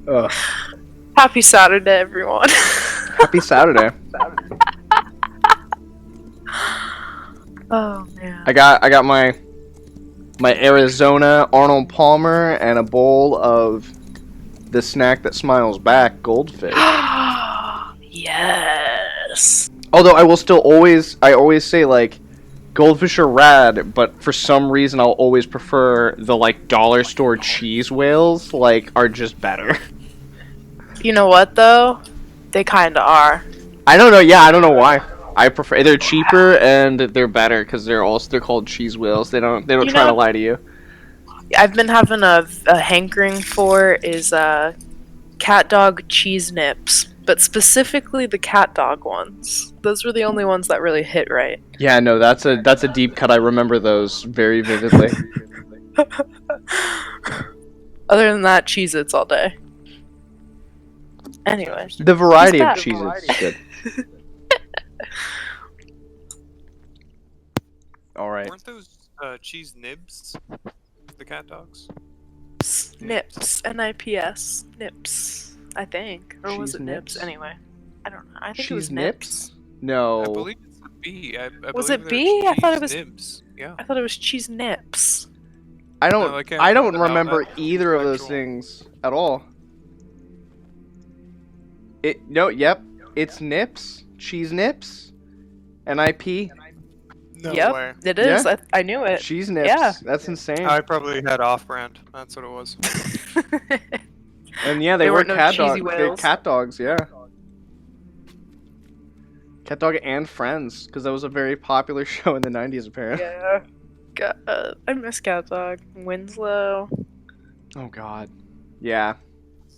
Ugh. Happy Saturday, everyone. Happy Saturday. Oh man. I got my Arizona Arnold Palmer and a bowl of the snack that smiles back, goldfish. Yes. Although I always say like goldfish are rad, but for some reason I'll always prefer the like dollar store cheese whales, like are just better. You know what though? They kinda are. I don't know. Yeah, I don't know why. I prefer they're cheaper and they're better because they're called cheese whales. They don't You try to know, lie to you. I've been having a hankering for is cat dog cheese nips, but specifically the cat dog ones. Those were the only ones that really hit right. Yeah, no, that's a deep cut. I remember those very vividly. Other than that, Cheez-Its all day. Anyway, The variety of back. Cheez-Its is good. All right. Weren't those cheese nibs? The cat dogs? Nips. N-I-P-S. Nips. I think. Or was Cheese it Nibs? nips? Anyway. I don't know. I think Cheese it was nips? Nips. No. I believe it's a B. I Was believe it they're B? I thought it cheese was- nibs. Yeah. I thought it was Cheese Nips. I No, don't. I can't I don't find out remember that either of those actual- things at all. Yep. It's nips. Cheese nips. N-I-P. No Yep, way. it is. Yeah. I knew it. Cheese nips. Yeah. That's insane. I probably had off-brand. That's what it was. And yeah, they There were weren't no cat cheesy dogs. They're whales. cat dogs, yeah. Cat Dog and Friends, because that was a very popular show in the 90s, apparently. Yeah. God, I miss Cat Dog. Winslow. Oh god. Yeah.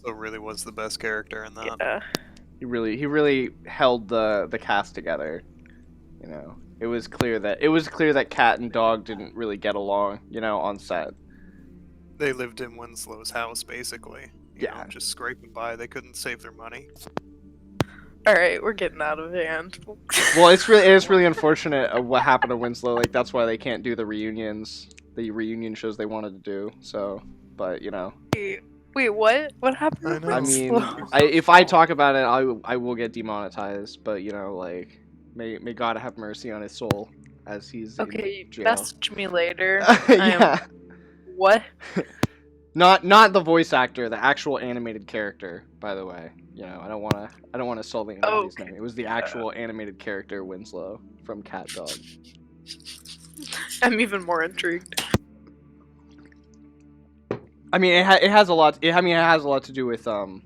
So really was the best character in that. Yeah. He really held the cast together. You know. It was clear that Cat and Dog didn't really get along, you know, on set. They lived in Winslow's house, basically. You know, just scraping by. They couldn't save their money. Alright, we're getting out of hand. Well, it's really unfortunate what happened to Winslow. Like that's why they can't do the reunion shows they wanted to do. So, but you know. Wait, what? What happened I to know. I mean, Winslow? if I talk about it, I will get demonetized. But you know, like, may God have mercy on his soul as he's Okay, in jail. message me later. Yeah. What? Not the voice actor, the actual animated character. By the way, you know, I don't want to sully anybody's name. It was the actual animated character Winslow from Cat Dog. I'm even more intrigued. I mean, it has a lot. It has a lot to do with you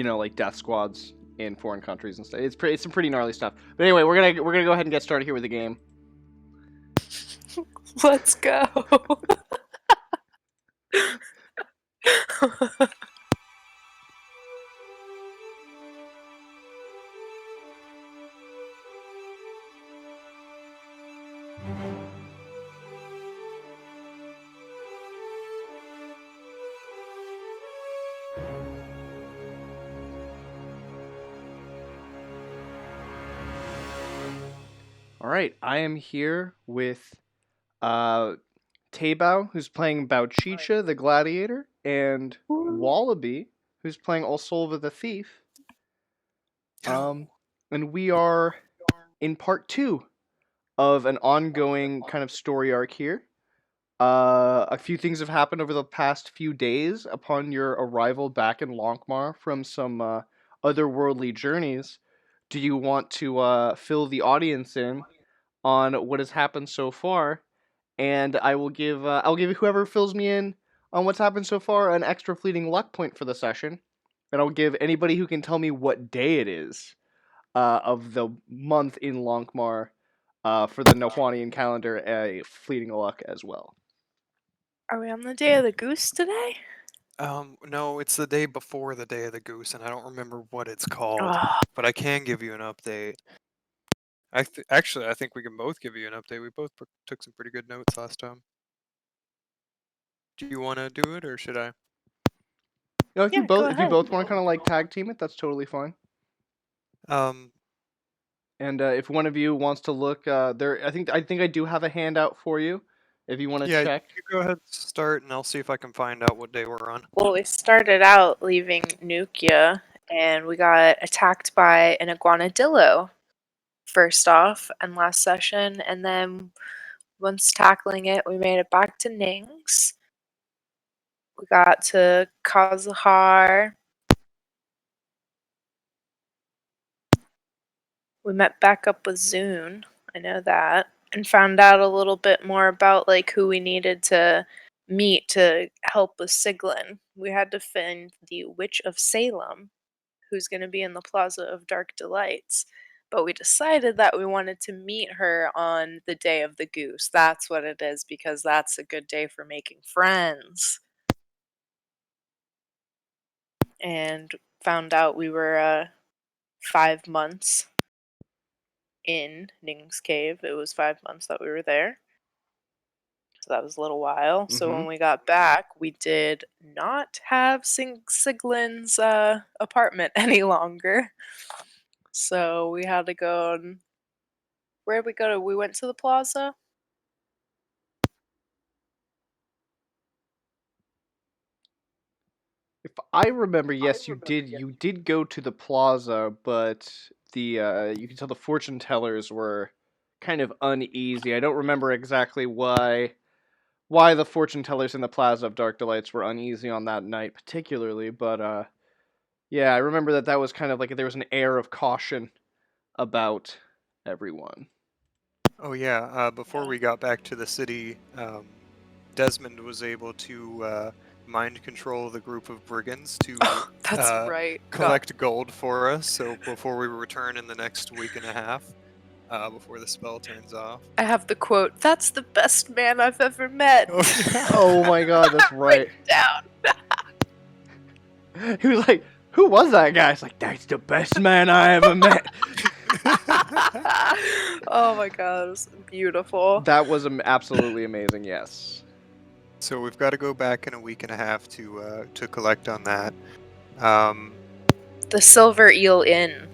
know, like death squads in foreign countries and stuff. It's some pretty gnarly stuff. But anyway, we're gonna go ahead and get started here with the game. Let's go. All right, I am here with Tabao, who's playing Bouchicha the Gladiator, and Wallaby, who's playing Osolva the Thief. And we are in part 2 of an ongoing kind of story arc here. A few things have happened over the past few days upon your arrival back in Lankhmar from some otherworldly journeys. Do you want to fill the audience in on what has happened so far? And I'll give whoever fills me in on what's happened so far an extra fleeting luck point for the session, and I'll give anybody who can tell me what day it is of the month in Lankhmar for the Nohwanian calendar a fleeting luck as well. Are we on the day of the goose today? No, it's the day before the Day of the Goose, and I don't remember what it's called. Ugh. But I can give you an update. Actually, I think we can both give you an update. We both took some pretty good notes last time. Do you want to do it, or should I? No, if you Yeah, go both ahead. want to kind of like tag team it, that's totally fine. And if one of you wants to look there, I think I do have a handout for you if you want to Yeah, check. you go ahead and start, and I'll see if I can find out what day we're on. Well, we started out leaving Nukia, and we got attacked by an iguanadillo first off and last session, and then once tackling it, we made it back to Nings. We got to Kazahar. We met back up with Zune, I know that, and found out a little bit more about like who we needed to meet to help with Siglin. We had to find the Witch of Salem, who's going to be in the Plaza of Dark Delights. But we decided that we wanted to meet her on the day of the goose. That's what it is, because that's a good day for making friends. And found out we were 5 months in Ning's Cave. It was 5 months that we were there. So that was a little while. So when we got back, we did not have Siglin's apartment any longer. So we had to go and where did we go to? We went to the plaza. If I remember, yes, you did. You did go to the plaza, but the you can tell the fortune tellers were kind of uneasy. I don't remember exactly why the fortune tellers in the Plaza of Dark Delights were uneasy on that night, particularly. But yeah, I remember that was kind of like there was an air of caution about everyone. Oh yeah, before we got back to the city, Desmond was able to mind control the group of brigands to That's right. collect gold for us. So before we return in the next week and a half, before the spell turns off. I have the quote. That's the best man I've ever met. Oh, yeah. Oh my god, that's right. Write it down. He was like, "Who was that guy?" It's like, "That's the best man I ever met." Oh my god, it was beautiful. That was absolutely amazing. Yes. So we've got to go back in a week and a half to collect on that. The Silver Eel Inn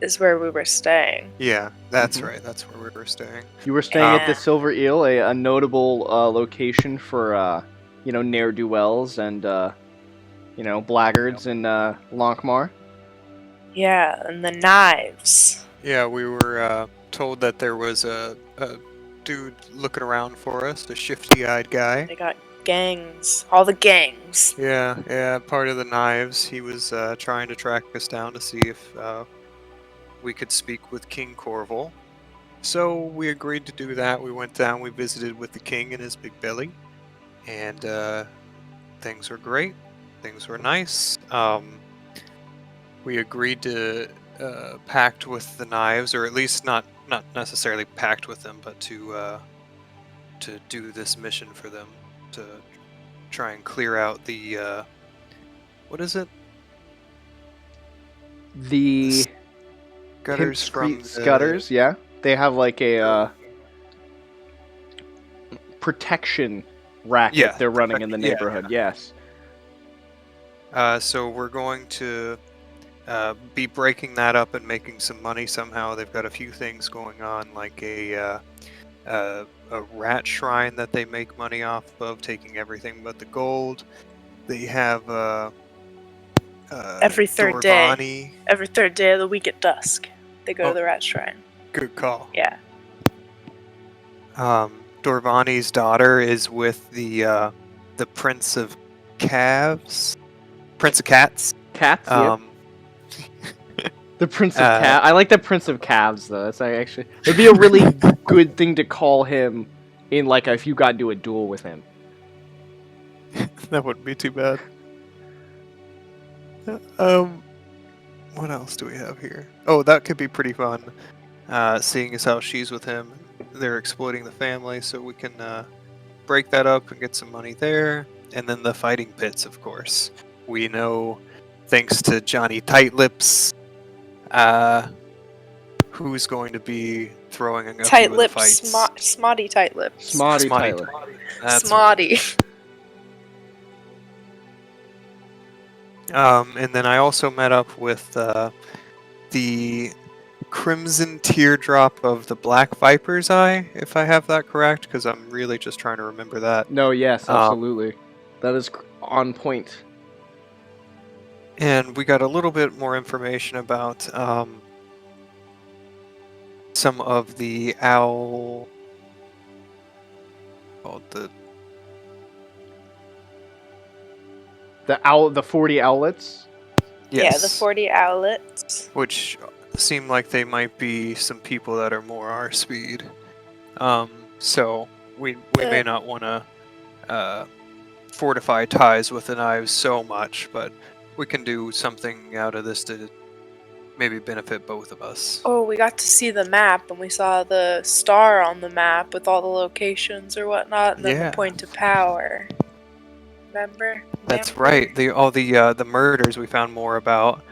is where we were staying. Yeah, that's right. That's where we were staying. You were staying at the Yeah. Silver Eel, a notable location for ne'er-do-wells and blackguards in Lankhmar. Yeah, and the knives. Yeah, we were told that there was a dude looking around for us, a shifty-eyed guy. They got gangs. All the gangs. Yeah, part of the knives. He was trying to track us down to see if we could speak with King Corval. So we agreed to do that. We went down, we visited with the king and his big belly, and things were great. Things were nice. We agreed to pact with the knives, or at least not necessarily pact with them, but to do this mission for them, to try and clear out the what is it? The Pimp Gutters from Street Scutters, yeah. They have like a protection racket they're running in the neighborhood, yes. So we're going to be breaking that up and making some money somehow. They've got a few things going on, like a rat shrine that they make money off of, taking everything but the gold. They have Every third Dorvani. day. Every third day of the week at dusk, they go to the rat shrine. Good call. Yeah. Dorvani's daughter is with the Prince of Calves. Prince of Cats. Cats, yeah. The Prince of Calves. I like the Prince of Calves, though. That's actually... It'd be a really good thing to call him in, like, if you got into a duel with him. That wouldn't be too bad. What else do we have here? Oh, that could be pretty fun. Seeing as how she's with him, they're exploiting the family, so we can break that up and get some money there. And then the fighting pits, of course. We know, thanks to Johnny Tightlips, who's going to be throwing a few of the fights. Smotty Tight-Lips. Smotty Tight-Lips. Smotty. And then I also met up with the crimson teardrop of the Black Viper's eye, if I have that correct, because I'm really just trying to remember that. No, yes, absolutely. That is on point. And we got a little bit more information about some of the owl. Oh, The 40 owlets. Yeah, the yes, 40 outlets. which seem like they might be some people that are more our speed. So we may not want to fortify ties with the knives so much, but we can do something out of this to maybe benefit both of us. Oh, we got to see the map, and we saw the star on the map with all the locations or whatnot, and then Yeah. the point of power. Remember? That's right. All the murders we found more about.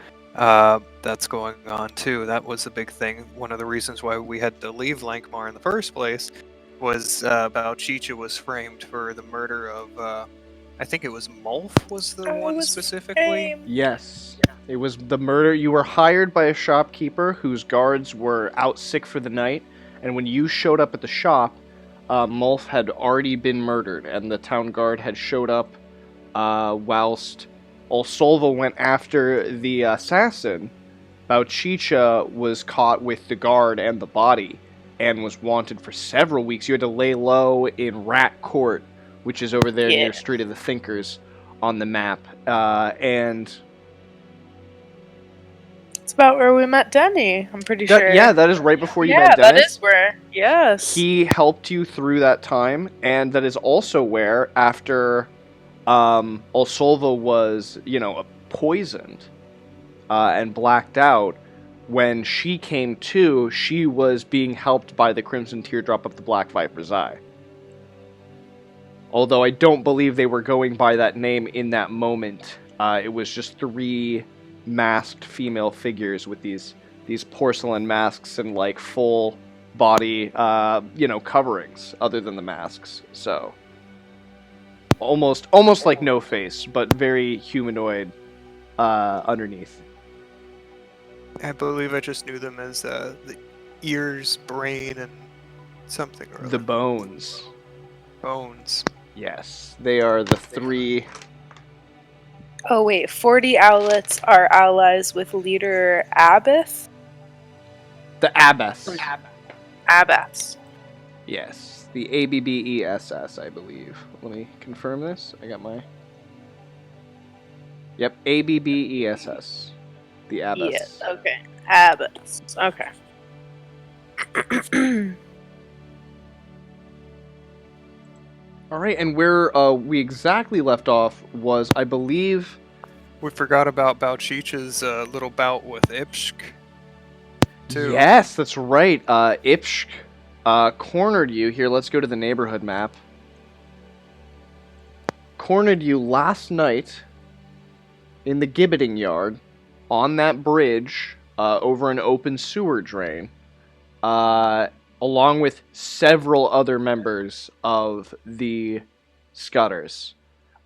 That's going on too. That was a big thing. One of the reasons why we had to leave Lankhmar in the first place was Bouchicha was framed for the murder of. I think it was Mulf was the one specifically. Yes. It was the murder. You were hired by a shopkeeper whose guards were out sick for the night, and when you showed up at the shop, Mulf had already been murdered, and the town guard had showed up whilst Osolva went after the assassin. Bouchicha was caught with the guard and the body, and was wanted for several weeks. You had to lay low in Rat Court, which is over there near Street of the Thinkers on the map, and it's about where we met Denny, I'm pretty sure. Yeah, that is right before you met Dennis. Yeah, that is where, yes. He helped you through that time, and that is also where, after Osolva was, poisoned and blacked out, when she came to, she was being helped by the crimson teardrop of the Black Viper's eye. Although I don't believe they were going by that name in that moment. It was just 3 masked female figures with these porcelain masks and full body coverings other than the masks. So almost like no face, but very humanoid underneath. I believe I just knew them as the ears, brain, and something or other. The bones. Bones. Yes, they are the 3. Oh wait, 40 outlets are allies with leader Abbeth? The Abbess. Abbess. Yes, the ABBESS, I believe. Let me confirm this. I got my... Yep, ABBESS. The Abbess. Yes, okay. Abbess. Okay. All right, and where we exactly left off was, I believe... We forgot about Bouchicha's little bout with Ipshk, too. Yes, that's right. Ipshk cornered you. Here, let's go to the neighborhood map. Cornered you last night in the gibbeting yard on that bridge over an open sewer drain. Along with several other members of the Scutters.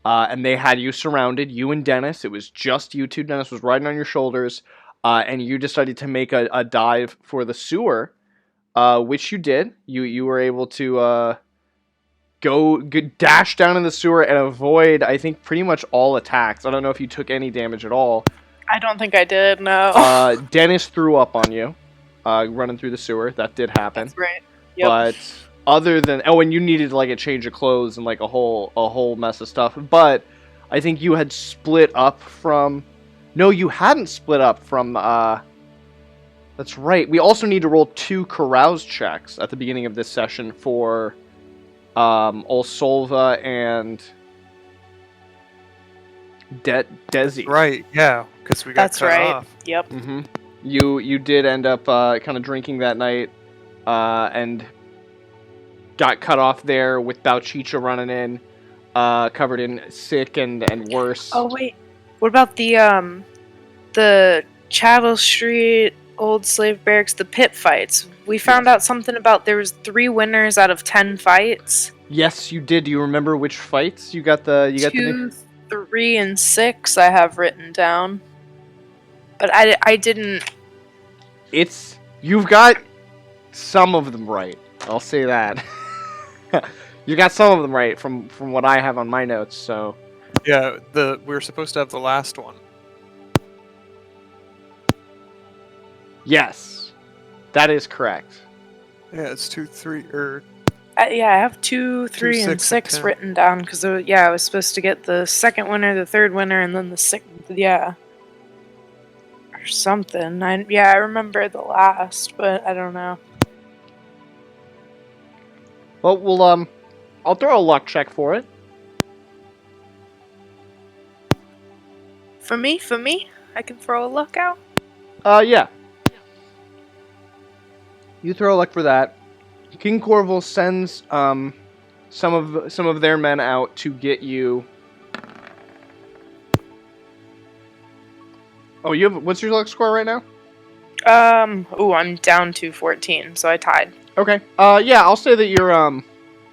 And they had you surrounded, you and Dennis. It was just you two. Dennis was riding on your shoulders. And you decided to make a dive for the sewer, which you did. You were able to go dash down in the sewer and avoid, I think, pretty much all attacks. I don't know if you took any damage at all. I don't think I did, no. Dennis threw up on you. Running through the sewer. That did happen. That's right. Yep. But other than... Oh, and you needed, a change of clothes and, a whole mess of stuff. But I think you had split up from... No, you hadn't split up from... That's right. We also need to roll 2 carouse checks at the beginning of this session for Osolva and Desi. Right, yeah, because we got cut off. Yep. Mm-hmm. You did end up kind of drinking that night, and got cut off there with Bouchicha running in, covered in sick and worse. Oh wait, what about the Chattel Street old slave barracks, the pit fights? We found out something about there was 3 winners out of 10 fights. Yes, you did. Do you remember which fights you got? You got 2, 3, and 6. I have written down. But I didn't... It's You've got some of them right. I'll say that. You got some of them right from what I have on my notes. So Yeah, we were supposed to have the last one. yes, that is correct. Yeah, it's 2, 3, or Yeah, I have 2, 3, 6, and and 6 10. written down because I was supposed to get the second winner, the third winner, and then the sixth. Yeah, or something. I remember the last, but I don't know. Well, I'll throw a luck check for it. For me, I can throw a luck out. Yeah. You throw a luck for that. King Corval sends some of their men out to get you. Oh, you have what's your luck score right now? I'm down to 14, so I tied. Okay. Yeah, I'll say that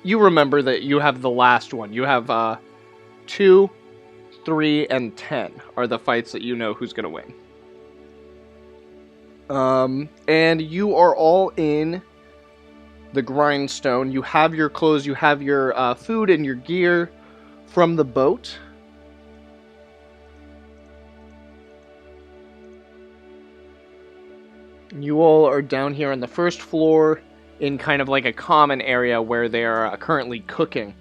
you remember that you have the last one. You have 2, 3, and 10 are the fights that you know who's gonna win. And you are all in the grindstone. You have your clothes, you have your food and your gear from the boat. You all are down here on the first floor in kind of like a common area where they are currently cooking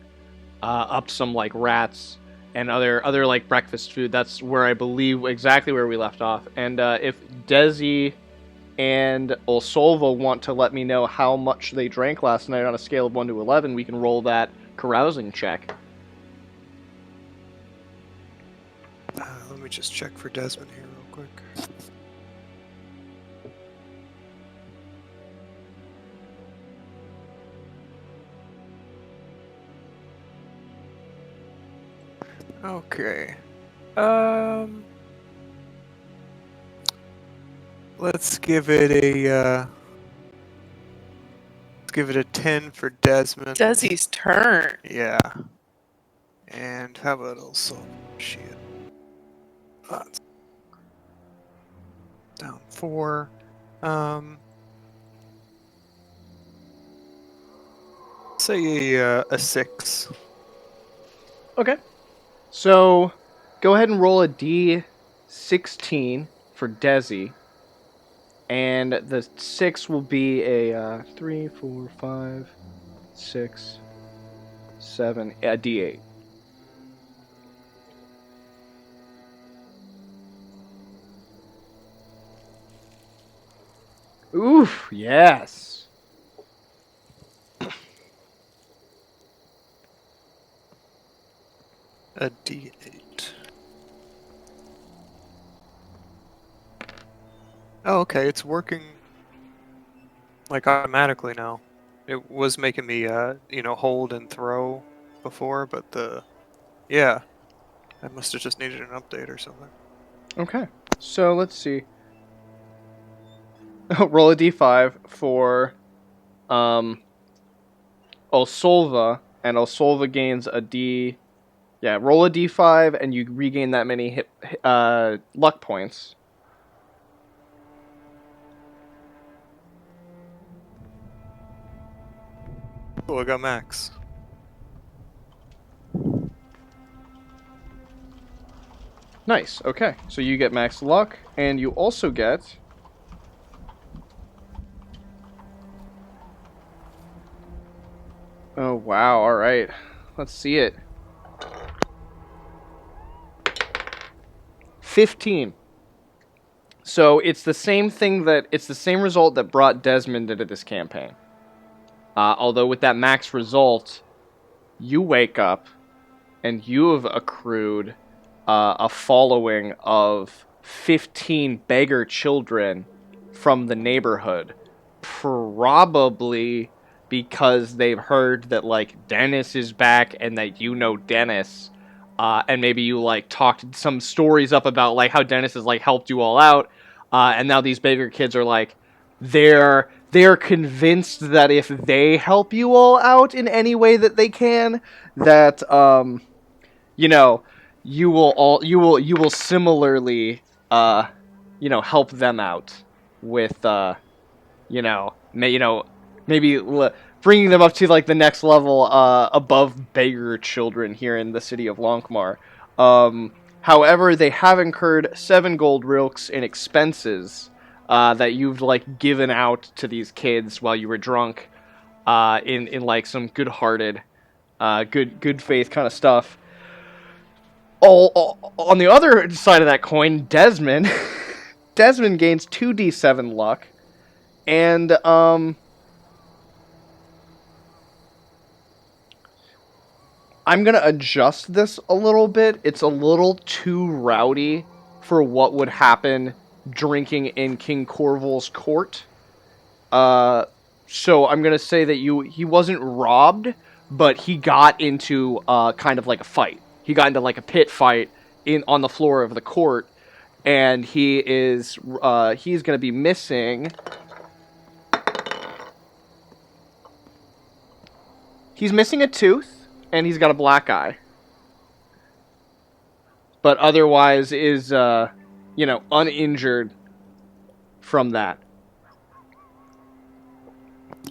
up some like rats and other like breakfast food. That's where I believe exactly where we left off. And if Desi and Osolva want to let me know how much they drank last night on a scale of 1 to 11, we can roll that carousing check. Let me just check for Desmond here real quick. Okay. Let's give it a 10 for Desmond. Desi's turn. Yeah. And how about also shit? That's down 4. Say a 6. Okay. So, go ahead and roll a d16 for Desi. And the 6 will be a 3, 4, 5, 6, 7, a d8. Oof, yes. A D8. Oh, okay, it's working like automatically now. It was making me, hold and throw before, but yeah, I must have just needed an update or something. Okay, so let's see. Roll a d5 for Osolva, and Osolva gains a d. Yeah, roll a d5, and you regain that many luck points. Oh, I got max. Nice, okay. So you get max luck, and you also get... Oh, wow, alright. Let's see it. 15. So it's the same thing it's the same result that brought Desmond into this campaign. Although with that max result, you wake up and you have accrued a following of 15 beggar children from the neighborhood. Probably because they've heard that, like, Dennis is back and that you know Dennis. And maybe you, like, talked some stories up about, like, how Dennis has, like, helped you all out. And now these beggar kids are, like, they're convinced that if they help you all out in any way that they can, that, you will similarly, help them out with maybe bringing them up to like the next level above beggar children here in the city of Lankhmar. However, they have incurred 7 gold rilks in expenses that you've like given out to these kids while you were drunk, in like some good-hearted, good faith kind of stuff. All on the other side of that coin, Desmond Desmond gains 2d7 luck, and I'm gonna adjust this a little bit. It's a little too rowdy for what would happen drinking in King Corval's court. So I'm gonna say that he wasn't robbed, but he got into kind of like a fight. He got into like a pit fight on the floor of the court, and he's gonna be missing. He's missing a tooth, and he's got a black eye. But otherwise is uninjured from that.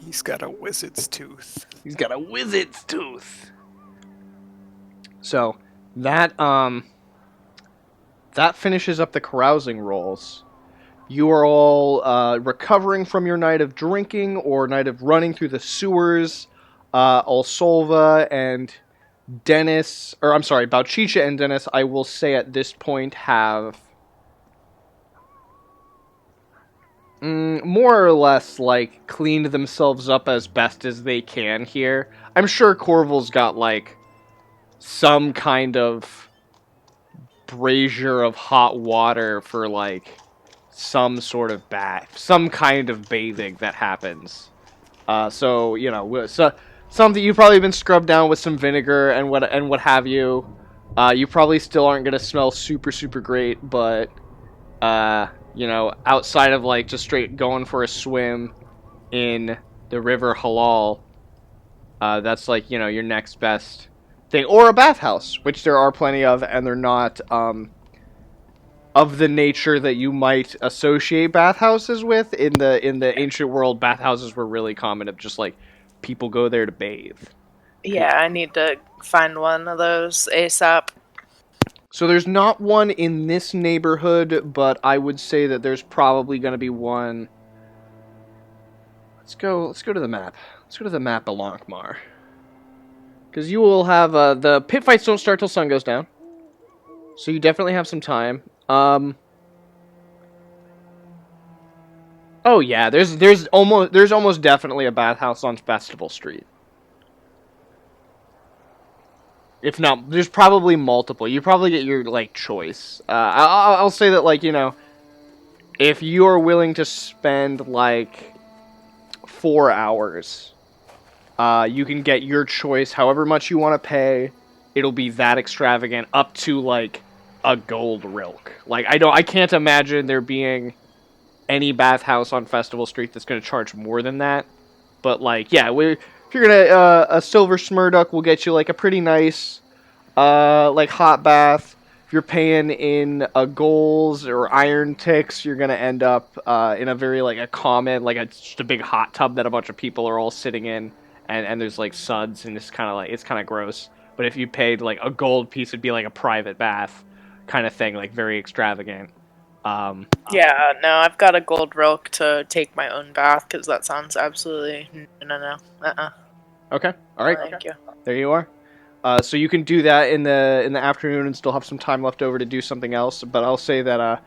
He's got a wizard's tooth. He's got a wizard's tooth. So that finishes up the carousing rolls. You are all recovering from your night of drinking or night of running through the sewers. Osolva and Bouchicha and Dennis, I will say at this point have more or less like cleaned themselves up as best as they can here. I'm sure Corval's got like some kind of brazier of hot water for like some sort of bath, some kind of bathing that happens. So something you've probably been scrubbed down with some vinegar and what have you. You probably still aren't gonna smell super super great, but outside of like just straight going for a swim in the river Halal, that's like your next best thing, or a bathhouse, which there are plenty of, and they're not of the nature that you might associate bathhouses with. In the ancient world, bathhouses were really common, of just like people go there to bathe. Yeah, I need to find one of those ASAP. So there's not one in this neighborhood, but I would say that there's probably going to be one. Let's go to the map. Let's go to the map of Lankhmar. Because you will have the pit fights don't start till sun goes down, so you definitely have some time. Oh yeah, there's almost definitely a bathhouse on Festival Street. If not, there's probably multiple. You probably get your like choice. I'll say that like if you are willing to spend like 4 hours, you can get your choice. However much you want to pay, it'll be that extravagant, up to like a gold rilk. Like I can't imagine there being any bathhouse on Festival Street that's going to charge more than that. But like, yeah, if you're gonna a silver smurduck will get you like a pretty nice like hot bath. If you're paying in golds or iron ticks, you're gonna end up in a very like a common, like just a big hot tub that a bunch of people are all sitting in, and there's like suds, and it's kind of gross. But if you paid like a gold piece, it'd be like a private bath kind of thing, like very extravagant. Yeah, no, I've got a gold rilk to take my own bath, because that sounds absolutely no. Okay, all right, Thank you. There you are. So you can do that in the afternoon and still have some time left over to do something else. But I'll say that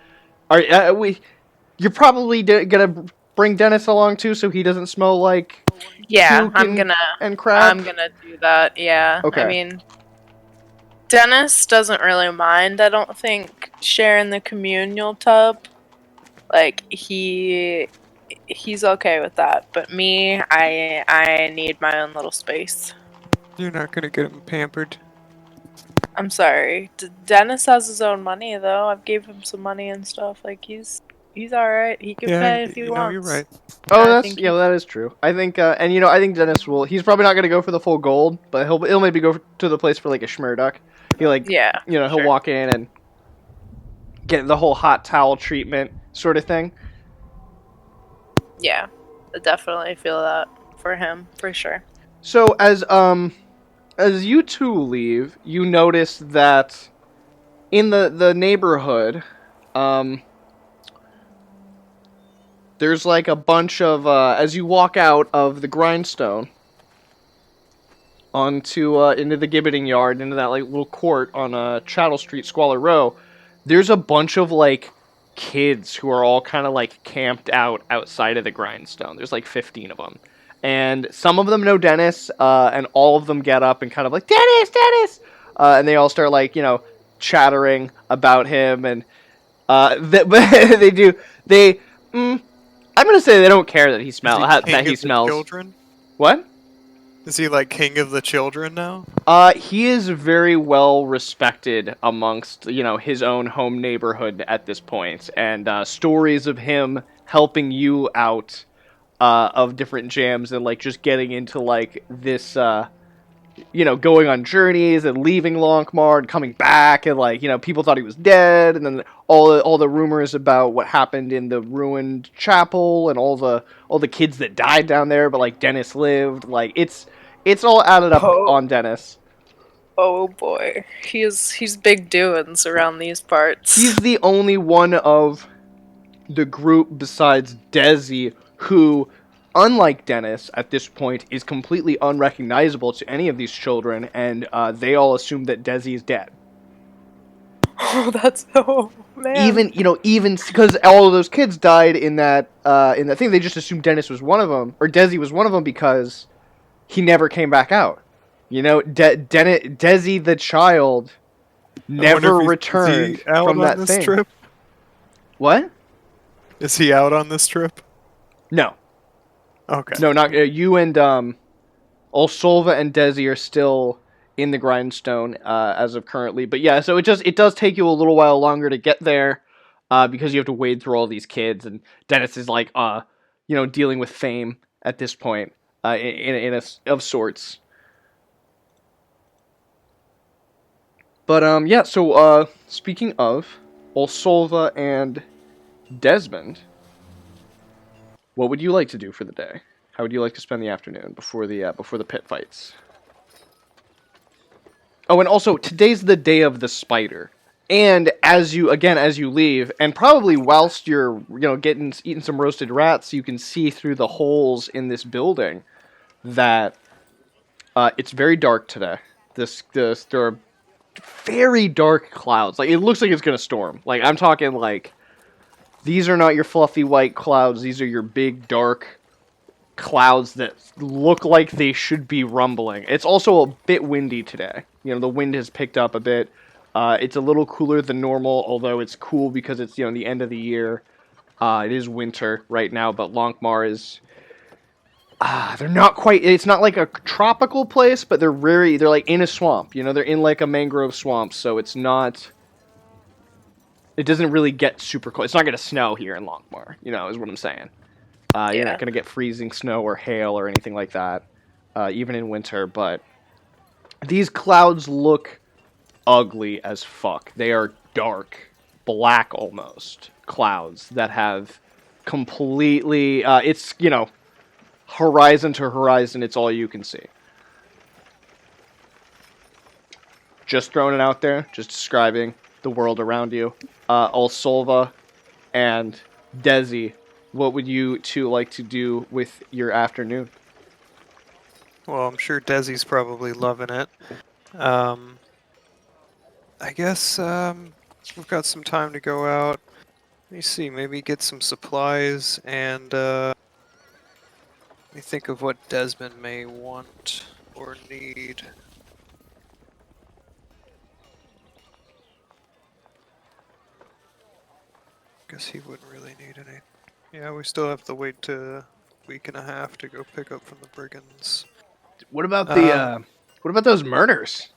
you're probably gonna bring Dennis along too, so he doesn't smell like puke and crap. I'm gonna do that. Yeah. Okay. I mean, Dennis doesn't really mind, I don't think, sharing the communal tub. Like he's okay with that. But me, I need my own little space. You're not gonna get him pampered. I'm sorry. Dennis has his own money though. I've gave him some money and stuff. Like he's alright. He can pay if he wants. You're right. Oh, that is true. I think I think Dennis will. He's probably not gonna go for the full gold, but he'll maybe go to the place for like a schmurduck. He'll walk in and get the whole hot towel treatment sort of thing. Yeah. I definitely feel that for him, for sure. So as you two leave, you notice that in the neighborhood, um, there's like a bunch of as you walk out of the grindstone onto into the gibbeting yard, into that like little court on Chattel Street, Squalor Row. There's a bunch of like kids who are all kind of like camped out outside of the grindstone. There's like 15 of them, and some of them know Dennis, and all of them get up and kind of like Dennis, Dennis, and they all start like chattering about him, and they do they. I'm gonna say they don't care that he Is smell he that king he of the smells. children? What? Is he like king of the children now? He is very well respected amongst, his own home neighborhood at this point, and stories of him helping you out of different jams and like just getting into like this, going on journeys and leaving Lankhmar and coming back, and like people thought he was dead, and then all the rumors about what happened in the ruined chapel and all the kids that died down there, but like Dennis lived. Like it's all added up Oh, on Dennis. oh boy, he's big doings around these parts. He's the only one of the group besides Desi who, unlike Dennis, at this point is completely unrecognizable to any of these children, and they all assume that Desi is dead. Oh, that's man. Even because all of those kids died in that thing, they just assumed Dennis was one of them, or Desi was one of them, because he never came back out. Desi the child never returned is he out from on that this thing. trip? What? Is he out on this trip? No. Okay. No, not you and Osolva and Desi are still in the grindstone as of currently. But yeah, so it does take you a little while longer to get there because you have to wade through all these kids, and Dennis is like dealing with fame at this point in a of sorts. But yeah, so speaking of Osolva and Desmond, what would you like to do for the day? How would you like to spend the afternoon before the pit fights? Oh, and also today's the day of the spider. And as you leave, and probably whilst you're eating some roasted rats, you can see through the holes in this building that it's very dark today. There are very dark clouds. Like it looks like it's gonna storm. Like I'm talking like these are not your fluffy white clouds. These are your big dark clouds that look like they should be rumbling. It's also a bit windy today. The wind has picked up a bit. It's a little cooler than normal, although it's cool because it's the end of the year. It is winter right now, but Lankhmar is they're not quite. It's not like a tropical place, but they're like in a swamp. They're in like a mangrove swamp, so it's not. It doesn't really get super cold. It's not going to snow here in Lankhmar, is what I'm saying. You're not going to get freezing snow or hail or anything like that, even in winter, but these clouds look ugly as fuck. They are dark, black almost, clouds that have completely, it's, horizon to horizon, it's all you can see. Just throwing it out there, just describing the world around you. Osolva and Desi, what would you two like to do with your afternoon? Well, I'm sure Desi's probably loving it. I guess we've got some time to go out. Let me see, maybe get some supplies, and let me think of what Desmond may want or need. Guess he wouldn't really need any. Yeah, we still have to wait a week and a half to go pick up from the brigands. What about what about those murders?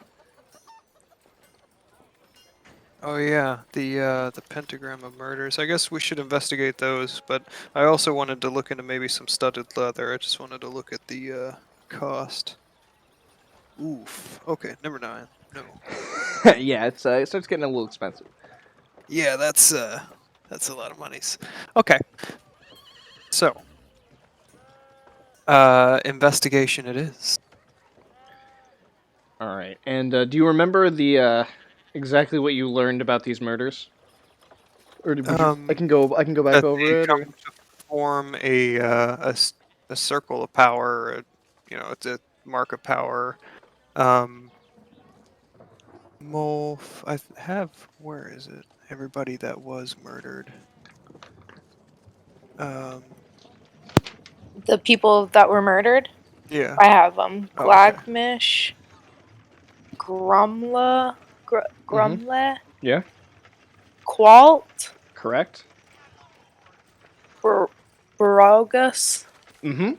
Oh yeah, the pentagram of murders. I guess we should investigate those, but I also wanted to look into maybe some studded leather. I just wanted to look at the cost. Oof. Okay, number 9. No. Yeah, it starts getting a little expensive. Yeah, that's a lot of monies. Okay. So, Investigation it is. All right. And do you remember the exactly what you learned about these murders? Or would you? I can go. I can go back That over they it. come Or to form a circle of power. It's a mark of power. Molf, have, where is it? Everybody that was murdered. The people that were murdered, Yeah. I have them. Oh, okay. Glagmish, Grumla, Grumle, yeah, Qualt, correct. Barogus. Mm-hmm.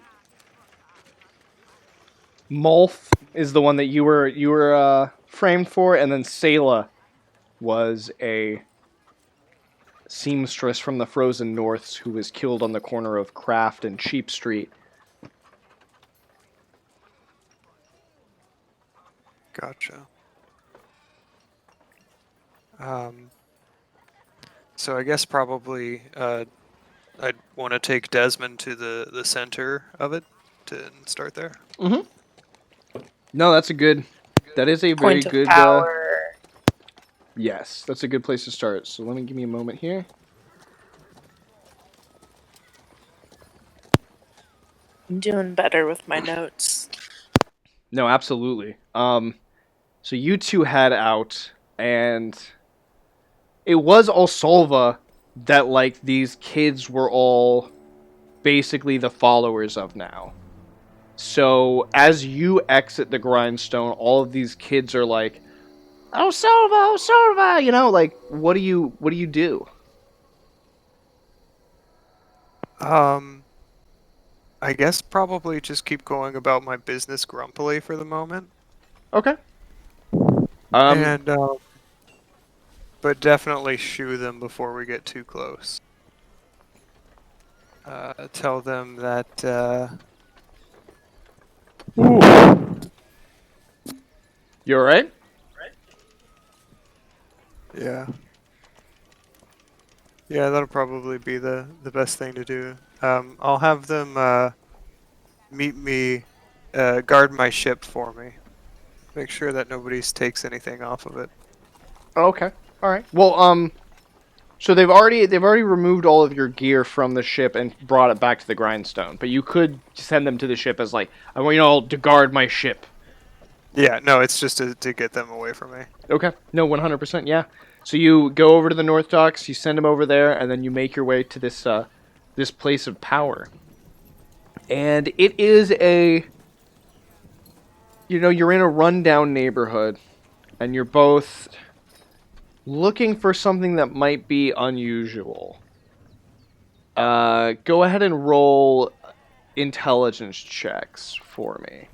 Molf is the one that you were framed for, and then Sayla was a seamstress from the frozen norths who was killed on the corner of Craft and Cheap Street. Gotcha. So I guess probably I'd want to take Desmond to the center of it to start there. Mm-hmm. No, that's a good. That is a very Point of good. power. Yes, that's a good place to start. So let me give me a moment here. I'm doing better with my notes. No, absolutely. So you two head out, and it was Osolva that like these kids were all basically the followers of now. So as you exit the grindstone, all of these kids are like, Osolva, Osolva, like what do you do? I guess probably just keep going about my business grumpily for the moment. Okay. Um And but definitely shoo them before we get too close. Tell them that you alright? yeah. Yeah, that'll probably be the best thing to do. I'll have them meet me, guard my ship for me. Make sure that nobody takes anything off of it. Okay. Alright. Well, so they've already removed all of your gear from the ship and brought it back to the grindstone. But you could send them to the ship as like, I want you all to guard my ship. Yeah, no, it's just to get them away from me. Okay. No, 100%. Yeah. So you go over to the North Docks, you send them over there, and then you make your way to this place of power. And it is you're in a rundown neighborhood, and you're both looking for something that might be unusual. Go ahead and roll intelligence checks for me.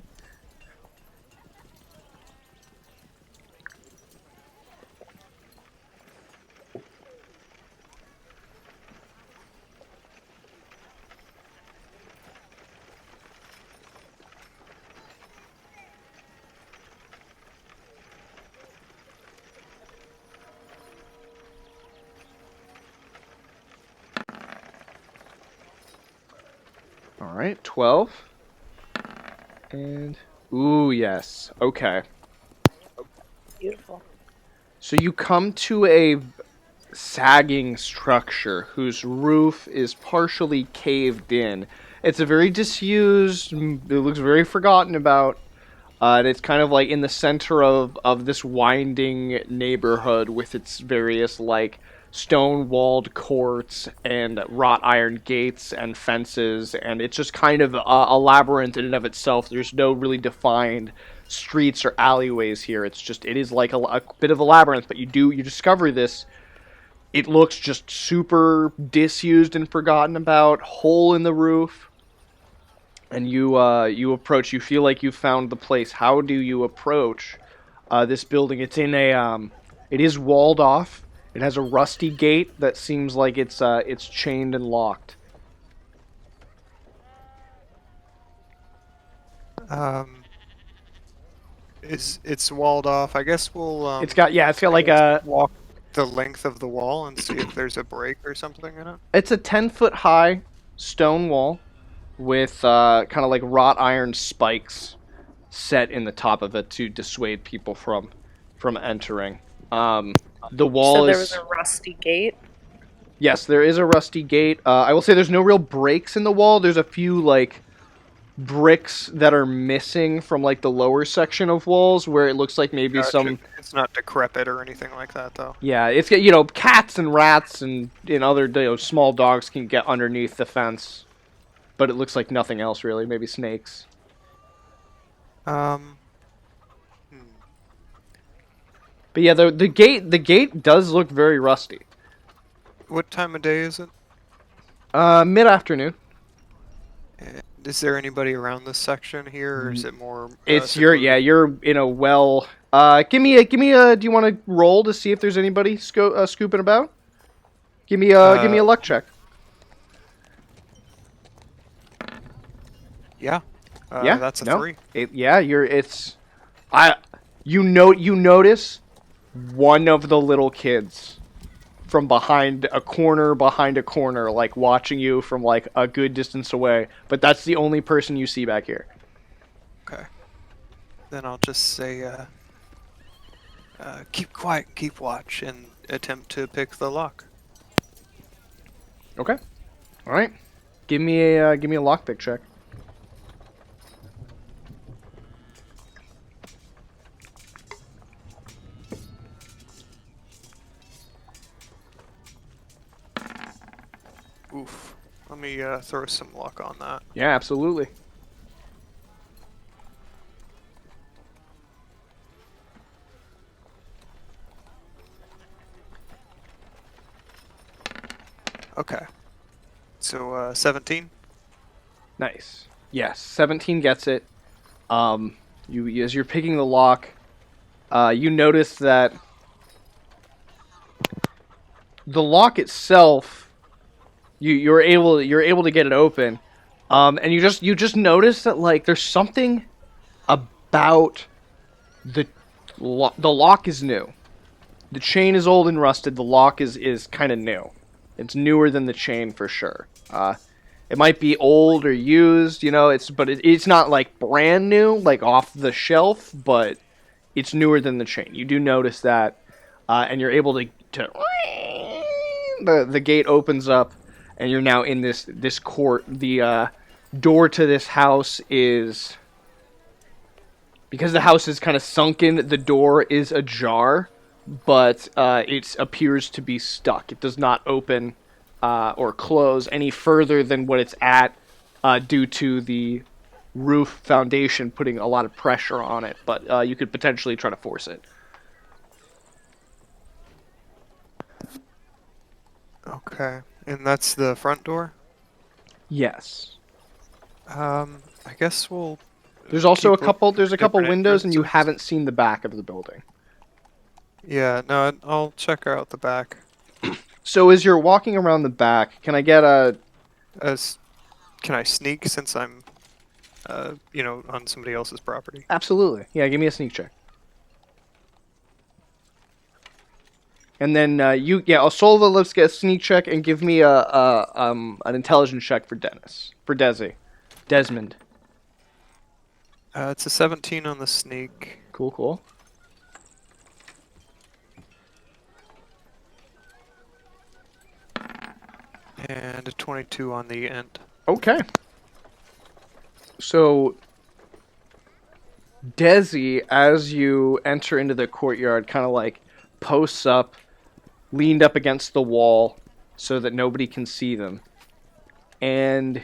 All right, 12. And ooh, yes. Okay. Beautiful. So you come to a sagging structure whose roof is partially caved in. It's a very disused, it looks very forgotten about. And it's kind of like in the center of this winding neighborhood with its various like stone-walled courts and wrought iron gates and fences, and it's just kind of a labyrinth in and of itself. There's no really defined streets or alleyways here. It is like a bit of a labyrinth, but you discover this. It looks just super disused and forgotten about, hole in the roof. And you approach. You feel like you found the place. How do you approach this building? It's in it is walled off. It has a rusty gate that seems like it's chained and locked. It's walled off. I guess we'll It's got like a walk the length of the wall and see if there's a break or something in it. it's a 10-foot high stone wall with kind of like wrought iron spikes set in the top of it to dissuade people from entering. The wall So there is was a rusty gate. yes, there is a rusty gate. I will say there's no real breaks in the wall. There's a few like bricks that are missing from like the lower section of walls where it looks like maybe Gotcha. some It's not decrepit or anything like that, though. yeah, it's cats and rats and other small dogs can get underneath the fence, but it looks like nothing else really. Maybe snakes. Um. hmm. But yeah, the gate does look very rusty. What time of day is it? Mid afternoon. And is there anybody around this section here, or is it more? It's you're in a well. Give me a. Do you want to roll to see if there's anybody scooping about? Give me a luck check. Yeah. Yeah, That's a no. 3. You notice one of the little kids from behind a corner, like watching you from like a good distance away. But that's the only person you see back here. Okay. Then I'll just say, keep quiet, keep watch, and attempt to pick the lock. Okay. All right. Give me a lockpick check. Oof. Let me throw some luck on that. Yeah, absolutely. Okay. So 17. Nice. Yes, 17 gets it. You as you're picking the lock, you notice that the lock itself, you're able to get it open, and you just notice that like there's something about the lock is new. The chain is old and rusted. The lock is kind of new. It's newer than the chain for sure. It might be old or used, it's not like brand new, like off the shelf, but it's newer than the chain. You do notice that, and you're able to the gate opens up, and you're now in this court. The door to this house is, because the house is kind of sunken, the door is ajar, but it appears to be stuck. It does not open or close any further than what it's at due to the roof foundation putting a lot of pressure on it, but you could potentially try to force it. Okay. And that's the front door? Yes. I guess we'll... There's also keep a couple different windows, and you entrances. haven't seen the back of the building. Yeah, no, I'll check out the back. So as you're walking around the back, can I get a... Can I sneak since I'm, on somebody else's property? Absolutely. Yeah, give me a sneak check. And then Osolva, let's get a sneak check and give me an intelligence check for Desmond. It's a 17 on the sneak. Cool. And a 22 on the end. Okay. So, Desi, as you enter into the courtyard, kind of like posts up, leaned up against the wall so that nobody can see them. And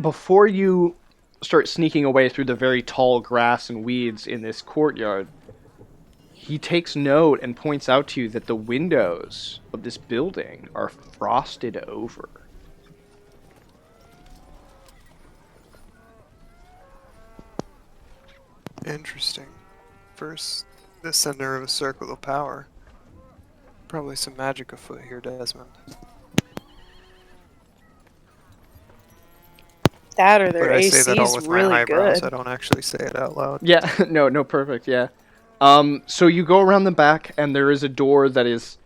before you start sneaking away through the very tall grass and weeds in this courtyard, he takes note and points out to you that the windows of this building are frosted over. Interesting. First, the center of a circle of power. Probably some magic afoot here, Desmond. That or their But I say AC that all is with really my eyebrows. good. I don't actually say it out loud. Yeah, no, perfect, yeah. So you go around the back, and there is a door that is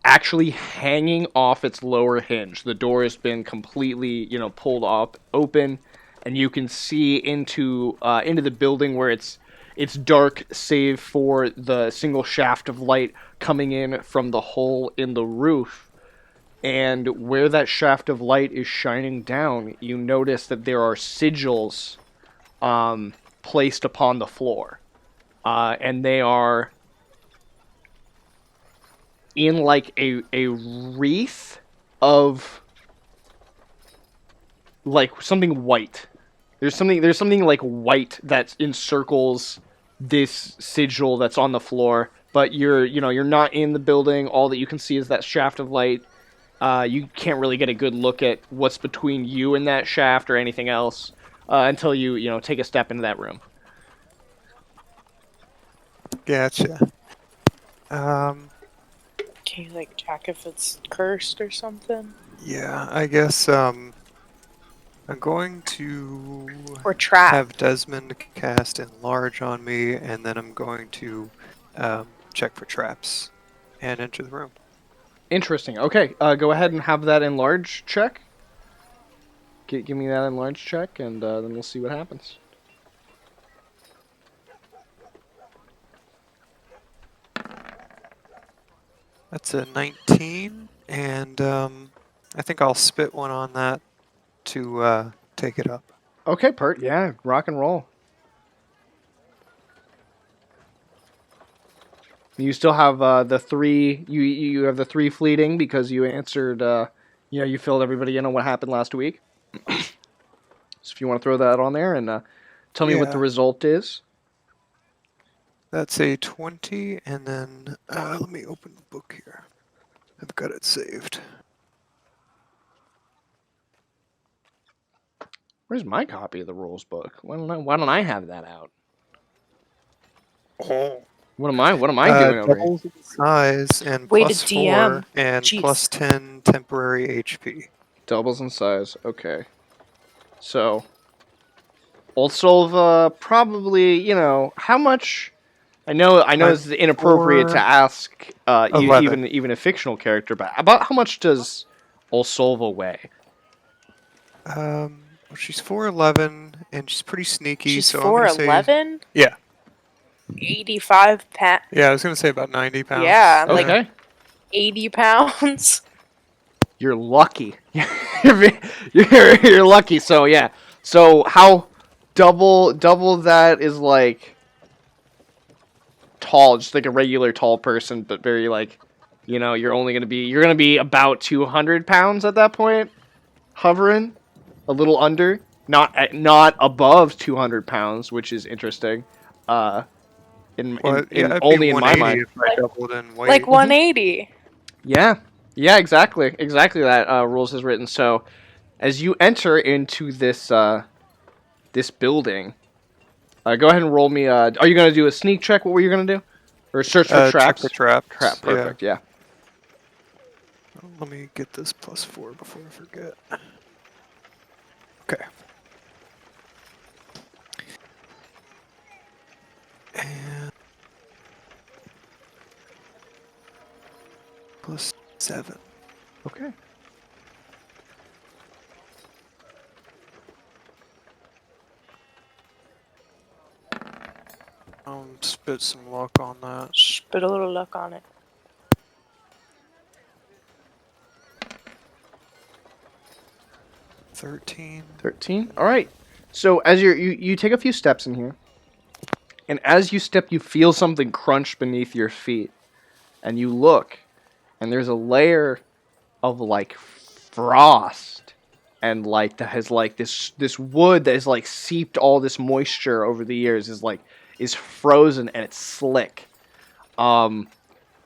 actually hanging off its lower hinge. The door has been completely, pulled up open, and you can see into the building where it's dark, save for the single shaft of light coming in from the hole in the roof. And where that shaft of light is shining down, you notice that there are sigils placed upon the floor, and they are in like a wreath of like something white. There's something like white that encircles this sigil that's on the floor, but you're not in the building. All that you can see is that shaft of light. You can't really get a good look at what's between you and that shaft or anything else until you take a step into that room. Gotcha. Can you like check if it's cursed or something? Yeah, I guess I'm going to Or trapped? have Desmond cast Enlarge on me, and then I'm going to check for traps and enter the room. Interesting. Okay, go ahead and have that enlarge check. Give me that enlarge check, and then we'll see what happens. That's a 19, and I think I'll spit one on that to take it up. Okay, Pert. Yeah, rock and roll. You still have the 3. You have the 3 fleeting because you answered. You filled everybody in on what happened last week. So if you want to throw that on there and tell me what the Yeah. result is. That's a 20, and then let me open the book here. I've got it saved. Where's my copy of the rules book? Why don't I have that out? Oh. What am I doing over here? Doubles in size and Way to plus 4 DM. and Jeez. plus 10 temporary HP. Doubles in size. Okay. So, Osolva probably, how much? I know it's inappropriate to 4, ask 11. even a fictional character, but about how much does Osolva weigh? Well, she's 4'11", and she's pretty sneaky. She's so I'm gonna say 4'11"? Yeah. 85 pounds. Yeah, I was gonna say about 90 pounds. Yeah, I'm like Okay. 80 pounds. You're lucky. you're lucky. So yeah. So how double that is like tall, just like a regular tall person, but very like, you're gonna be about 200 pounds at that point, hovering a little under, not above 200 pounds, which is interesting. Well, Only be in my 180 mind. if I doubled in weight. Like 180. Yeah, exactly that rules is written. So, as you enter into this this building, go ahead and roll me. Are you gonna do a sneak check? What were you gonna do? Or search for traps? Check for traps. Trap, perfect. Yeah. Let me get this plus 4 before I forget. Okay. And plus 7. Okay. Spit some luck on that. Spit a little luck on it. 13. 13. All right. So as you take a few steps in here, and as you step, you feel something crunch beneath your feet, and you look, and there's a layer of like frost, and like that has like this wood that has like seeped all this moisture over the years is frozen and it's slick.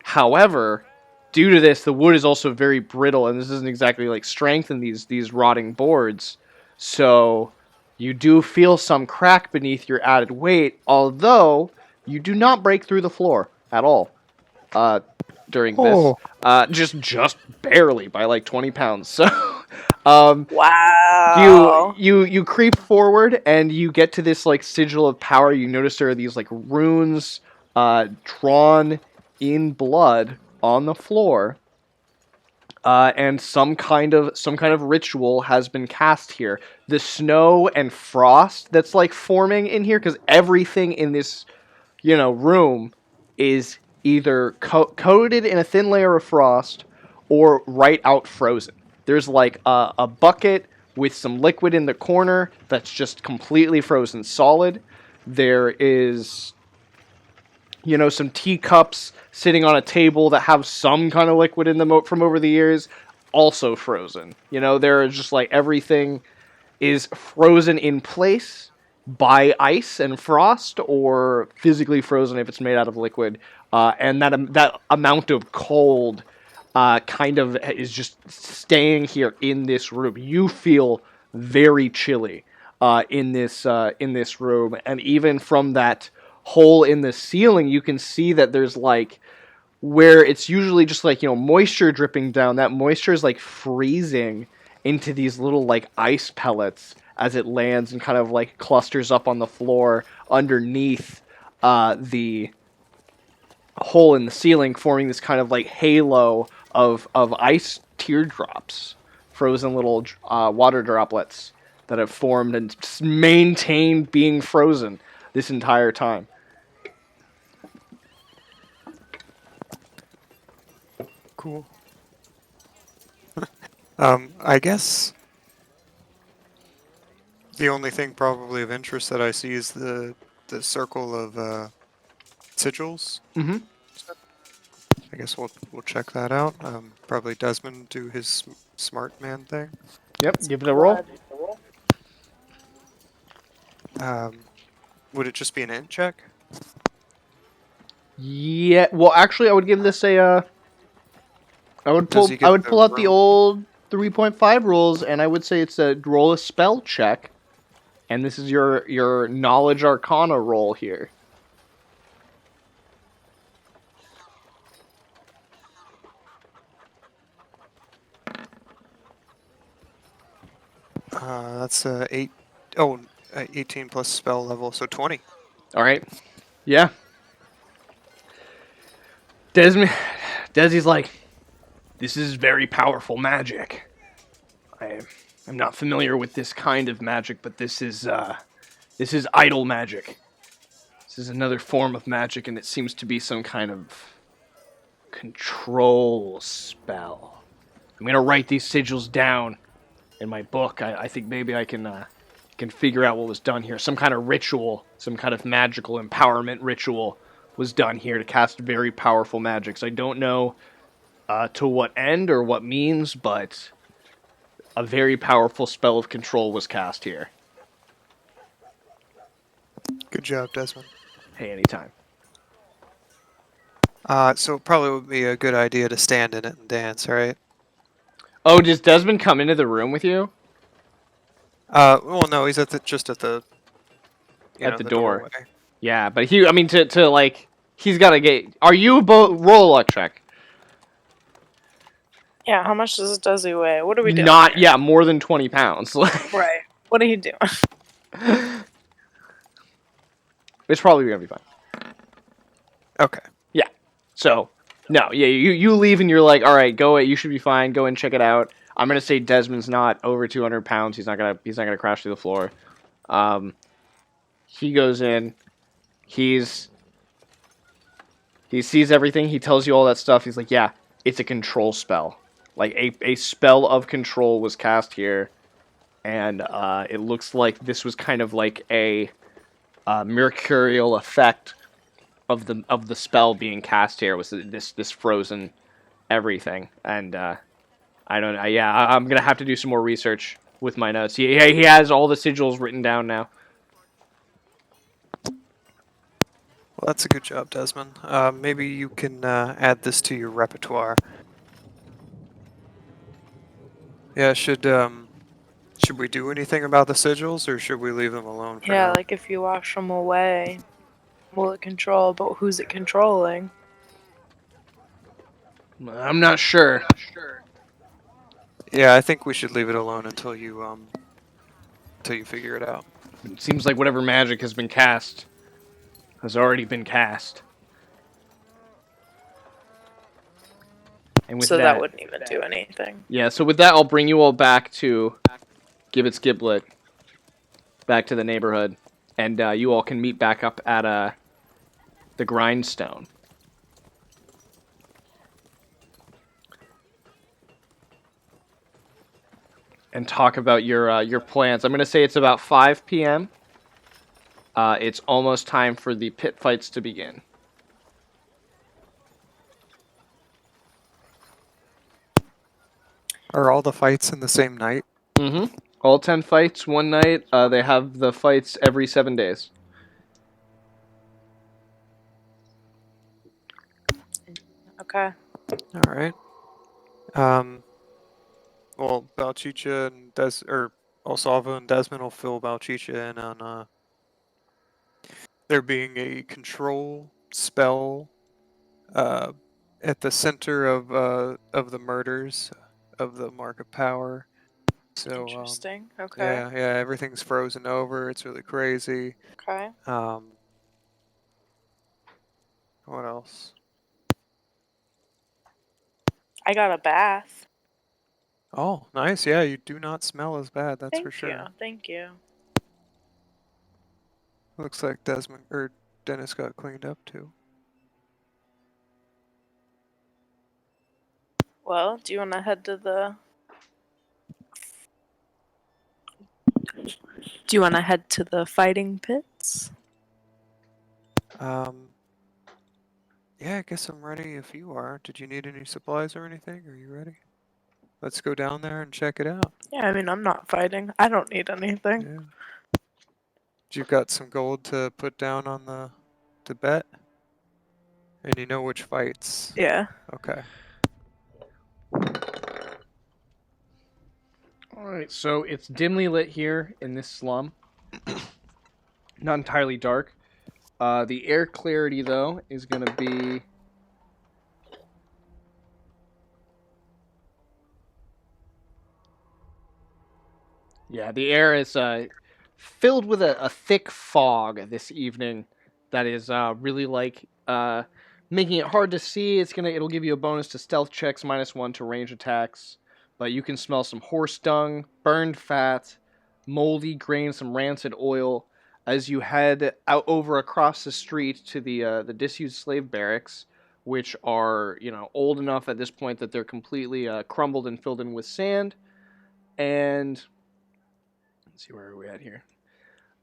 However, due to this, the wood is also very brittle, and this doesn't exactly like strengthen these rotting boards. So you do feel some crack beneath your added weight, although you do not break through the floor at all during this. Just barely by like 20 pounds. So Wow. you creep forward and you get to this like sigil of power. You notice there are these like runes drawn in blood on the floor, and some kind of ritual has been cast here. The snow and frost that's like forming in here, because everything in this room is either coated in a thin layer of frost or right out frozen. There's like a bucket with some liquid in the corner that's just completely frozen solid. There is some teacups sitting on a table that have some kind of liquid in them from over the years, also frozen. There is just like everything is frozen in place by ice and frost, or physically frozen if it's made out of liquid. And that amount of cold kind of is just staying here in this room. You feel very chilly in this room, and even from that hole in the ceiling, you can see that there's like where it's usually just like moisture dripping down. That moisture is like freezing into these little like ice pellets as it lands and kind of like clusters up on the floor underneath the hole in the ceiling, forming this kind of like halo of ice teardrops, frozen little water droplets that have formed and maintained being frozen this entire time. Cool. I guess the only thing probably of interest that I see is the circle of sigils. Mm-hmm. I guess we'll check that out. Probably Desmond do his smart man thing. Yep, give it a roll. Would it just be an int check? Yeah, well, actually, I would give this a. I would Does pull. he I get would the pull out the room? old 3.5 rules, and I would say it's a roll a spell check, and this is your knowledge arcana roll here. That's 8. Oh, 18 plus spell level, so 20. All right. Yeah. Desi's like, this is very powerful magic. I'm not familiar with this kind of magic, but this is idle magic. This is another form of magic, and it seems to be some kind of control spell. I'm gonna write these sigils down in my book. I think maybe I can figure out what was done here. Some kind of ritual, some kind of magical empowerment ritual was done here to cast very powerful magics. I don't know to what end or what means, but a very powerful spell of control was cast here. Good job, Desmond. Hey, anytime. So it probably would be a good idea to stand in it and dance, right? Oh, does Desmond come into the room with you? Well, no, he's just at the At the door. doorway. Yeah, but to like, he's got to get. Are you roll a luck check? Yeah, how much does he weigh? What are we doing? Not, here? yeah, more than 20 pounds. Right. What are you doing? It's probably gonna be fine. Okay. Yeah. So, no, yeah, you leave and you're like, all right, go. You should be fine. Go and check it out. I'm gonna say Desmond's not over 200 pounds. He's not gonna crash through the floor. He goes in. He sees everything. He tells you all that stuff. He's like, yeah, it's a control spell. Like a spell of control was cast here, and it looks like this was kind of like a mercurial effect of the spell being cast here, was this frozen everything. And I don't know. Yeah, I'm gonna have to do some more research with my notes. He has all the sigils written down now. Well, that's a good job, Desmond. Maybe you can add this to your repertoire. Yeah, should we do anything about the sigils, or should we leave them alone for Yeah, now? like if you wash them away, will it control? But who's it controlling? I'm not sure. Yeah, I think we should leave it alone until you figure it out. It seems like whatever magic has been cast has already been cast. And with So that that, wouldn't even do anything. yeah. So with that, I'll bring you all back to Gibbet's Giblet, back to the neighborhood, and you all can meet back up at the grindstone. And talk about your plans. I'm gonna say it's about 5 p.m. It's almost time for the pit fights to begin. Are all the fights in the same night? Mm-hmm. All 10 fights one night. They have the fights every 7 days. Okay. All right. Um, well, Bouchicha and Osolva and Desmond will fill Bouchicha in on there being a control spell uh, at the center of the murders of the Mark of Power. So Interesting. Okay. yeah, everything's frozen over. It's really crazy. Okay. What else? I got a bath. Oh, nice. Yeah, you do not smell as bad. That's for Thank you. sure. Thank you. Looks like Desmond or Dennis got cleaned up too. Well, do you want to head to the... Do you want to head to the fighting pits? Yeah, I guess I'm ready if you are. Did you need any supplies or anything? Are you ready? Let's go down there and check it out. Yeah, I mean, I'm not fighting. I don't need anything. Yeah. You got some gold to put down on to bet? And you know which fights? Yeah. Okay. Alright, so it's dimly lit here in this slum. Not entirely dark. The air clarity, though, is going to be... Yeah, the air is filled with a thick fog this evening that is really making it hard to see. It'll give you a bonus to stealth checks, -1 to range attacks, but you can smell some horse dung, burned fat, moldy grain, some rancid oil as you head out over across the street to the disused slave barracks, which are old enough at this point that they're completely crumbled and filled in with sand. And let's see, where are we at here?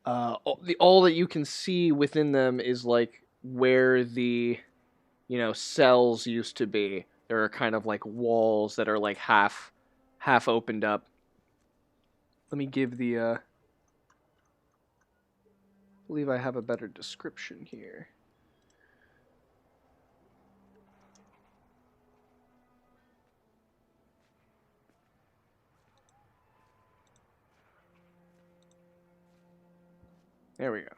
All that you can see within them is like where the cells used to be. There are kind of like walls that are like half opened up. Let me give the I believe I have a better description here. There we go.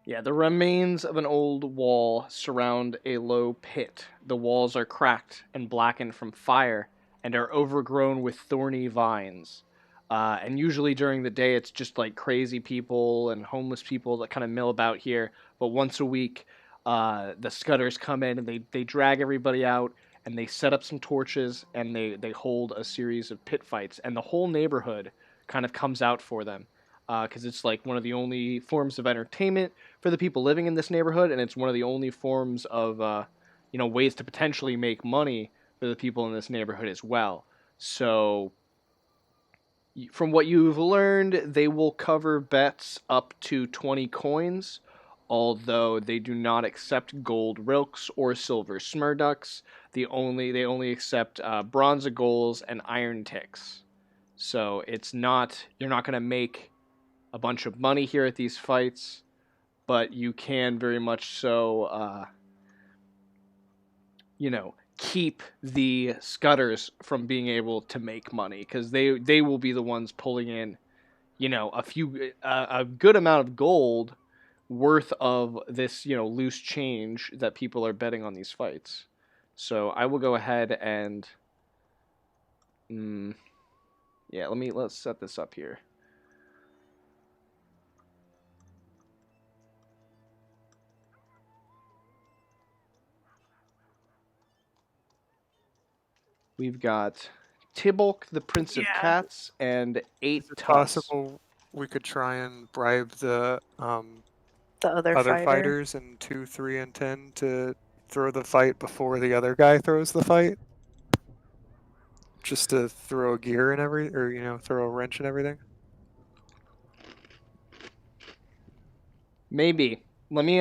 Yeah, the remains of an old wall surround a low pit. The walls are cracked and blackened from fire and are overgrown with thorny vines. And usually during the day, it's just like crazy people and homeless people that kind of mill about here. But once a week, the Scutters come in and they drag everybody out and they set up some torches and they hold a series of pit fights. And the whole neighborhood kind of comes out for them because it's like one of the only forms of entertainment for the people living in this neighborhood, and it's one of the only forms of ways to potentially make money for the people in this neighborhood as well. So from what you've learned, they will cover bets up to 20 coins, although they do not accept gold rilks or silver smurducks. They only accept bronze goals and iron ticks. So you're not going to make a bunch of money here at these fights, but you can very much so, keep the Scutters from being able to make money because they will be the ones pulling in, a good amount of gold worth of this, loose change that people are betting on these fights. So I will go ahead and, yeah, let's set this up here. We've got Tibulk, the Prince of Yeah. Cats, and 8 Is it Tuss. possible we could try and bribe the The other other fighter. fighters in 2, 3, and 10 to throw the fight before the other guy throws the fight? Just to throw a gear and throw a wrench and everything? Maybe. Let me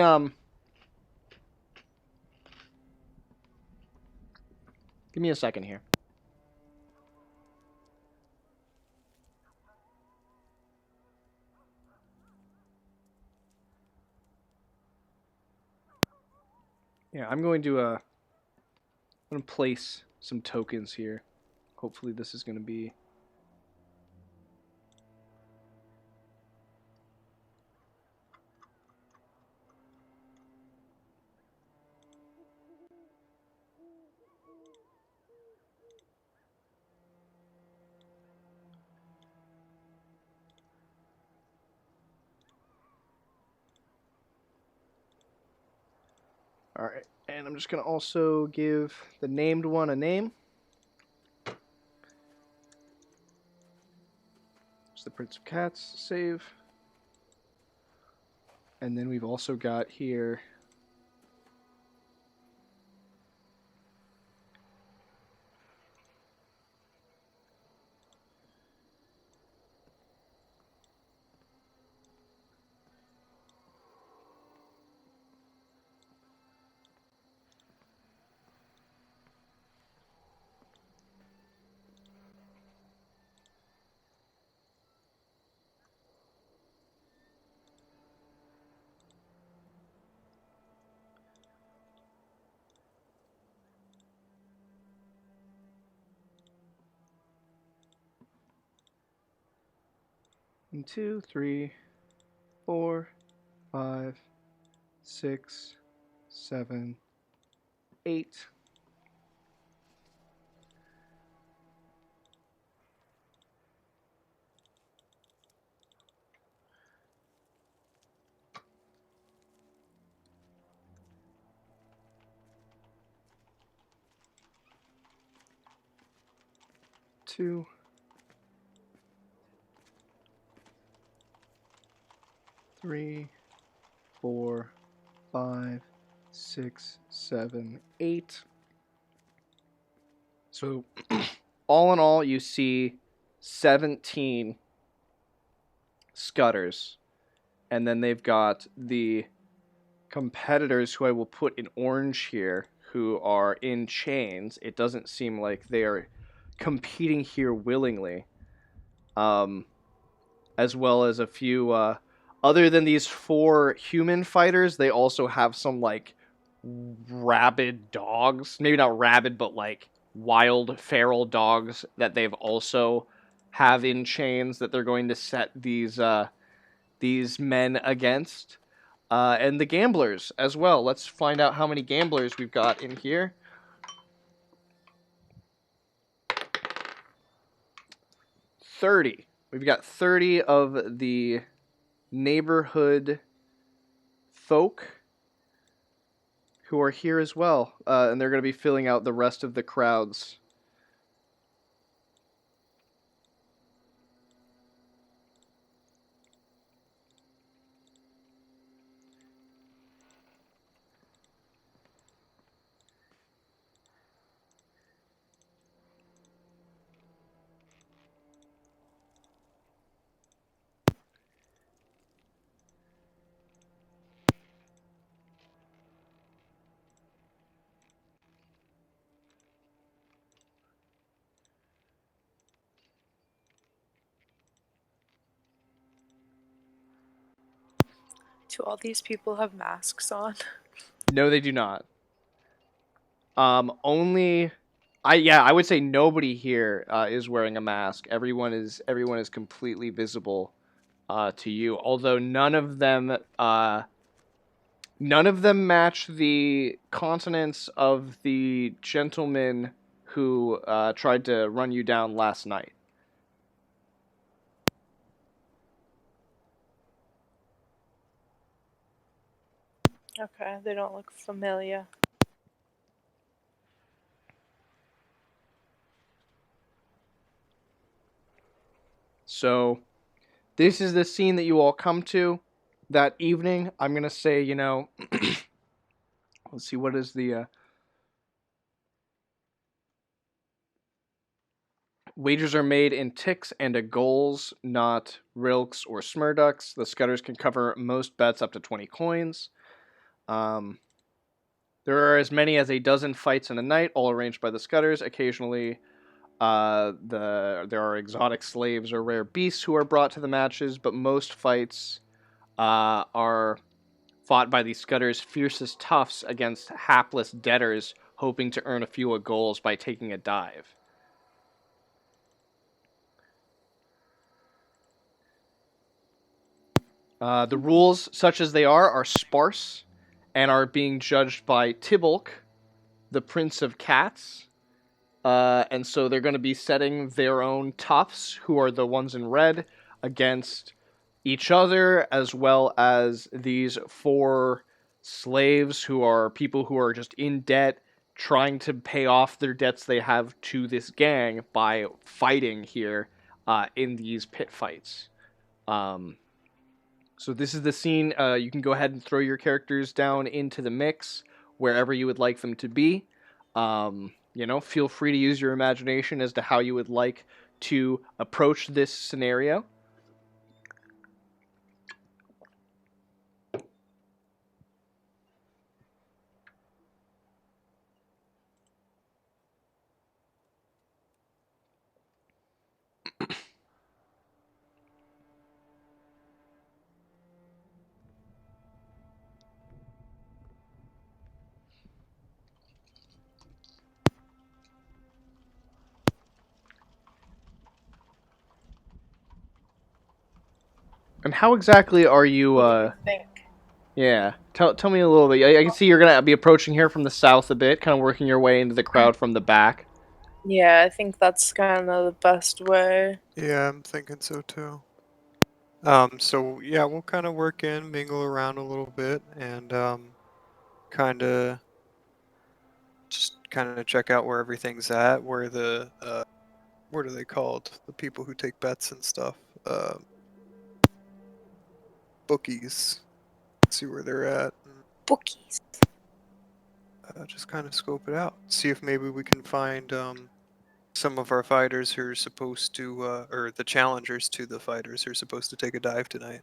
give me a second here. Yeah, I'm going to place some tokens here. Hopefully this is going to be all right. And I'm just going to also give the named one a name. It's the Prince of Cats save. And then we've also got here One, 2, 3, 4, 5, 6, 7, 8. Two, 3, 4, 5, 6, 7, 8. So, all in all, you see 17 Scutters. And then they've got the competitors who I will put in orange here who are in chains. It doesn't seem like they are competing here willingly. As well as a few, other than these 4 human fighters, they also have some, like, rabid dogs. Maybe not rabid, but, like, wild, feral dogs that they've also have in chains that they're going to set these men against. And the gamblers as well. Let's find out how many gamblers we've got in here. We've got 30 of the neighborhood folk who are here as well. And they're going to be filling out the rest of the crowds. Do all these people have masks on? No, they do not. Only, I would say nobody here is wearing a mask. Everyone is completely visible to you. Although none of them match the consonants of the gentleman who tried to run you down last night. Okay, they don't look familiar. So this is the scene that you all come to that evening. I'm gonna say, let's see, what is the wagers are made in ticks and a goals, not rilks or smurducks. The Scutters can cover most bets up to 20 coins. There are as many as a dozen fights in a night, all arranged by the Scutters. Occasionally, there are exotic slaves or rare beasts who are brought to the matches, but most fights are fought by the Scutters' fiercest toughs against hapless debtors hoping to earn a few goals by taking a dive. The rules, such as they are sparse and are being judged by Tibulk, the Prince of Cats. And so they're going to be setting their own toughs, who are the ones in red, against each other, as well as these 4 slaves who are people who are just in debt, trying to pay off their debts they have to this gang by fighting here in these pit fights. So this is the scene. You can go ahead and throw your characters down into the mix wherever you would like them to be. Feel free to use your imagination as to how you would like to approach this scenario. And how exactly are you? What do you think? Yeah, tell me a little bit. I can see you're gonna be approaching here from the south a bit, kind of working your way into the crowd from the back. Yeah, I think that's kind of the best way. Yeah, I'm thinking so too. So yeah, we'll kind of work in, mingle around a little bit, and kind of just kind of check out where everything's at, where the what are they called? The people who take bets and stuff. Bookies. See where they're at. Bookies. Just kind of scope it out. See if maybe we can find some of our fighters who are supposed to, or the challengers to the fighters who are supposed to take a dive tonight.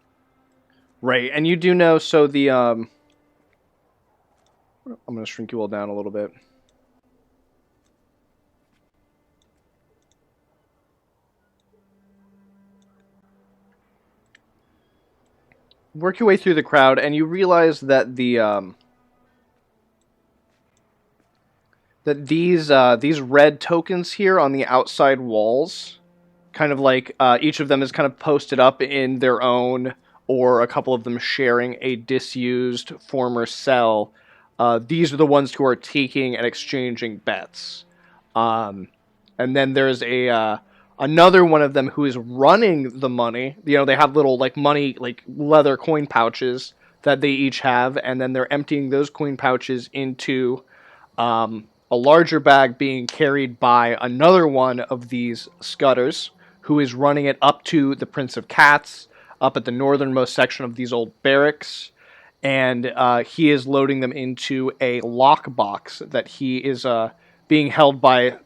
Right, and you do know. So the I'm gonna shrink you all down a little bit. Work your way through the crowd, and you realize that these red tokens here on the outside walls, kind of like each of them is kind of posted up in their own, or a couple of them sharing a disused former cell. These are the ones who are taking and exchanging bets. And then there's another one of them who is running the money. They have little money leather coin pouches that they each have, and then they're emptying those coin pouches into a larger bag being carried by another one of these Scutters, who is running it up to the Prince of Cats, up at the northernmost section of these old barracks, and he is loading them into a lockbox that he is being held by,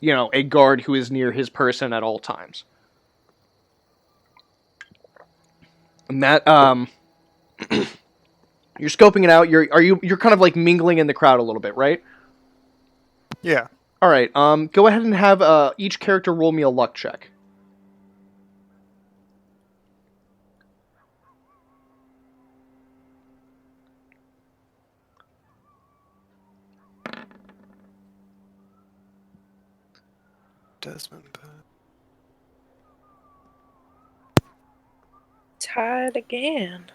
a guard who is near his person at all times. And that you're scoping it out. You're kind of mingling in the crowd a little bit, right? Yeah. All right. Go ahead and have each character roll me a luck check. Desmond. Tied again.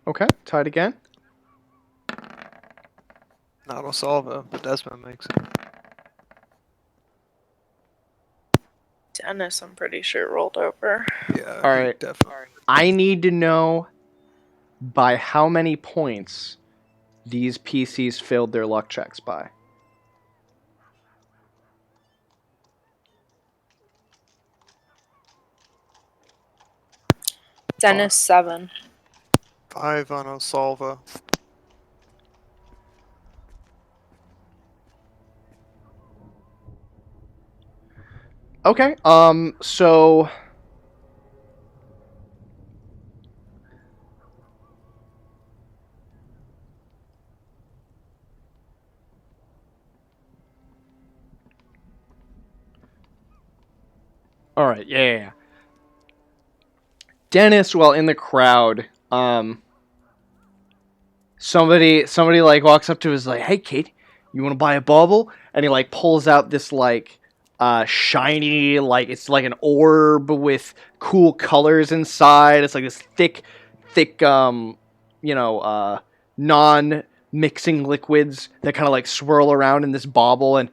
Okay. Tied again. Not Osolva, but Desmond makes it. Dennis, I'm pretty sure, rolled over. Yeah. All right. Definitely. I need to know by how many points these PCs failed their luck checks by. Dennis 7. 5 on Osolva. Okay. So. All right. Yeah. Dennis, while in the crowd, somebody like walks up to him and is like, "Hey kid, you want to buy a bauble?" And he like pulls out this like shiny, like it's like an orb with cool colors inside. It's like this thick non mixing liquids that kind of like swirl around in this bauble, and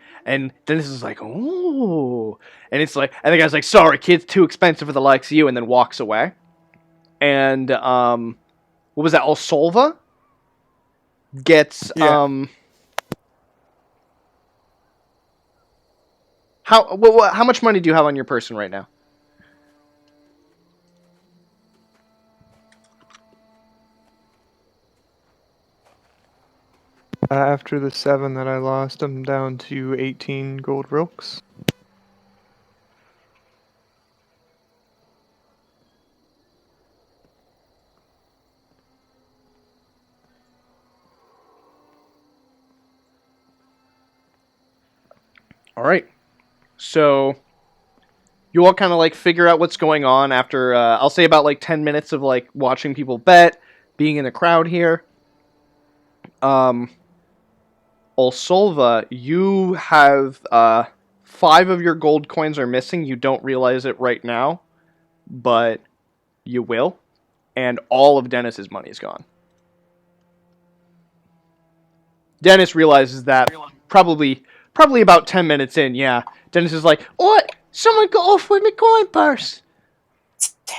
Dennis is like, "Ooh." And it's like, and the guy's like, "Sorry, kid, too expensive for the likes of you," and then walks away. And what was that? Osolva gets Yeah. how much money do you have on your person right now? After the 7 that I lost, I'm down to 18 gold rilks. All right. So you all kind of like figure out what's going on after I'll say about like 10 minutes of like watching people bet, being in the crowd here. Olsolva, you have 5 of your gold coins are missing. You don't realize it right now, but you will. And all of Dennis's money is gone. Dennis realizes that probably about 10 minutes in, yeah. Dennis is like, "What? Someone got off with my coin purse." Damn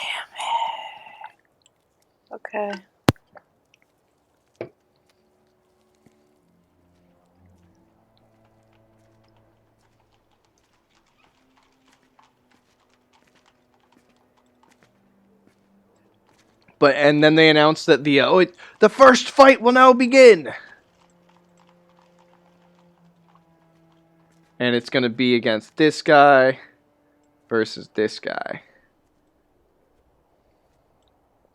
it. Okay. And then they announced that the first fight will now begin. And it's going to be against this guy versus this guy.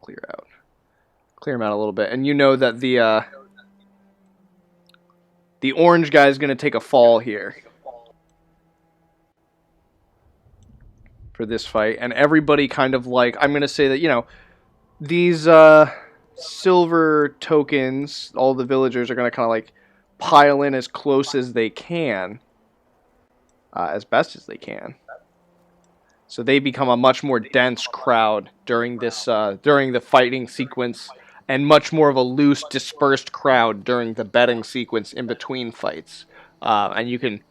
Clear him out a little bit. And you know that the orange guy is going to take a fall here for this fight. And everybody kind of like, I'm going to say that, these silver tokens, all the villagers are going to kind of like pile in as close as they can, as best as they can. So they become a much more dense crowd during this during the fighting sequence, and much more of a loose, dispersed crowd during the betting sequence in between fights. And you can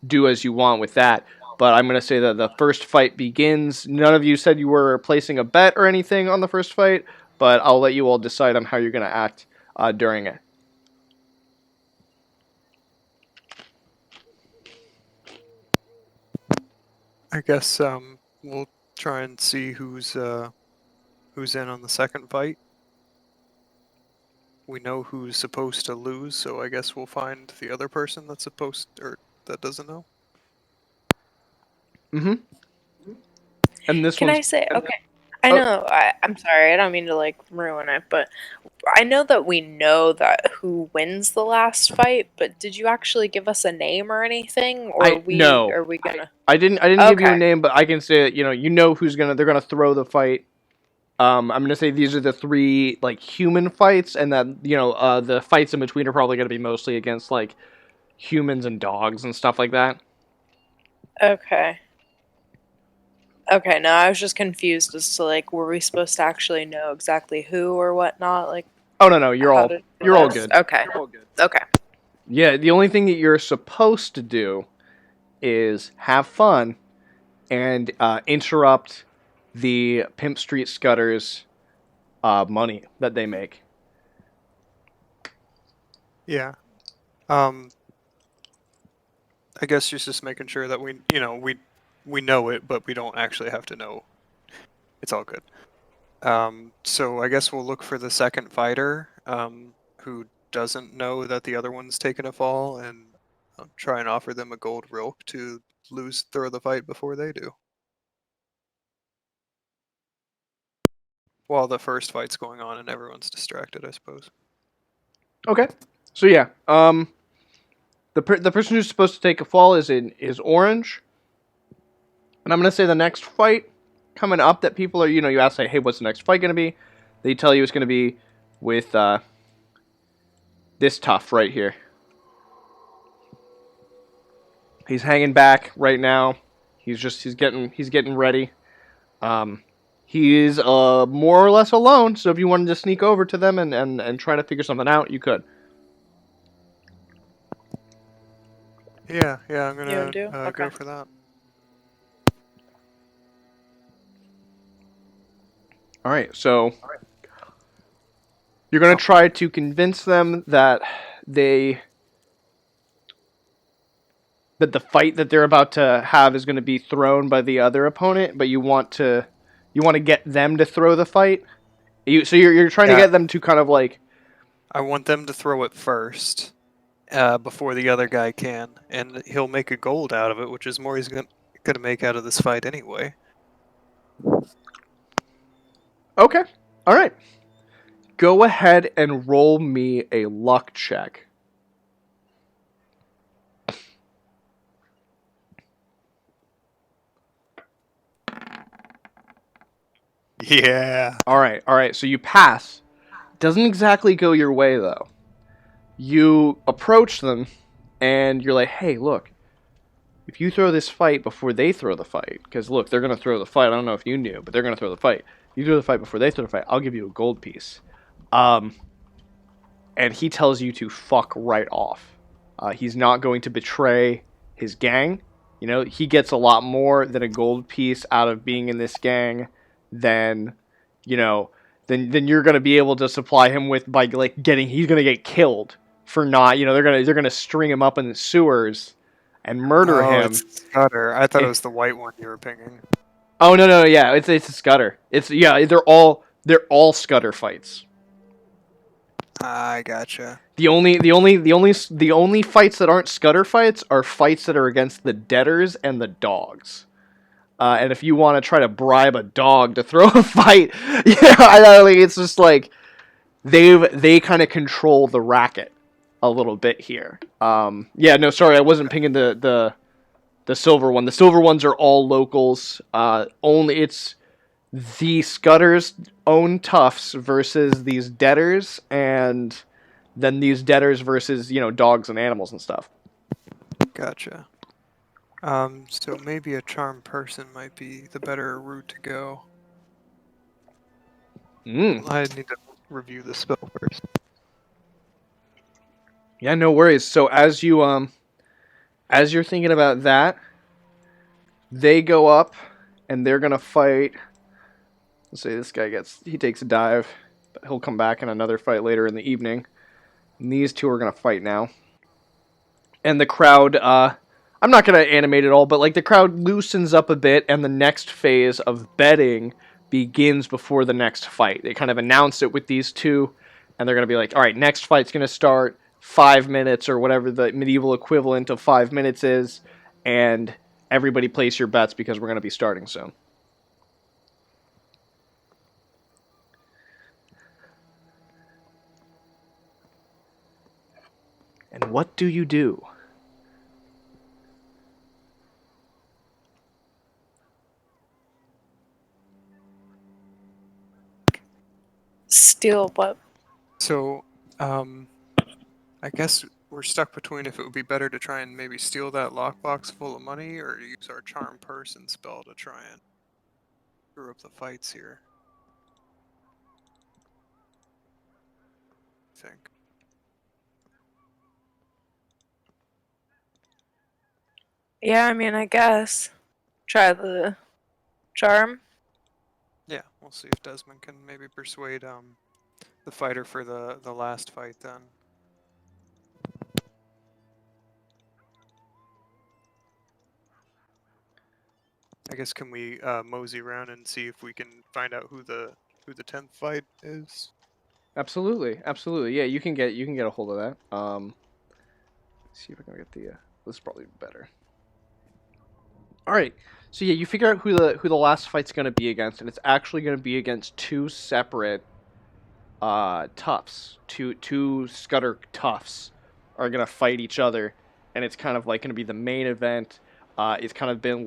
do as you want with that. But I'm going to say that the first fight begins. None of you said you were placing a bet or anything on the first fight, but I'll let you all decide on how you're going to act during it. I guess we'll try and see who's in on the second fight. We know who's supposed to lose, so I guess we'll find the other person that's supposed or that doesn't know. Mm-hmm. And this Can one's I say, okay, I know, I'm sorry, I don't mean to like ruin it, but I know that we know that who wins the last fight, but did you actually give us a name or anything? Or no. are we gonna? I didn't give you a Okay. name, but I can say that you know who's they're gonna throw the fight. I'm gonna say these are the 3 like human fights, and that the fights in between are probably gonna be mostly against like humans and dogs and stuff like that. Okay. Okay, no, I was just confused as to like, were we supposed to actually know exactly who or whatnot? Like, Oh no, you're all good. Okay. Okay. Yeah, the only thing that you're supposed to do is have fun and interrupt the Pimp Street Scutters money that they make. Yeah. I guess just making sure that we know it, but we don't actually have to know. It's all good. So I guess we'll look for the second fighter, who doesn't know that the other one's taken a fall, and try and offer them a gold rope to throw the fight before they do. While the first fight's going on and everyone's distracted, I suppose. Okay. So yeah, the person who's supposed to take a fall is orange, and I'm gonna say the next fight coming up that people are, you ask, like, hey, what's the next fight gonna be? They tell you it's gonna be with this tough right here. He's hanging back right now. He's getting ready. He is more or less alone. So if you wanted to sneak over to them and try to figure something out, you could. Yeah, I'm You gonna wanna do? Okay. go for that. All right. So you're gonna try to convince them that the fight that they're about to have is going to be thrown by the other opponent, but you want to get them to throw the fight. So you're trying to Yeah. get them to kind of like. I want them to throw it first, before the other guy can, and he'll make a gold out of it, which is more he's gonna make out of this fight anyway. Okay. All right. Go ahead and roll me a luck check. Yeah. All right. So you pass. Doesn't exactly go your way though. You approach them, and you're like, "Hey, look. If you throw this fight before they throw the fight, because look, they're gonna throw the fight. I don't know if you knew, but they're gonna throw the fight. You throw the fight before they throw the fight. I'll give you a gold piece." And he tells you to fuck right off. He's not going to betray his gang. He gets a lot more than a gold piece out of being in this gang than, than you're going to be able to supply him with by like he's going to get killed for not, they're going to string him up in the sewers and murder him. It's Scudder. I thought it was the white one you were pinging. Oh no, yeah, it's a Scudder. They're all Scudder fights. I gotcha. The only fights that aren't Scudder fights are fights that are against the Deaders and the Dogs. And if you want to try to bribe a dog to throw a fight, it's just like they kind of control the racket a little bit here. Sorry, I wasn't pinging the silver one. The silver ones are all locals. Only it's the Scudders own toughs versus these Deaders, and then these Deaders versus dogs and animals and stuff. Gotcha. So maybe a charmed person might be the better route to go. I need to review the spell first. Yeah, no worries. So as you're thinking about that, they go up and they're gonna fight. Let's say this guy takes a dive, but he'll come back in another fight later in the evening. And these two are gonna fight now. And the crowd, I'm not gonna animate it all, but like the crowd loosens up a bit, and the next phase of betting begins before the next fight. They kind of announce it with these two, and they're gonna be like, all right, next fight's gonna start 5 minutes or whatever the medieval equivalent of 5 minutes is, and everybody place your bets because we're gonna be starting soon. And what do you do? Steal what? So, I guess we're stuck between if it would be better to try and maybe steal that lockbox full of money, or use our charm person spell to try and screw up the fights here. I think. Yeah, I mean, I guess. Try the charm. Yeah, we'll see if Desmond can maybe persuade the fighter for the last fight then. I guess can we mosey around and see if we can find out who the who the 10th fight is? Absolutely, absolutely. Yeah, you can get a hold of that. See if I can get the. This is probably better. All right. So yeah, you figure out who the last fight's gonna be against, and it's actually gonna be against two separate toughs. Two Scudder toughs are gonna fight each other, and it's kind of like gonna be the main event. It's kind of been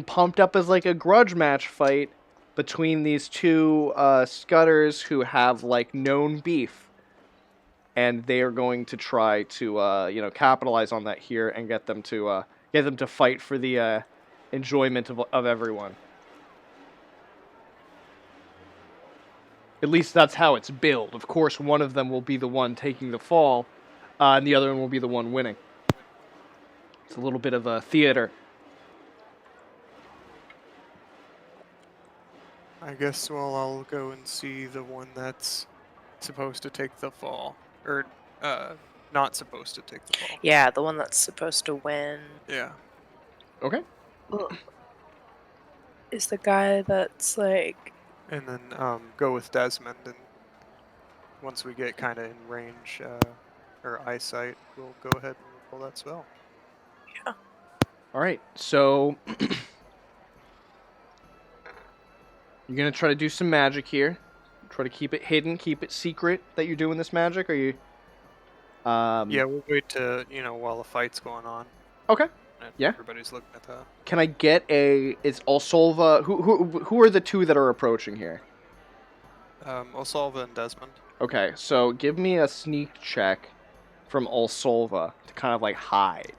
pumped up as like a grudge match fight between these two Scudders who have like known beef, and they are going to try to capitalize on that here and get them to fight for the enjoyment of everyone. At least that's how it's billed. Of course, one of them will be the one taking the fall, and the other one will be the one winning. It's a little bit of a theater. I guess, well, I'll go and see the one that's supposed to take the fall. Or, not supposed to take the fall. Yeah, the one that's supposed to win Yeah. Okay. is the guy that's like... And then, go with Desmond, and once we get kind of in range, or eyesight, we'll go ahead and roll that spell. Yeah. All right. So you're gonna try to do some magic here. Try to keep it hidden, keep it secret that you're doing this magic. Are you? Yeah, we'll wait to, while the fight's going on. Okay. And Yeah. Everybody's looking at that. Can I get a? Is Osolva? Who are the two that are approaching here? Osolva and Desmond. Okay, so give me a sneak check from Osolva to kind of like hide.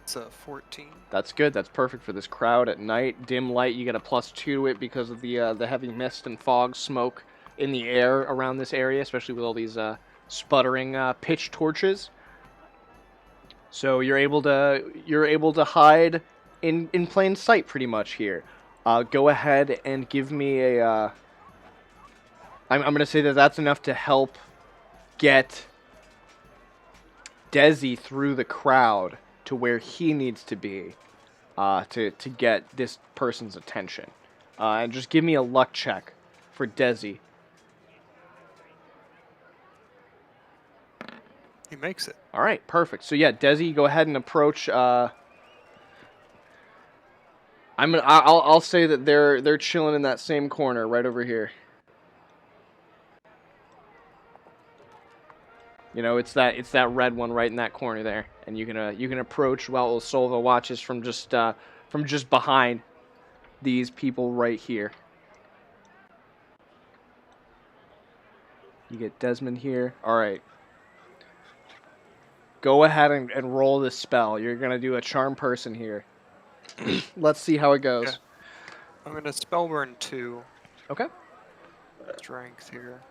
It's a 14. That's good. That's perfect for this crowd at night. Dim light, you get a +2 to it because of the heavy mist and fog smoke in the air around this area, especially with all these sputtering pitch torches. So you're able to hide in plain sight pretty much here. Go ahead and give me a. I'm gonna say that that's enough to help get Desi through the crowd to where he needs to be to get this person's attention. And just give me a luck check for Desi. He makes it. All right, perfect. So yeah, Desi, go ahead and approach. I'll say that they're chilling in that same corner right over here. It's that red one right in that corner there, and you can approach while Osolva watches from just behind these people right here. You get Desmond here. All right. Go ahead and roll this spell. You're gonna do a charm person here. Let's see how it goes. Okay. I'm gonna spellburn 2. Okay. Strength here.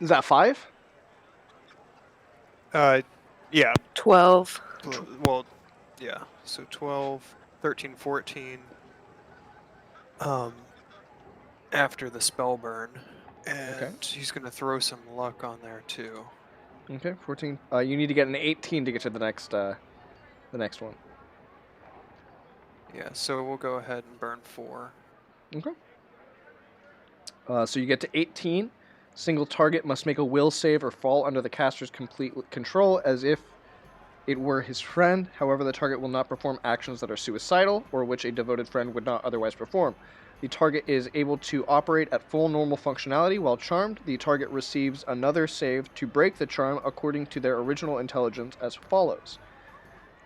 Is that 5? Yeah. 12. Well, yeah. So 12, 13, 14. After the spell burn, and Okay. he's gonna throw some luck on there too. Okay, 14. You need to get an 18 to get to the next one. Yeah. So we'll go ahead and burn 4. Okay. So you get to 18. Single target must make a will save or fall under the caster's complete control as if it were his friend. However, the target will not perform actions that are suicidal or which a devoted friend would not otherwise perform. The target is able to operate at full normal functionality while charmed. The target receives another save to break the charm according to their original intelligence as follows.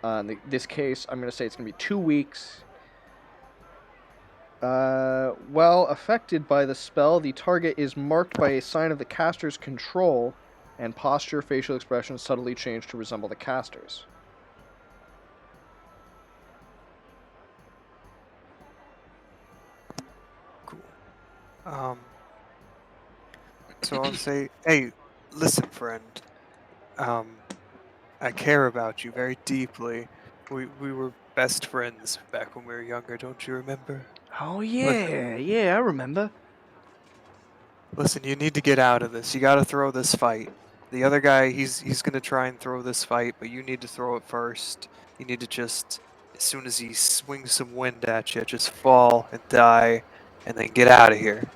In this case, I'm going to say it's going to be 2 weeks. While affected by the spell, the target is marked by a sign of the caster's control, and posture, facial expression subtly change to resemble the caster's. Cool. So I'll say, hey, listen, friend. I care about you very deeply. We were best friends back when we were younger, don't you remember? Oh yeah, I remember. Listen, you need to get out of this. You gotta throw this fight. The other guy, he's gonna try and throw this fight, but you need to throw it first. You need to just, as soon as he swings some wind at you, just fall and die, and then get out of here.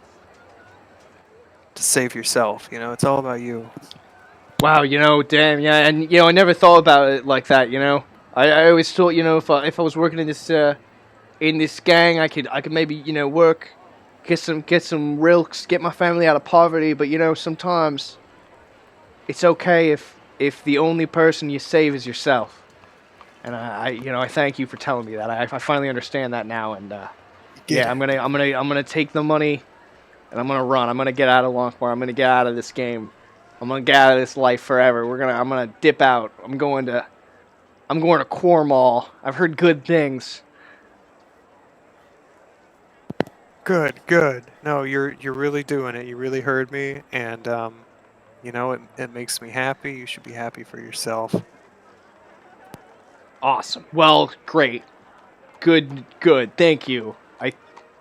To save yourself, you know, it's all about you. Wow, damn, yeah, and I never thought about it like that. I always thought, if I was working in this gang, I could maybe work, get some rilks, get my family out of poverty. But sometimes it's okay if the only person you save is yourself. And I thank you for telling me that. I finally understand that now. And yeah, I'm gonna take the money, and I'm gonna run. I'm gonna get out of Lankhmar. I'm gonna get out of this game. I'm gonna get out of this life forever. I'm gonna dip out. I'm going to Cornwall. I've heard good things. Good. No, you're really doing it. You really heard me, and it makes me happy. You should be happy for yourself. Awesome. Well, great. Good. Thank you.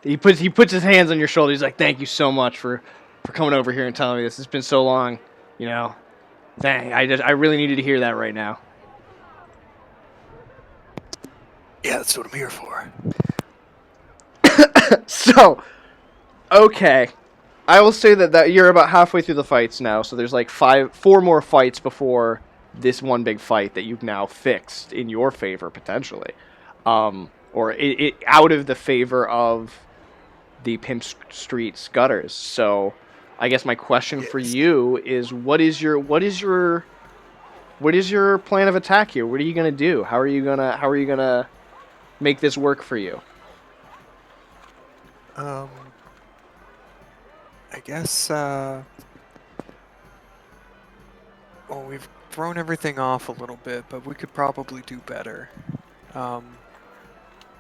He puts his hands on your shoulder. He's like, "Thank you so much for coming over here and telling me this. It's been so long, Dang, I really needed to hear that right now." Yeah, that's what I'm here for. So, okay. I will say that you're about halfway through the fights now, so there's like 4 more fights before this one big fight that you've now fixed in your favor, potentially. Or it out of the favor of the Pimp Street Scutters. So, I guess my question for you is, what is your plan of attack here? What are you gonna do? How are you gonna make this work for you? I guess, well, we've thrown everything off a little bit, but we could probably do better.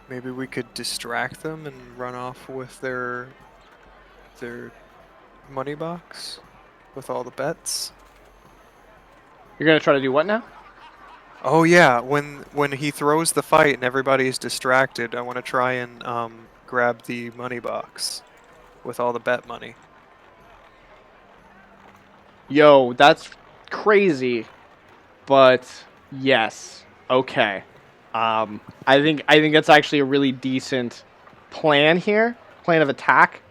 Maybe we could distract them and run off with their money box with all the bets. You're gonna try to do what now? Oh yeah, when he throws the fight and everybody's distracted, I want to try and grab the money box with all the bet money. Yo, that's crazy, but yes, okay. I think that's actually a really decent plan here, plan of attack.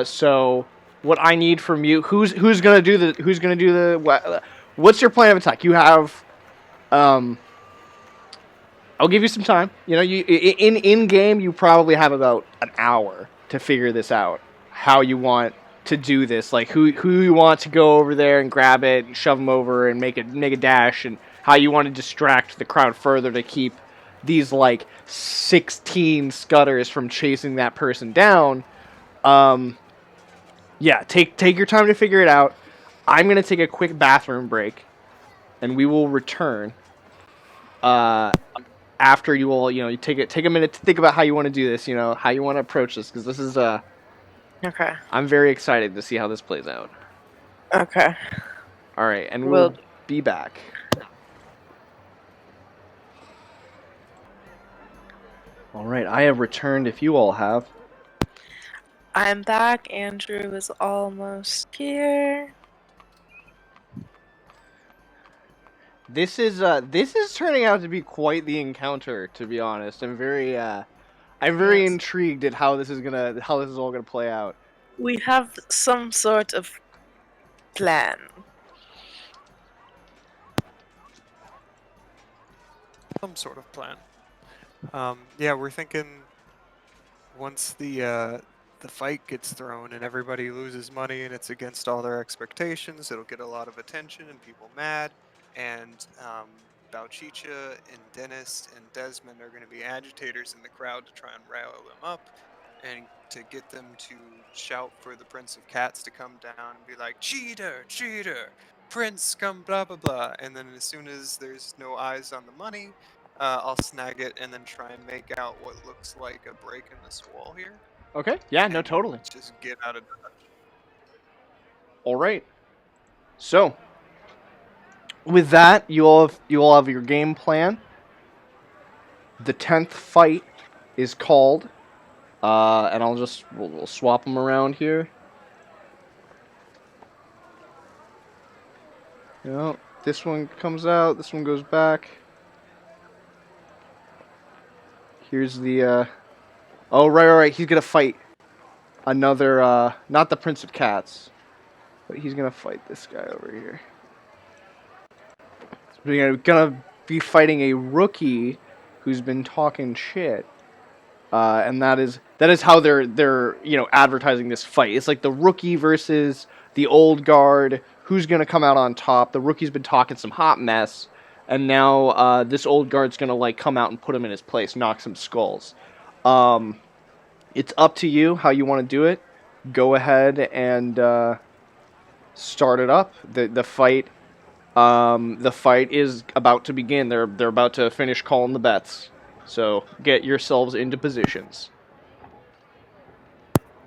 So what I need from you, who's gonna do the what's your plan of attack? You have, I'll give you some time. You in game, you probably have about an hour to figure this out. How you want to do this, like who you want to go over there and grab it and shove them over and make a dash, and how you want to distract the crowd further to keep these like 16 scutters from chasing that person down. Yeah, take your time to figure it out. I'm gonna take a quick bathroom break, and we will return. After you will, you take a minute to think about how you want to do this. How you want to approach this, because this is Okay. I'm very excited to see how this plays out. Okay. All right, and we'll be back. All right, I have returned if you all have. I'm back. Andrew is almost here. This is turning out to be quite the encounter, to be honest. I'm very intrigued at how this is all gonna play out. We have some sort of plan. Some sort of plan. Yeah, we're thinking once the fight gets thrown and everybody loses money and it's against all their expectations, it'll get a lot of attention and people mad. And Bouchicha and Dennis and Desmond are going to be agitators in the crowd to try and rile them up. and to get them to shout for the Prince of Cats to come down and be like, cheater, cheater, Prince, come blah blah blah. And then as soon as there's no eyes on the money, I'll snag it and then try and make out what looks like a break in this wall here. Okay. Yeah. No. And Totally. just get out of Dodge. All right. So, with that, you all have your game plan. The 10th fight is called, and we'll swap them around here. This one comes out. This one goes back. Here's the. Oh, right. He's gonna fight another. Not the Prince of Cats, but he's gonna fight this guy over here. So we're gonna be fighting a rookie who's been talking shit, and that is how they're advertising this fight. It's like the rookie versus the old guard. Who's gonna come out on top? The rookie's been talking some hot mess, and now this old guard's gonna like come out and put him in his place, knock some skulls. It's up to you how you want to do it. Go ahead and start it up. The fight. The fight is about to begin. They're about to finish calling the bets. So get yourselves into positions.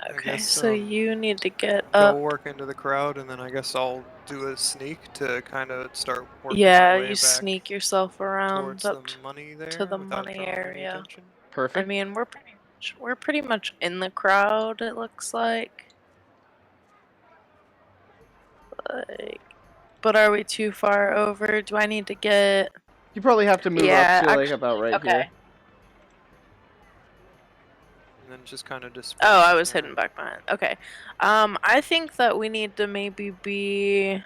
Okay, guess, so you need to get Go up. work into the crowd, and then I guess I'll do a sneak to kind of start working Yeah, my way you back sneak yourself around towards up the money there to the without money drawing any area. attention. Perfect. I mean, we're pretty much in the crowd. It looks like. But are we too far over? Do I need to get? You probably have to move Yeah, up to like about right okay. here. And then just kind of disperse. Oh, I from was there. hidden back behind. Okay. I think that we need to maybe be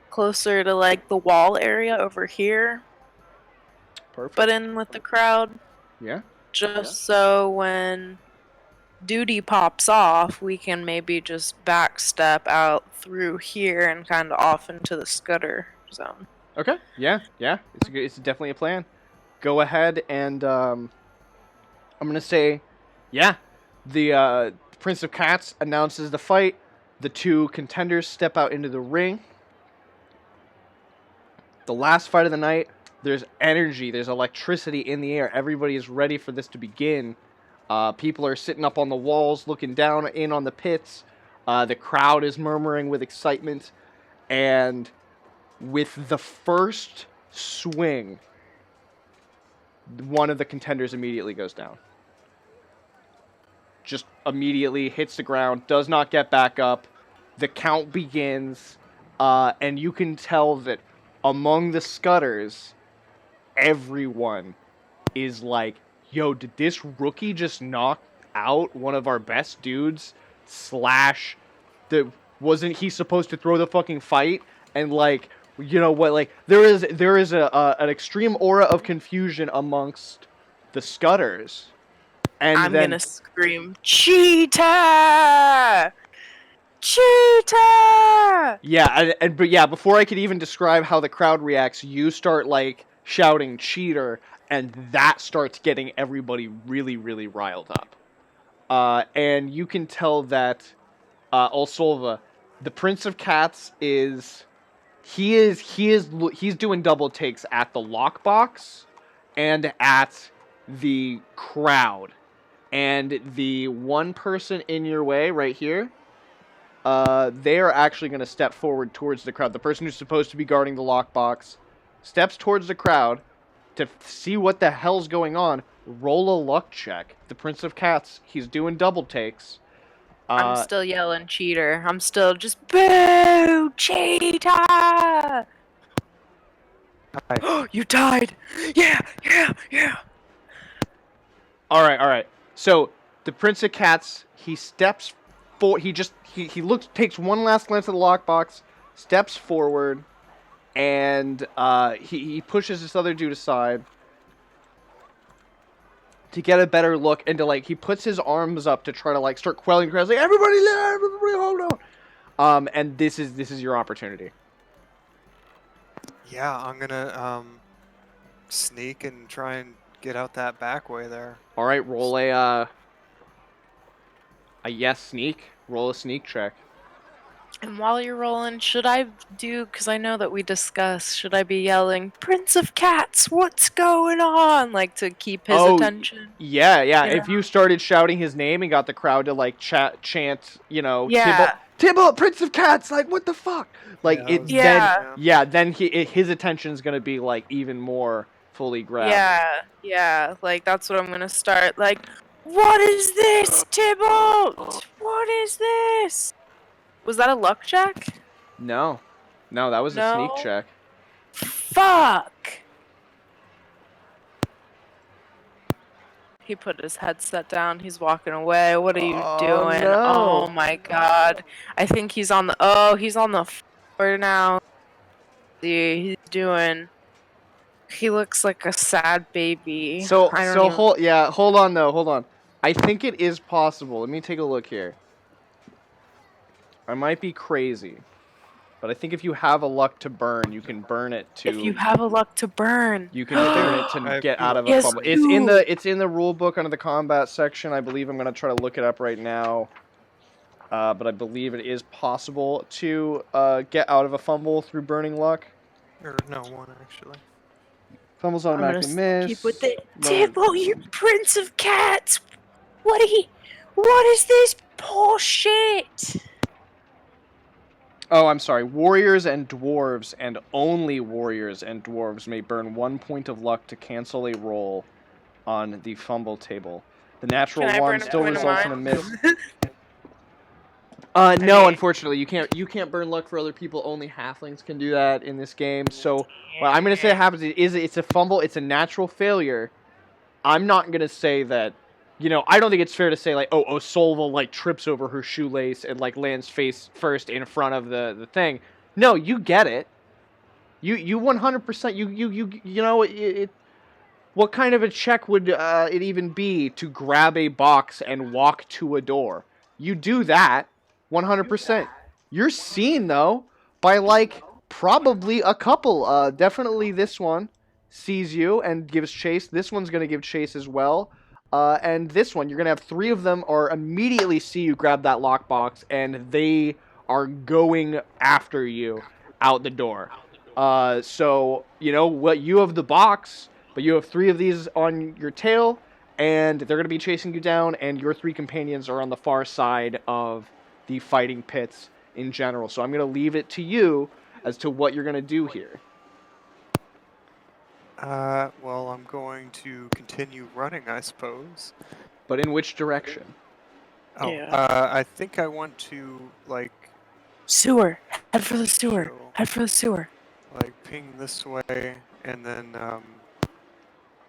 closer to like the wall area over here, Perfect. but in with the crowd, Yeah. just so when duty pops off, we can maybe just backstep out through here and kind of off into the Scutter zone. Okay. Yeah. It's definitely a plan. Go ahead and I'm gonna say, yeah. The Prince of Cats announces the fight. The two contenders step out into the ring. The last fight of the night. There's energy. There's electricity in the air. Everybody is ready for this to begin. People are sitting up on the walls, looking down in on the pits. The crowd is murmuring with excitement. And with the first swing, one of the contenders immediately goes down. Just immediately hits the ground, does not get back up. The count begins, and you can tell that among the Scutters, everyone is like, yo, did this rookie just knock out one of our best dudes? Wasn't he supposed to throw the fucking fight? And like, you know what? Like, there is an extreme aura of confusion amongst the Scutters. And I'm then gonna scream, cheetah! Cheetah! yeah, but yeah, before I could even describe how the crowd reacts, you start like shouting cheater, and that starts getting everybody really, really riled up. And you can tell that Osolva, the Prince of Cats, he's doing double takes at the lockbox and at the crowd. And the one person in your way right here, they are actually going to step forward towards the crowd. The person who's supposed to be guarding the lockbox steps towards the crowd to see what the hell's going on. Roll a luck check. The Prince of Cats, he's doing double takes. I'm still yelling cheater. I'm still just boo cheetah! You died! Yeah! All right. So the Prince of Cats, he steps forward. He looks, takes one last glance at the lockbox, steps forward, and he pushes this other dude aside to get a better look, and to like he puts his arms up to try to like start quelling the crowd. Like, everybody hold on. And this is your opportunity. Yeah, I'm gonna sneak and try and get out that back way there. All right, roll a yes sneak. Roll a sneak check. And while you're rolling, should I do, because I know that we discussed, should I be yelling, Prince of Cats, what's going on? Like to keep his attention? Yeah. You If know? you started shouting his name and got the crowd to like chant, Yeah. Tybalt, Prince of Cats, like what the fuck? Like Yeah, it's Yeah. then his attention's gonna be like even more fully grabbed. Yeah, like that's what I'm gonna start. Like, what is this, Tybalt? What is this? Was that a luck check? No, that was a sneak No. check. Fuck! He put his headset down. He's walking away. What are you doing? No. Oh my god. I think he's on the. Oh, he's on the floor now. He's doing. He looks like a sad baby. So I don't even. hold on though, hold on. I think it is possible. Let me take a look here. I might be crazy, but I think if you have a luck to burn, you can burn it to. If you have a luck to burn. You can burn it to I get feel out of a Yes, fumble. you. It's in the rule book under the combat section. I believe I'm gonna try to look it up right now. But I believe it is possible to get out of a fumble through burning luck. Or no, one actually. Fumbles I'm gonna automatically miss. keep with it. Lower- Tybalt, you Prince of Cats! What is this bullshit? Oh, I'm sorry. Warriors and dwarves, and only warriors and dwarves may burn 1 point of luck to cancel a roll on the fumble table. The natural Can I one burn a still point of results in a mine? miss. No, Okay. unfortunately, you can't burn luck for other people. Only halflings can do that in this game. So, what I'm gonna say happens is it's a fumble. It's a natural failure. I'm not gonna say that. I don't think it's fair to say like, oh, Osolva like trips over her shoelace and like lands face first in front of the thing. No, you get it. You 100%. It. What kind of a check would it even be to grab a box and walk to a door? You do that 100%. You're seen though by like probably a couple. Definitely this one sees you and gives chase. This one's gonna give chase as well. And this one, you're gonna have 3 of them are immediately see you grab that lockbox, and they are going after you out the door. So what you have the box, but you have 3 of these on your tail, and they're gonna be chasing you down, and your 3 companions are on the far side of the fighting pits in general. So I'm gonna leave it to you as to what you're gonna do here. Well, I'm going to continue running, I suppose. But in which direction? Oh, Yeah. I think I want to, like, Sewer. Head for the sewer. So- Head for the sewer. like ping this way, and then,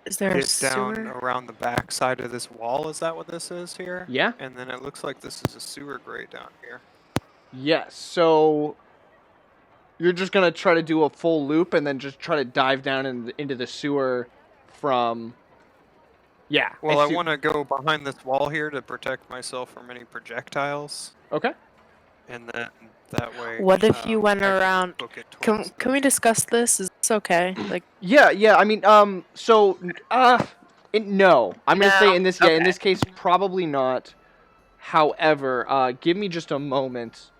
Is there a get down sewer? around the back side of this wall. Is that what this is here? Yeah. And then it looks like this is a sewer grate down here. Yes. So you're just gonna try to do a full loop and then just try to dive down into the sewer from. Yeah. Well, I want to go behind this wall here to protect myself from any projectiles, Okay. and then that way. What if you went I can around- book it Can towards can we discuss this? Is this okay? Like, Yeah. I mean, so, no. I'm gonna say in this, in Okay. this case, probably not. However, give me just a moment,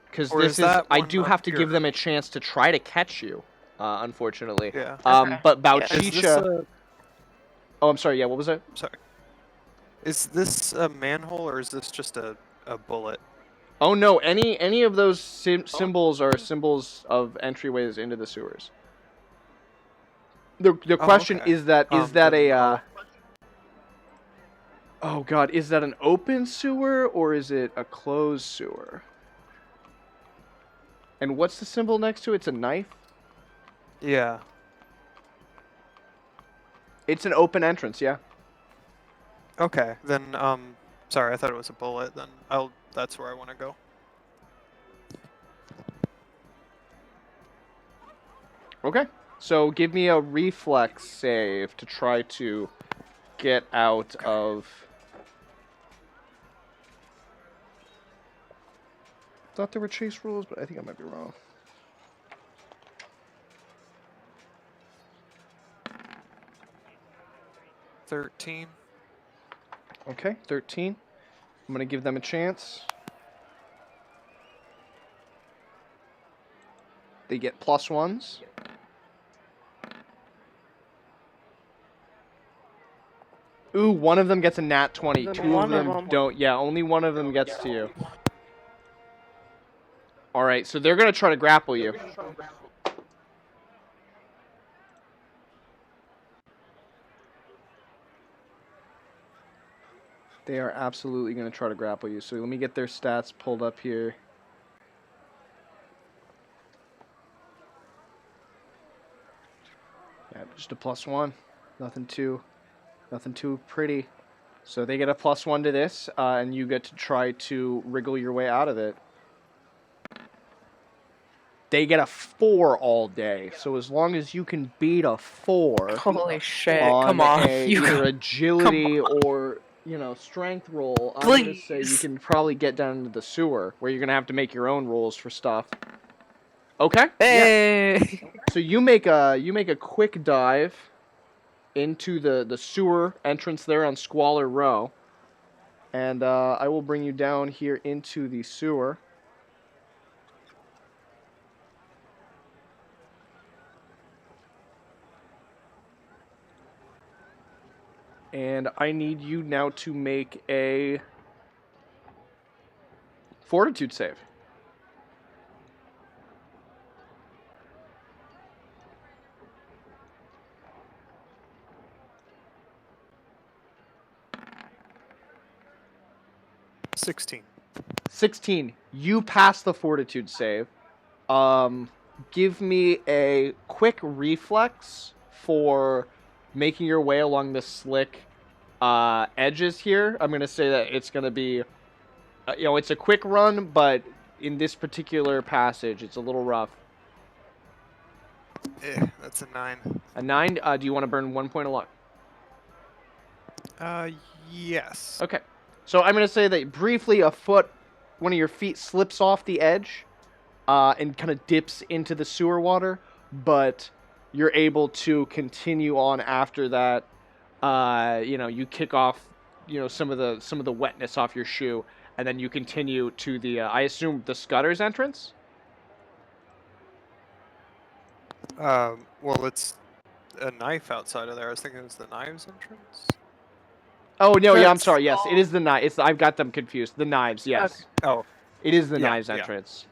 because Or this is is, that I one do up have to give here? them a chance to try to catch you. Unfortunately. Yeah. Okay. But Yeah. Is this Bouchicha. a, Oh, I'm sorry. Yeah. What was that? sorry. Is this a manhole or is this just a bullet? Oh no! Any of those symbols are symbols of entryways into the sewers. The question okay. is that is that Then a oh god, is that an open sewer or is it a closed sewer? And what's the symbol next to it? It's a knife. Yeah. It's an open entrance. Yeah. Okay. Then sorry, I thought it was a bullet. Then that's where I want to go. Okay. So give me a reflex save to try to get out of. Thought there were chase rules, but I think I might be wrong. 13. Okay, 13. I'm going to give them a chance. They get +1s. Ooh, one of them gets a nat 20. Two of One of them them. don't. Yeah, only one of them gets to you. All right, so they're going to try to grapple you. They are absolutely going to try to grapple you. So let me get their stats pulled up here. Yeah, just a +1. Nothing too pretty. So they get a +1 to this, and you get to try to wriggle your way out of it. They get a 4 all day. So as long as you can beat a 4 Holy shit! on Come on, either agility or strength roll, I'm gonna say you Please. can probably get down into the sewer where you're gonna have to make your own rolls for stuff. Okay. Yeah. Hey. So you make a quick dive into the sewer entrance there on Squalor Row, and I will bring you down here into the sewer. And I need you now to make a fortitude save. $16. 16. You pass the fortitude save. Give me a quick reflex for making your way along the slick edges here. I'm going to say that it's going to be, it's a quick run, but in this particular passage, it's a little rough. That's a 9. A 9, do you want to burn 1 point of luck? Yes. Okay. So I'm going to say that briefly one of your feet slips off the edge and kind of dips into the sewer water, but you're able to continue on after that. You kick off, some of the wetness off your shoe, and then you continue to the, I assume, the Scutters entrance? Well, it's a knife outside of there. I was thinking it was the knives entrance. Oh, no, yeah, I'm That's sorry. Yes, it is the knife. I've got them confused. The knives, yes. Okay. Oh, It is the Yeah, knives yeah. entrance.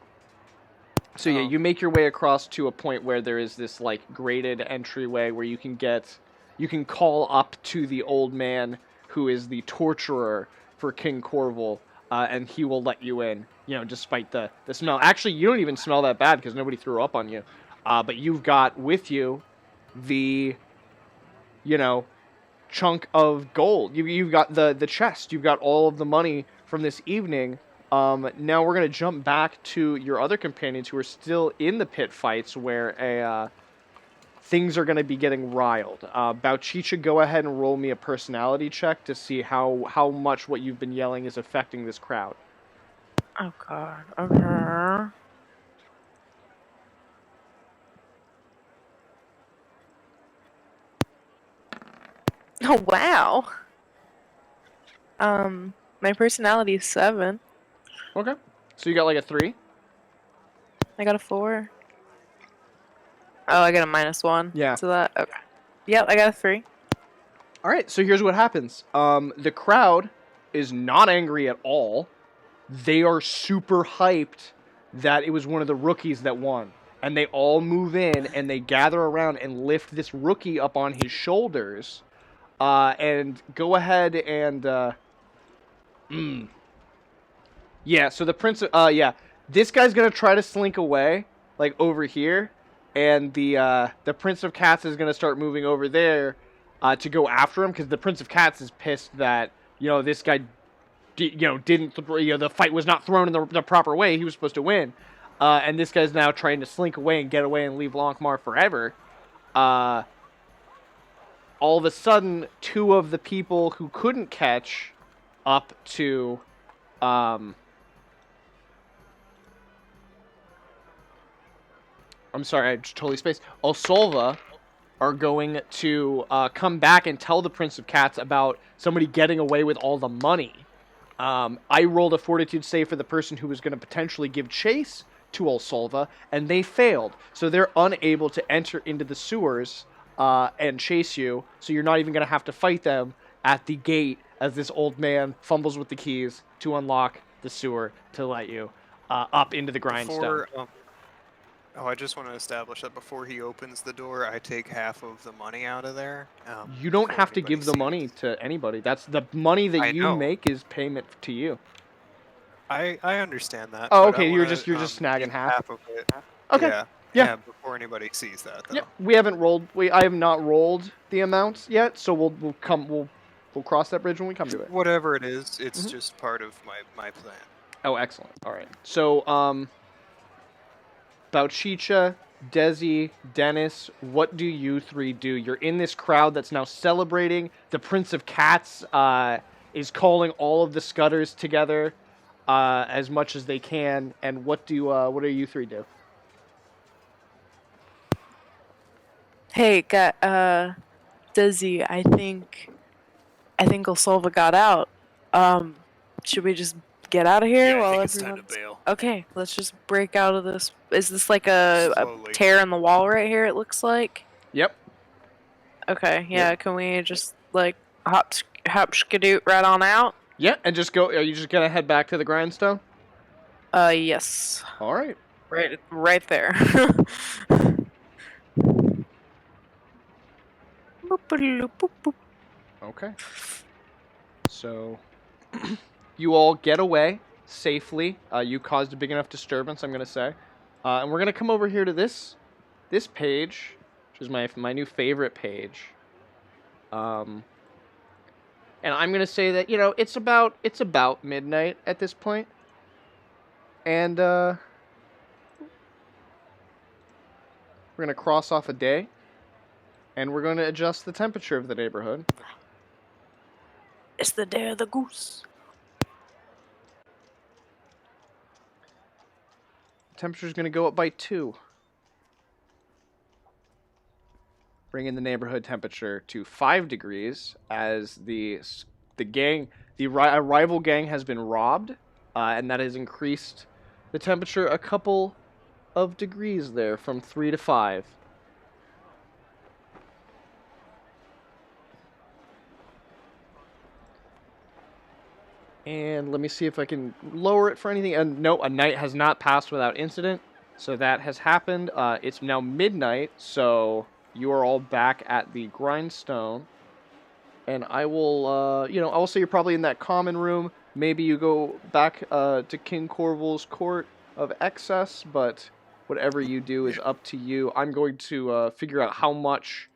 So yeah, you make your way across to a point where there is this like graded entryway where you can call up to the old man who is the torturer for King Corval, and he will let you in. Despite the smell. Actually, you don't even smell that bad because nobody threw up on you. But you've got with you the, chunk of gold. You've got the chest. You've got all of the money from this evening. Now we're gonna jump back to your other companions who are still in the pit fights, where things are gonna be getting riled. Bouchicha, go ahead and roll me a personality check to see how much what you've been yelling is affecting this crowd. Oh god. Okay. Oh wow. My personality is 7. Okay. So you got like a 3. I got a 4. Oh, I got a -1. Yeah. To that. Okay. Yep, I got a 3. All right. So here's what happens. The crowd is not angry at all. They are super hyped that it was one of the rookies that won. And they all move in and they gather around and lift this rookie up on his shoulders. And go ahead and... Yeah, so the prince... This guy's going to try to slink away, like over here. And the Prince of Cats is going to start moving over there to go after him. Because the Prince of Cats is pissed that, this guy... the fight was not thrown in the proper way. He was supposed to win. And this guy's now trying to slink away and get away and leave Lankhmar forever. All of a sudden, 2 of the people who couldn't catch up to... I'm sorry, I just totally spaced. Osolva are going to come back and tell the Prince of Cats about somebody getting away with all the money. I rolled a fortitude save for the person who was going to potentially give chase to Osolva, and they failed. So they're unable to enter into the sewers and chase you, so you're not even going to have to fight them at the gate as this old man fumbles with the keys to unlock the sewer to let you up into the grindstone. I just want to establish that before he opens the door, I take half of the money out of there. You don't before have to anybody give the money sees. to anybody. That's the money that I you know. make is payment to you. I understand that. Oh, but okay. I You're wanna, just snagging keep half. half of it. Okay. Yeah. Yeah. Yeah. Before anybody sees that, though. Yep. We haven't rolled. I have not rolled the amounts yet, so we'll cross that bridge when we come to it. Whatever it is, it's Mhm. just part of my plan. Oh, excellent. All right. So, Bouchicha, Desi, Dennis, what do you three do? You're in this crowd that's now celebrating. The Prince of Cats is calling all of the Scutters together as much as they can. And what do you three do? Hey, Dizzy, I think Osolva got out. Should we just get out of here while everyone's... bail. Okay, let's just break out of this. Is this like a Slowly. tear in the wall right here, it looks like? Yep. Okay, yeah, can we just, like, hop skadoot right on out? Yeah, and just go. Are you just gonna head back to the grindstone? Yes. All right. Right there. Okay. So, you all get away safely. You caused a big enough disturbance, I'm gonna say, and we're gonna come over here to this page, which is my new favorite page. And I'm gonna say that it's about midnight at this point, and we're gonna cross off a day, and we're gonna adjust the temperature of the neighborhood. It's the day of the goose. Temperature's going to go up by 2. Bringing the neighborhood temperature to 5 degrees as the rival gang has been robbed, and that has increased the temperature a couple of degrees there from 3 to 5. And let me see if I can lower it for anything. And no, a night has not passed without incident. So that has happened. It's now midnight, so you are all back at the grindstone. And I will, I will say you're probably in that common room. Maybe you go back to King Corval's court of excess, but whatever you do is up to you. I'm going to figure out how much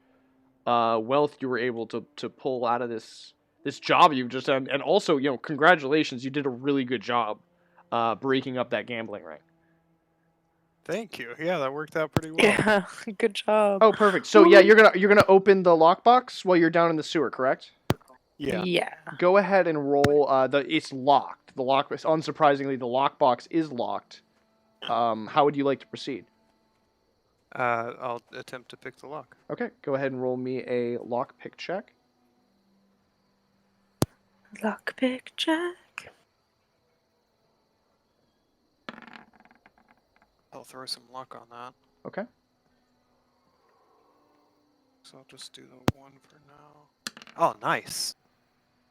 wealth you were able to pull out of this job you've just done, and also, congratulations, you did a really good job breaking up that gambling ring. Thank you. Yeah, that worked out pretty well. Yeah, good job. Oh, perfect. So yeah, you're gonna open the lockbox while you're down in the sewer, correct? Yeah. Yeah. Go ahead and roll. It's locked. Unsurprisingly, the lockbox is locked. How would you like to proceed? I'll attempt to pick the lock. Okay, go ahead and roll me a lock pick check. Lockpick check. I'll throw some luck on that. Okay. So I'll just do the 1 for now. Oh, nice.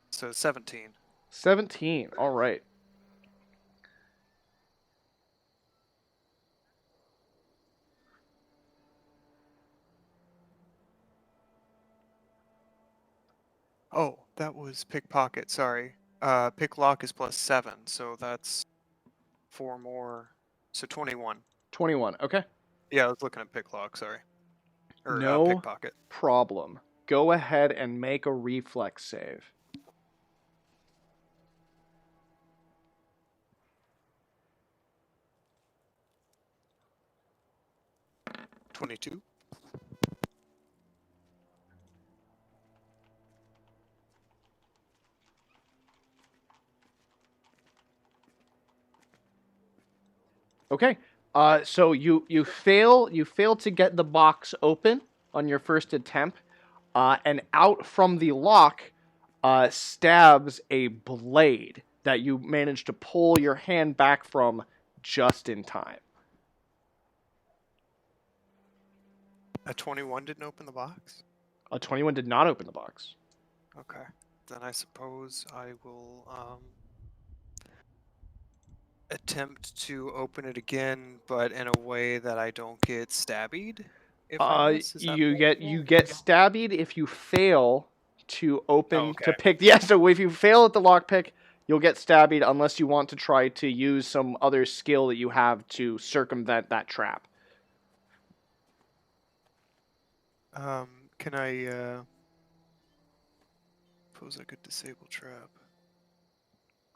So 17. 17. All right. Oh, that was pickpocket, sorry. Pick lock is +7, so that's 4 more. So 21. 21. Okay. Yeah, I was looking at pick lock, sorry. Or No pickpocket. problem. Go ahead and make a reflex save. $22. Okay. So you fail to get the box open. on your first attempt, and out from the lock stabs a blade that you manage to pull your hand back from just in time. A 21 didn't open the box? A 21 did not open the box. Okay. Then I suppose I will attempt to open it again, but in a way that I don't get stabbied. If I miss, is that You possible? get stabbied if you fail to open okay. to pick. Yeah, so if you fail at the lockpick, you'll get stabbied unless you want to try to use some other skill that you have to circumvent that trap. Can I suppose I could disable trap?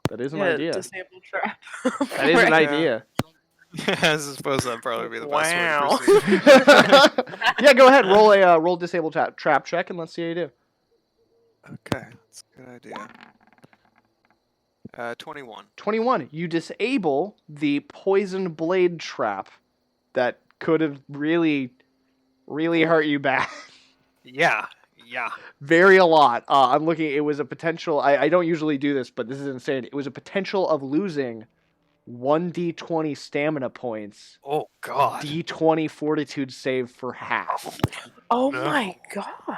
That is an Yeah, idea. disable trap. That is an Right. idea. Yeah, I suppose that'd probably be the best way Wow. to proceed. Yeah, go ahead. Roll disable trap check and let's see how you do. Okay, that's a good idea. 21. 21. You disable the poison blade trap that could have really hurt you bad. Yeah. Very a lot. I'm looking. It was a potential. I don't usually do this, but this is insane. It was a potential of losing 1d20 stamina points, Oh God. d20 fortitude save for half. Oh No. my god.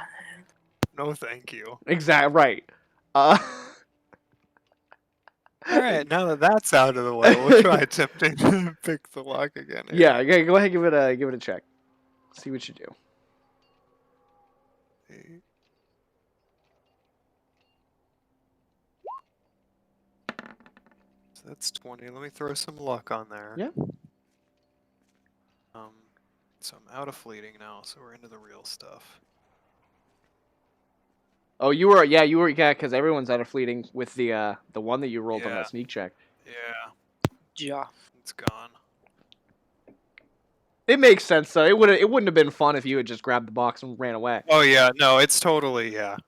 No, thank you. Exactly right. All right, now that that's out of the way, we'll try attempting to pick the lock again. here. Yeah. Okay, go ahead. Give it a check. See what you do. So that's 20. Let me throw some luck on there. Yeah. So I'm out of fleeting now, so we're into the real stuff. Oh, you were. Yeah, because everyone's out of fleeting with the one that you rolled on Yeah. that sneak check. Yeah, Yeah. it's gone. It makes sense though. It wouldn't have been fun if you had just grabbed the box and ran away. Oh yeah, no, it's totally It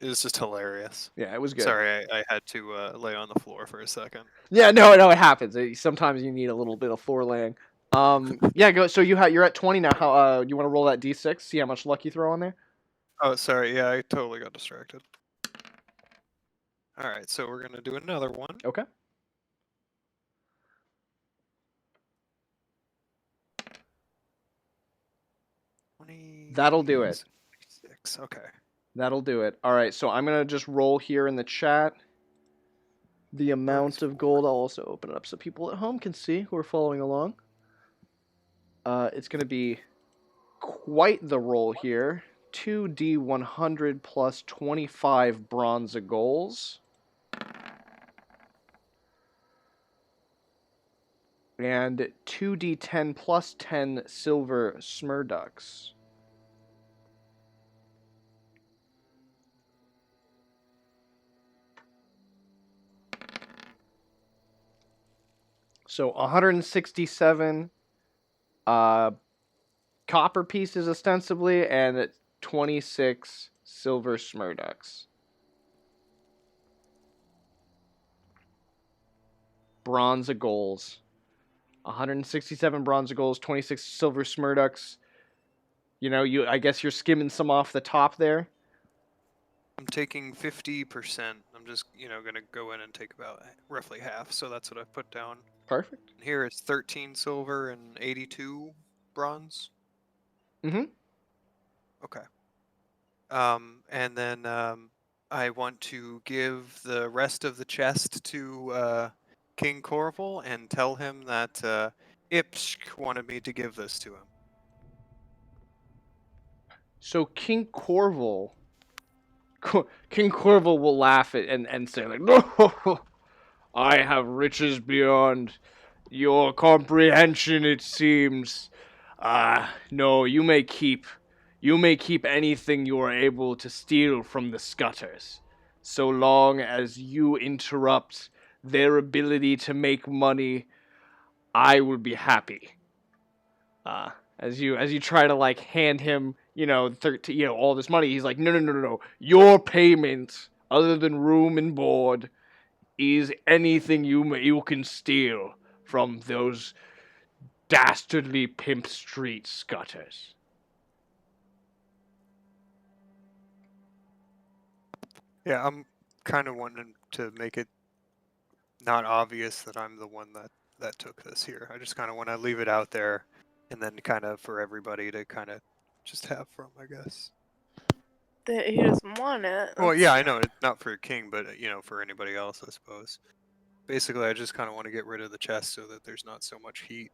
was just hilarious. Yeah, it was good. Sorry, I had to lay on the floor for a second. Yeah, no, it happens. Sometimes you need a little bit of forelaying. Yeah, go. So you're at 20 now. How you want to roll that d6? See how much luck you throw on there. Oh, sorry. Yeah, I totally got distracted. All right, so we're gonna do another one. Okay. That'll do it. 26. Okay. That'll do it. All right. So I'm gonna just roll here in the chat the amount of gold. I'll also open it up so people at home can see who are following along. It's gonna be quite the roll here. 2d100 plus 25 bronze goals. And 2d10 plus 10 silver smurducks. So 167 copper pieces ostensibly, and 26 silver smurducks. Bronze goals. 167 bronze goals, 26 silver smurducks. You know, I guess you're skimming some off the top there. I'm taking 50%. I'm just, gonna go in and take about roughly half. So that's what I put down. Perfect. Here it's 13 silver and 82 bronze. Mm-hmm. Okay. And then I want to give the rest of the chest to King Corval and tell him that Ipsk wanted me to give this to him. So King Corval will laugh and say like, "No, I have riches beyond your comprehension, it seems. No, you may keep anything you are able to steal from the Scutters, so long as you interrupt their ability to make money. I will be happy." As you try to like hand him, 13, all this money, he's like, no. Your payment, other than room and board, is anything you can steal from those dastardly Pimp Street Scutters. Yeah, I'm kind of wanting to make it not obvious that I'm the one that took this here. I just kind of want to leave it out there, and then kind of for everybody to kind of just have from, I guess. That he doesn't want it. Well, yeah, I know it's not for King, but for anybody else, I suppose. Basically, I just kind of want to get rid of the chest so that there's not so much heat.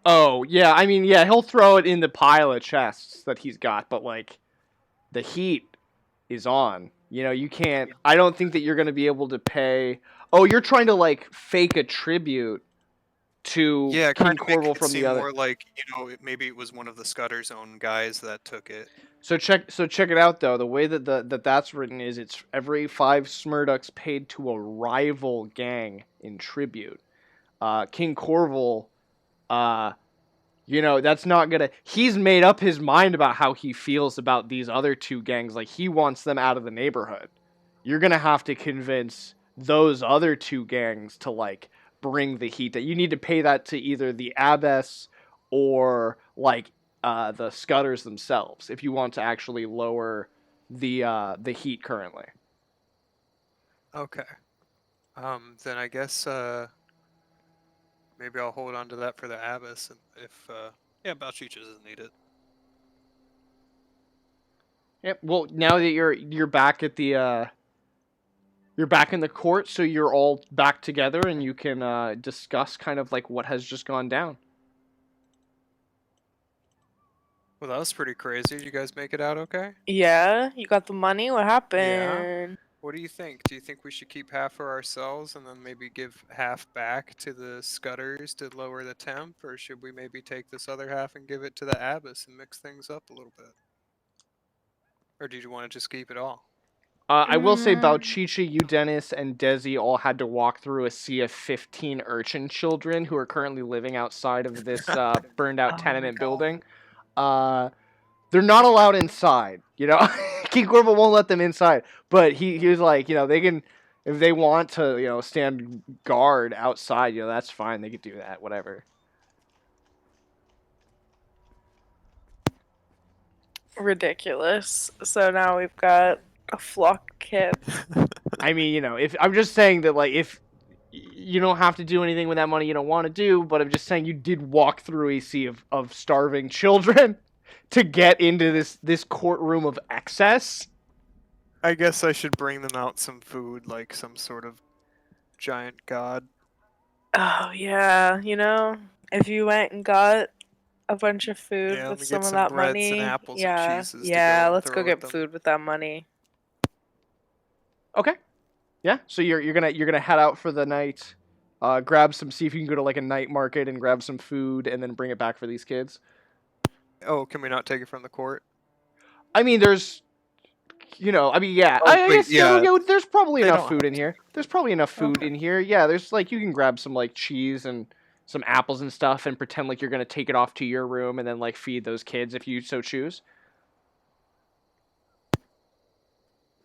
Oh, yeah, I mean, yeah, he'll throw it in the pile of chests that he's got, but, like, the heat is on. You can't... I don't think that you're going to be able to pay... Oh, you're trying to, like, fake a tribute to Yeah, King kind of make Corval it from seem the other... more like, maybe it was one of the Scudder's own guys that took it. So check it out, though. The way that that's written is it's every 5 Smurducks paid to a rival gang in tribute. King Corval... that's not gonna... He's made up his mind about how he feels about these other 2 gangs. Like, he wants them out of the neighborhood. You're gonna have to convince those other 2 gangs to, like, bring the heat. That you need to pay that to either the Abbess or, like, the Scutters themselves, if you want to actually lower the heat currently. Okay. Then I guess, maybe I'll hold on to that for the Abbess, and if, Bouchicha doesn't need it. Yep. Well, now that you're back at the you're back in the court, so you're all back together, and you can discuss kind of like what has just gone down. Well, that was pretty crazy. Did you guys make it out okay? Yeah, you got the money? What happened? What do you think? Do you think we should keep half for ourselves and then maybe give half back to the Scutters to lower the temp? Or should we maybe take this other half and give it to the Abbess and mix things up a little bit? Or do you want to just keep it all? I will say Bouchicha, you, Dennis, and Desi all had to walk through a sea of 15 urchin children who are currently living outside of this burned out tenement building. They're not allowed inside, King Corval won't let them inside, but he was like, they can, if they want to, stand guard outside, that's fine. They could do that, whatever. Ridiculous. So now we've got a flock of kids. I mean, if I'm just saying that, like, if you don't have to do anything with that money you don't want to do, but I'm just saying you did walk through a sea of starving children to get into this courtroom of excess. I guess I should bring them out some food, like some sort of giant god. Oh, yeah, if you went and got a bunch of food Yeah, with let me some get of some that breads money. and apples yeah, and cheeses to yeah, go and let's go throw get at them. food with that money. Okay. Yeah. So you're gonna head out for the night, grab some. See if you can go to like a night market and grab some food, and then bring it back for these kids. Oh, can we not take it from the court? I mean, there's, yeah. Oh, I wait, guess yeah. there's probably They enough don't food have in here. There's probably enough food in here. Yeah. There's like you can grab some like cheese and some apples and stuff, and pretend like you're gonna take it off to your room, and then like feed those kids if you so choose.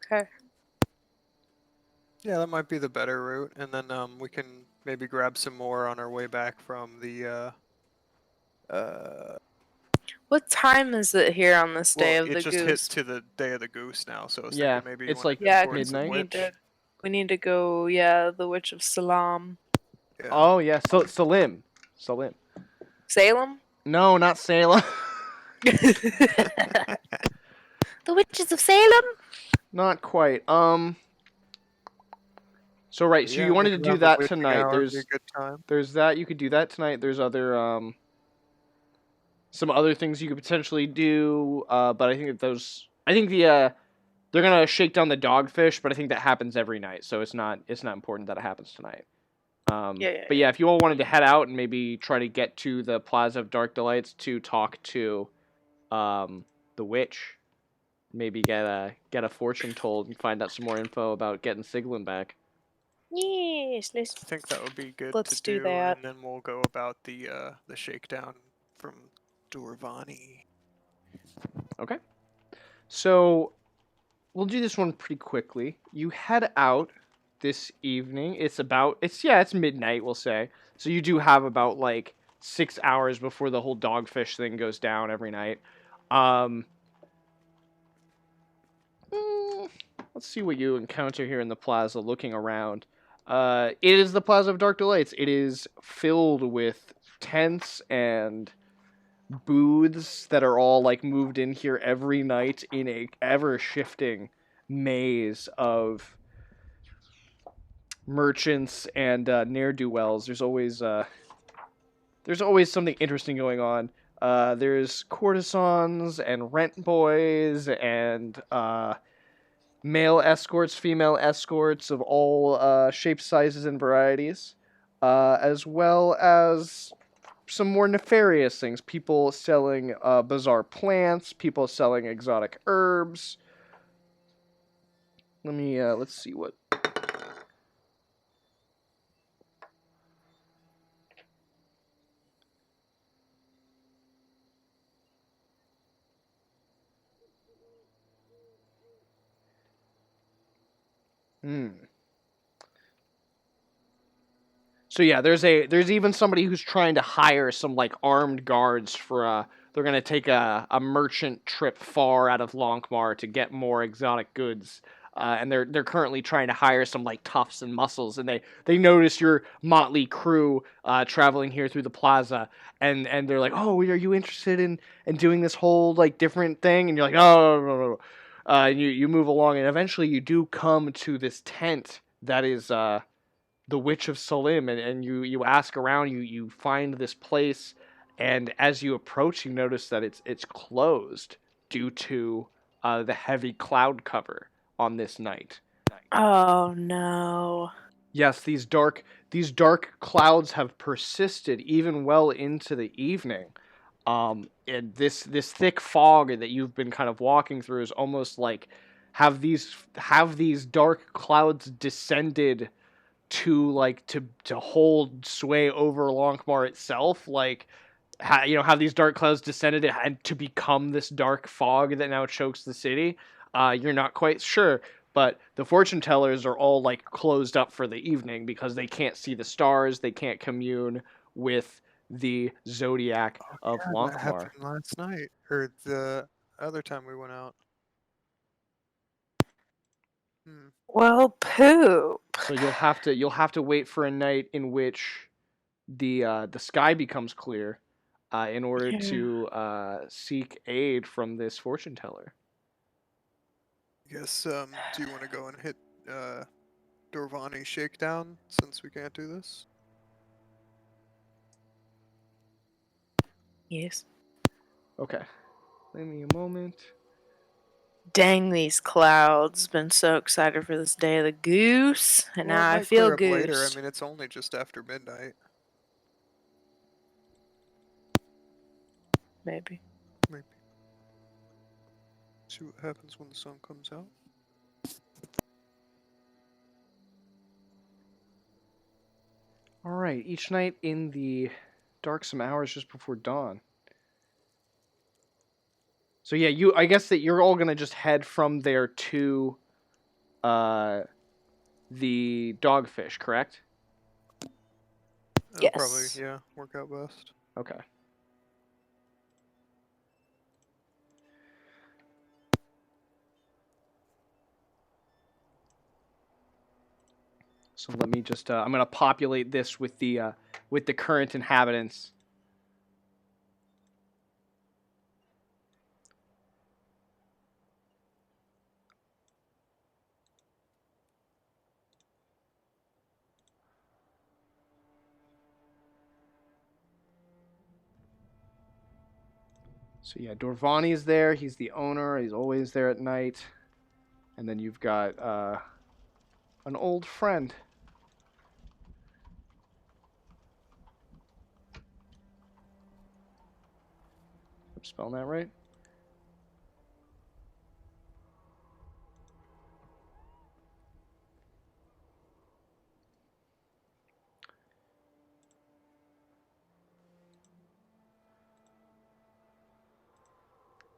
Okay. Yeah, that might be the better route, and then we can maybe grab some more on our way back from the What time is it here on this day well, of it the just goose? hit to the day of the goose now, so I was Yeah, thinking maybe you it's wanna like Yeah, import 'cause some midnight. we need to go, the Witch of Salam. Yeah. Oh yeah, Salim. Salem? No, not Salem. The Witches of Salem? Not quite. So right, so Yeah, you wanted to maybe do around the that witching tonight. hour would be a good time. There's that. You could do that tonight. There's other some other things you could potentially do. But I think they're gonna shake down the dogfish, but I think that happens every night, so it's not important that it happens tonight. But yeah, if you all wanted to head out and maybe try to get to the Plaza of Dark Delights to talk to the witch, maybe get a fortune told and find out some more info about getting Siglin back. Yes, I think that would be good Let's to do that. and then we'll go about the shakedown from Durvani. Okay. So we'll do this one pretty quickly. You head out this evening. It's midnight, we'll say. So you do have about like 6 hours before the whole dogfish thing goes down every night. Um, let's see what you encounter here in the plaza looking around. It is the Plaza of Dark Delights. It is filled with tents and booths that are all like moved in here every night in a ever shifting maze of merchants and ne'er-do-wells. There's always something interesting going on. There's courtesans and rent boys and male escorts, female escorts of all shapes, sizes, and varieties, as well as some more nefarious things. People selling bizarre plants, people selling exotic herbs. Let's see what. So yeah, there's even somebody who's trying to hire some like armed guards for they're gonna take a merchant trip far out of Lankhmar to get more exotic goods. And they're currently trying to hire some like toughs and muscles, and they notice your motley crew traveling here through the plaza, and they're like, oh, are you interested in doing this whole like different thing? And you're like, oh, no, no, no. You move along, and eventually you do come to this tent that is the Witch of Salim, and you ask around, you find this place, and as you approach, you notice that it's closed due to the heavy cloud cover on this night. Oh no. Yes, these dark clouds have persisted even well into the evening. And this thick fog that you've been kind of walking through is almost like have these dark clouds descended to hold sway over Lankhmar itself, like have these dark clouds descended and to become this dark fog that now chokes the city. You're not quite sure, but the fortune tellers are all like closed up for the evening because they can't see the stars, they can't commune with the zodiac of Yeah, that Lankhmar. happened last night, or the other time we went out. Well, poop. So you'll have to wait for a night in which the sky becomes clear in order Yeah. to seek aid from this fortune teller. I guess, do you want to go and hit Dorvani Shakedown since we can't do this? Yes. Okay, give me a moment. Dang these clouds. Been so excited for this day of the goose. And Well, it now I might feel clear up goose. later. I mean, it's only just after midnight. Maybe. Maybe. See what happens when the sun comes out. All right, each night in the darksome hours just before dawn. So yeah, I guess that you're all gonna just head from there to the dogfish, correct? That'll probably, Yes. yeah, work out best. Okay. So let me just I'm gonna populate this with the current inhabitants. So yeah, Dorvani's there. He's the owner. He's always there at night. And then you've got an old friend. I'm spelling that right?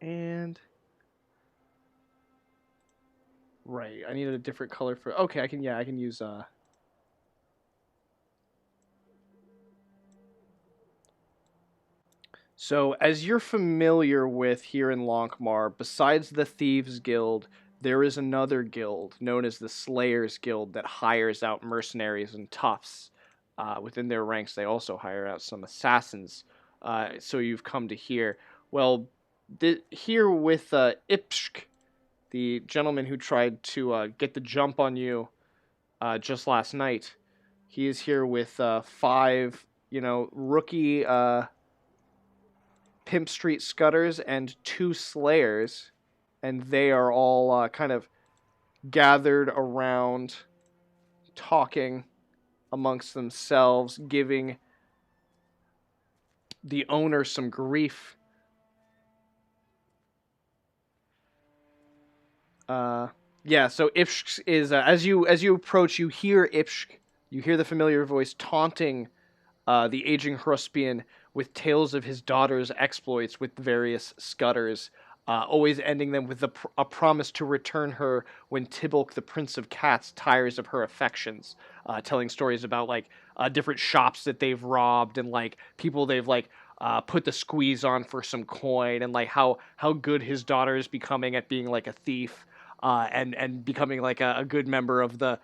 And right, I needed a different color for. Okay, I can use So, as you're familiar with here in Lankhmar, besides the Thieves Guild, there is another guild known as the Slayers Guild that hires out mercenaries and toughs. Within their ranks, they also hire out some assassins. So you've come to hear. Well, here with Ipshk, the gentleman who tried to get the jump on you just last night, he is here with five, rookie Pimp Street Scutters and two Slayers, and they are all kind of gathered around, talking amongst themselves, giving the owner some grief. Yeah. So Ipshk is as you approach, you hear Ipshk, you hear the familiar voice taunting the aging Hruspian with tales of his daughter's exploits with various scutters, always ending them with a promise to return her when Tibulk, the Prince of Cats, tires of her affections, telling stories about like different shops that they've robbed and like people they've like put the squeeze on for some coin, and like how good his daughter is becoming at being like a thief, and becoming like a good member of the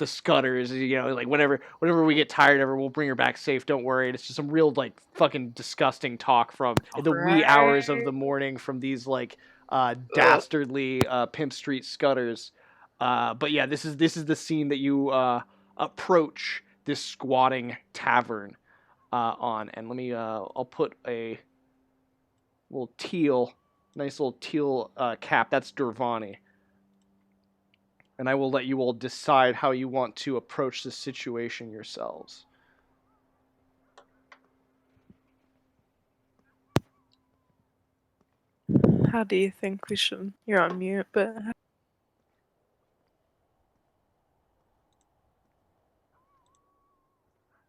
Scutters, like whenever we get tired of her, we'll bring her back safe. Don't worry. And it's just some real like fucking disgusting talk from in the wee hours of the morning from these like dastardly Pimp Street Scutters. But yeah, this is the scene that you approach this squatting tavern on, and let me I'll put a nice little teal cap. That's Dervani. And I will let you all decide how you want to approach the situation yourselves. How do you think we should? You're on mute, but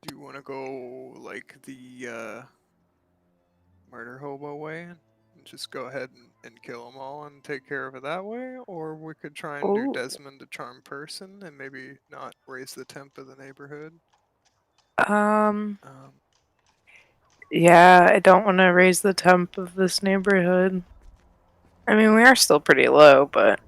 Do you want to go like the murder hobo way and just go ahead and kill them all and take care of it that way? Or we could try and do Ooh. Desmond a charm person and maybe not raise the temp of the neighborhood. Yeah, I don't want to raise the temp of this neighborhood. I mean, we are still pretty low, but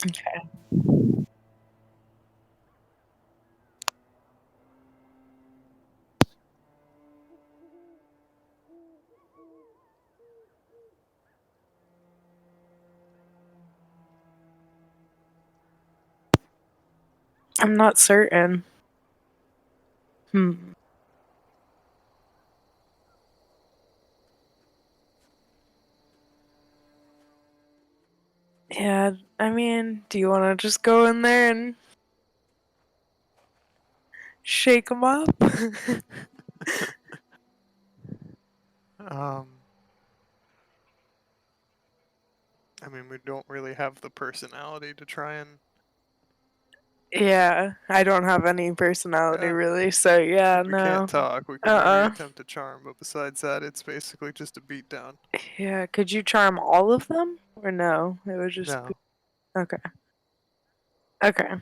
okay. I'm not certain. Yeah, I mean, do you want to just go in there and shake them up? I mean, we don't really have the personality to try and. Yeah, I don't have any personality really, so yeah, We no. can't talk. We can maybe attempt to charm, but besides that, it's basically just a beatdown. Yeah, could you charm all of them? Or no? It would just No. be. Okay. Okay.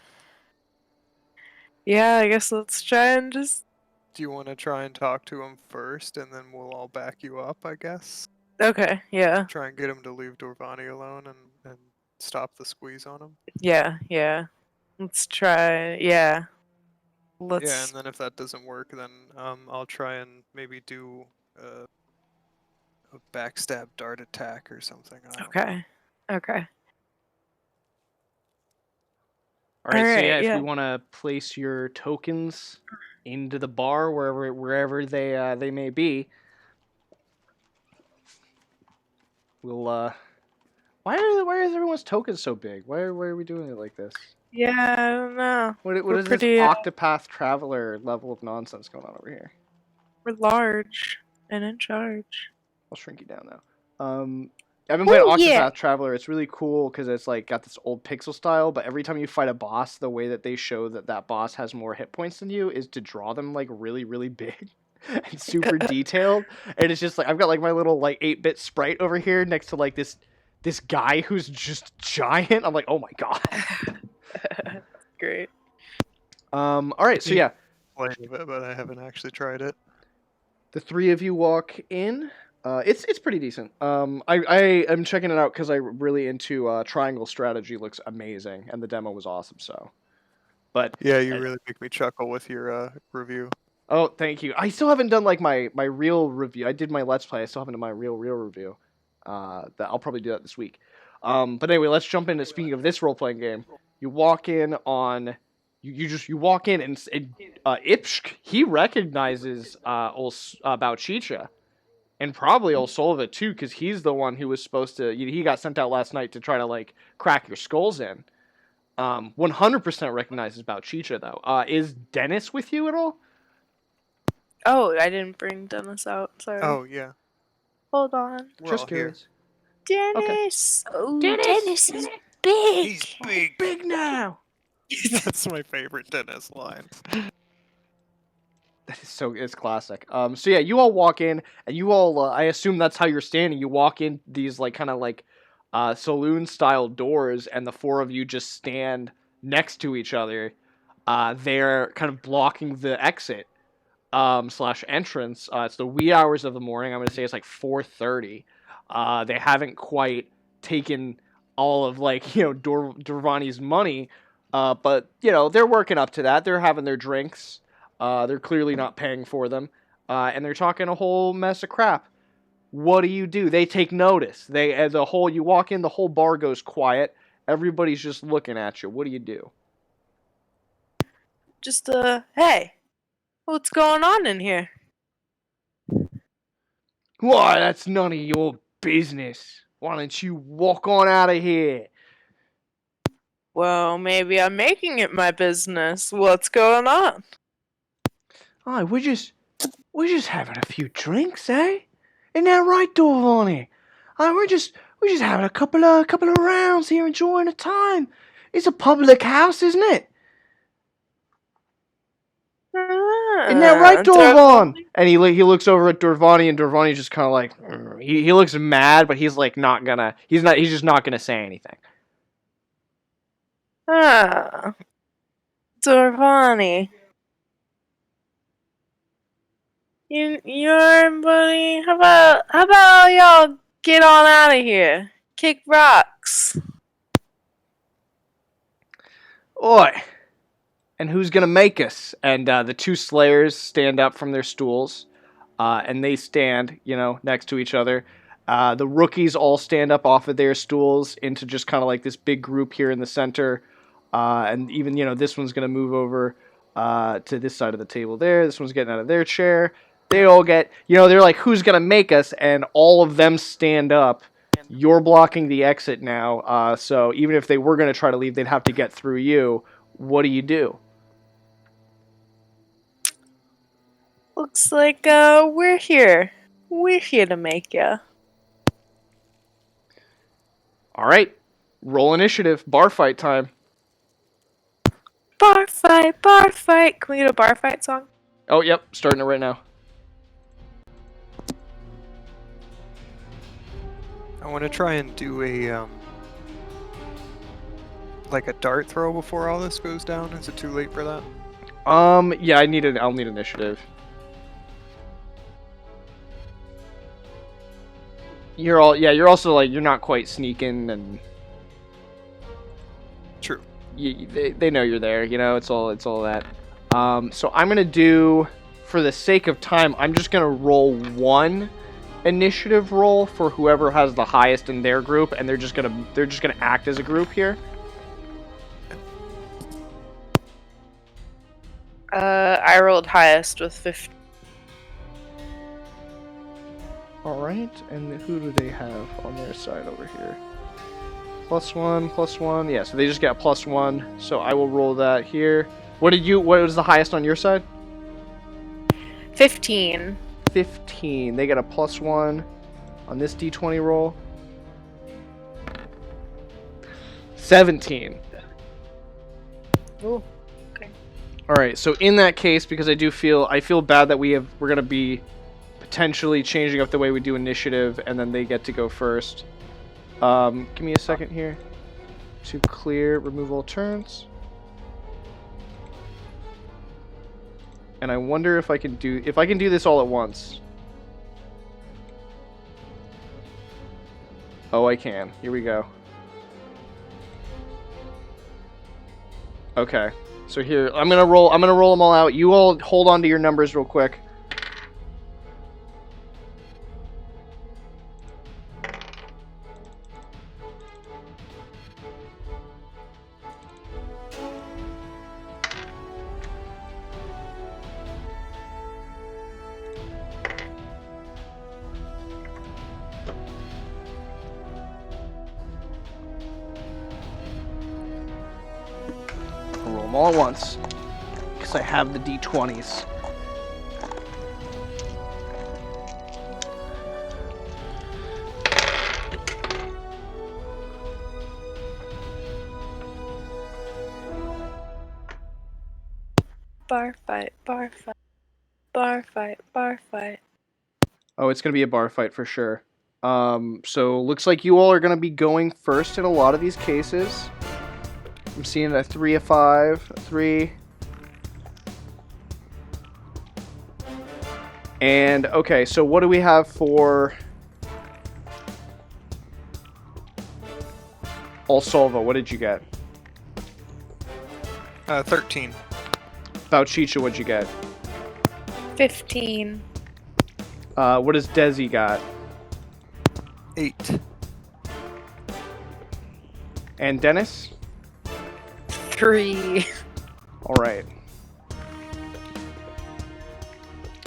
Yeah, I guess let's try and just. Do you want to try and talk to him first, and then we'll all back you up, I guess? Okay, yeah. Try and get him to leave Dorvani alone and stop the squeeze on him. Yeah. Let's try. Yeah. Yeah, and then if that doesn't work, then I'll try and maybe do a backstab dart attack or something. I don't know. Okay. All right. So yeah, if yeah. we want to place your tokens into the bar wherever they may be, we'll Why is everyone's tokens so big? Why are we doing it like this? Yeah, I don't know. What We're is pretty, this Octopath Traveler level of nonsense going on over here? we're large and in charge. I'll shrink you down now. I've been playing Ooh, Octopath yeah. Traveler. It's really cool because it's like got this old pixel style, but every time you fight a boss, the way that they show that that boss has more hit points than you is to draw them like really, really big and super detailed. And it's just like I've got like my little like 8-bit sprite over here next to like this guy who's just giant. I'm like, oh my god. Great. All right, so yeah, Playing of it, but I haven't actually tried it. the three of you walk in. It's pretty decent. I am checking it out because I'm really into triangle strategy. Looks amazing, and the demo was awesome. So, but Yeah, you really make me chuckle with your review. oh, thank you. I still haven't done like my real review. I did my let's play. I still haven't done my real review. That I'll probably do that this week. But anyway, let's jump into speaking of this role playing game. You walk in on. You walk in and Ipshk, he recognizes Bouchicha. And probably Osolva too, because he's the one who was supposed to. He got sent out last night to try to like crack your skulls in. 100% recognizes Bouchicha though. Is Dennis with you at all? Oh, I didn't bring Dennis out. Sorry. Oh yeah, Hold on. we're Just all here. curious. Dennis! Oh, Dennis! Dennis is big! He's big. Big now. That's my favorite Dennis line. That is it's classic. So yeah, you all walk in, and you all. I assume that's how you're standing. You walk in these like kind of like saloon style doors, and the four of you just stand next to each other. They're kind of blocking the exit slash entrance. It's the wee hours of the morning. I'm gonna say it's like 4:30. They haven't quite taken all of like Dorvani's money, but they're working up to that. They're having their drinks. They're clearly not paying for them, and they're talking a whole mess of crap. What do? They take notice. You walk in, the whole bar goes quiet. Everybody's just looking at you. What do you do? Just, hey! What's going on in here? Why, that's none of your business. Why don't you walk on out of here? Well, maybe I'm making it my business. What's going on? Aye, we're just having a few drinks, eh? Isn't that right, Dorvani? Aye, we're just having a couple of rounds here, enjoying the time. It's a public house, isn't it? Isn't that right, Dorvan? And he looks over at Dorvani, and Dorvani's just kind of like he looks mad, but he's like he's just not gonna say anything. Ah, Dorvani. You're buddy. How about y'all get on out of here? Kick rocks. Oi! And who's gonna make us? And the two slayers stand up from their stools, and they stand, next to each other. The rookies all stand up off of their stools into just kind of like this big group here in the center. And even, this one's gonna move over to this side of the table there. This one's getting out of their chair. They all get, they're like, who's gonna make us? And all of them stand up. You're blocking the exit now, so even if they were gonna try to leave, they'd have to get through you. What do? Looks like we're here. We're here to make ya. All right, roll initiative. Bar fight time. Bar fight, bar fight. Can we get a bar fight song? Oh, yep, starting it right now. I want to try and do a like a dart throw before all this goes down. Is it too late for that? Yeah, I'll need initiative. You're also like, you're not quite sneaking, and True. they know you're there, it's all that. So I'm gonna do, for the sake of time, I'm just gonna roll one initiative roll for whoever has the highest in their group, and they're just gonna act as a group here. I rolled highest with 50. All right, and who do they have on their side over here? +1. Yeah, so they just got +1. So I will roll that here. What was the highest on your side? 15. 15. They got a +1 on this D20 roll. 17. Ooh, okay. All right. So in that case, because I feel bad that we're gonna be potentially changing up the way we do initiative, and then they get to go first. Give me a second here to clear, remove all turns. And I wonder if I can do this all at once. Oh, I can. Here we go. Okay. So here, I'm gonna roll them all out. You all hold on to your numbers real quick. Roll them all at once, because I have the D20s. Bar fight, bar fight, bar fight, bar fight. Oh, it's gonna be a bar fight for sure. So looks like you all are gonna be going first in a lot of these cases. I'm seeing a 3, a 5, a 3. And, okay, so what do we have for Osolva? What did you get? 13. Bouchicha, what'd you get? 15. What does Desi got? 8. And Dennis? 3. Alright.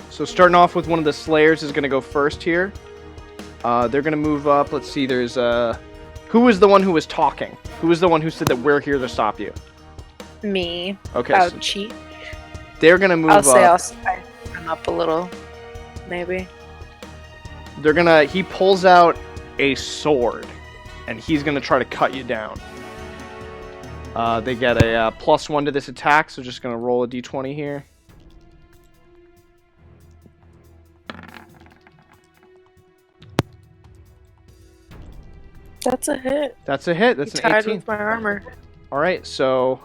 So starting off with one of the Slayers is going to go first here. They're going to move up. Let's see, there's... Who was the one who was talking? Who was the one who said that we're here to stop you? Me. Okay. Ouchie. So they're going to move I'll say up. I'm up a little. Maybe. They're going to... He pulls out a sword. And he's going to try to cut you down. They get a +1 to this attack, so just going to roll a d20 here. That's a hit. That's a hit. That's You an tied 18. with my armor. Alright, so...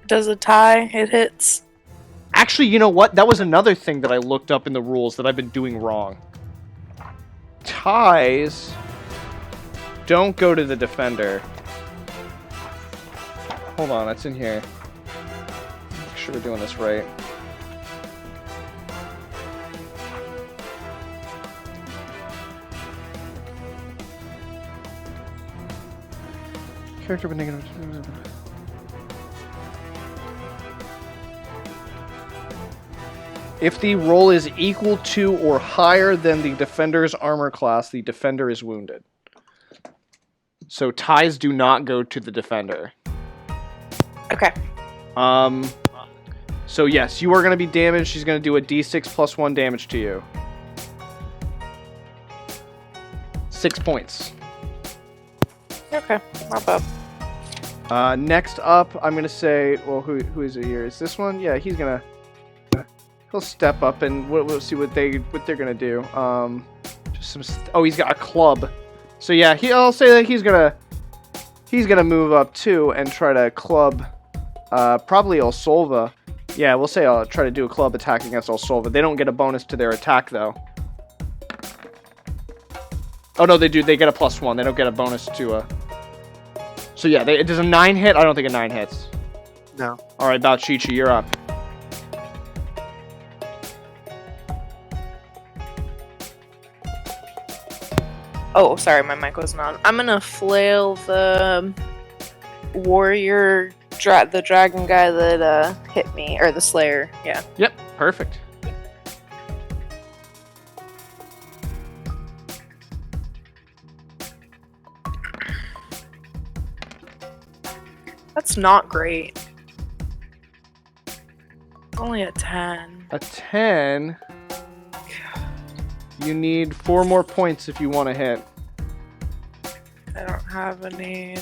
Does a tie? It hits. Actually, you know what? That was another thing that I looked up in the rules that I've been doing wrong. Ties don't go to the defender. Hold on, that's in here. Make sure we're doing this right. Character with negative... If the roll is equal to or higher than the defender's armor class, the defender is wounded. So ties do not go to the defender. Okay. So yes, you are going to be damaged. She's going to do a d6 +1 damage to you. 6 points. Okay. Not bad. Next up, I'm going to say, well, who is it here? Is this one? Yeah, he's going to... He'll step up and we'll see what they're gonna do. Just some. Oh, he's got a club. So yeah, I'll say that he's gonna move up too and try to club. Probably Osolva. Yeah, we'll say I'll try to do a club attack against Osolva. They don't get a bonus to their attack though. Oh no, they do. They get a +1. They don't get a bonus to a. So yeah, does a 9 hit? I don't think a 9 hits. No. All right, Bouchicha, you're up. Oh, sorry, my mic wasn't on. I'm gonna flail the warrior, the dragon guy that hit me, or the Slayer. Yeah. Yep, perfect. That's not great. Only a 10. A 10. You need 4 more points if you want to hit. I don't have any.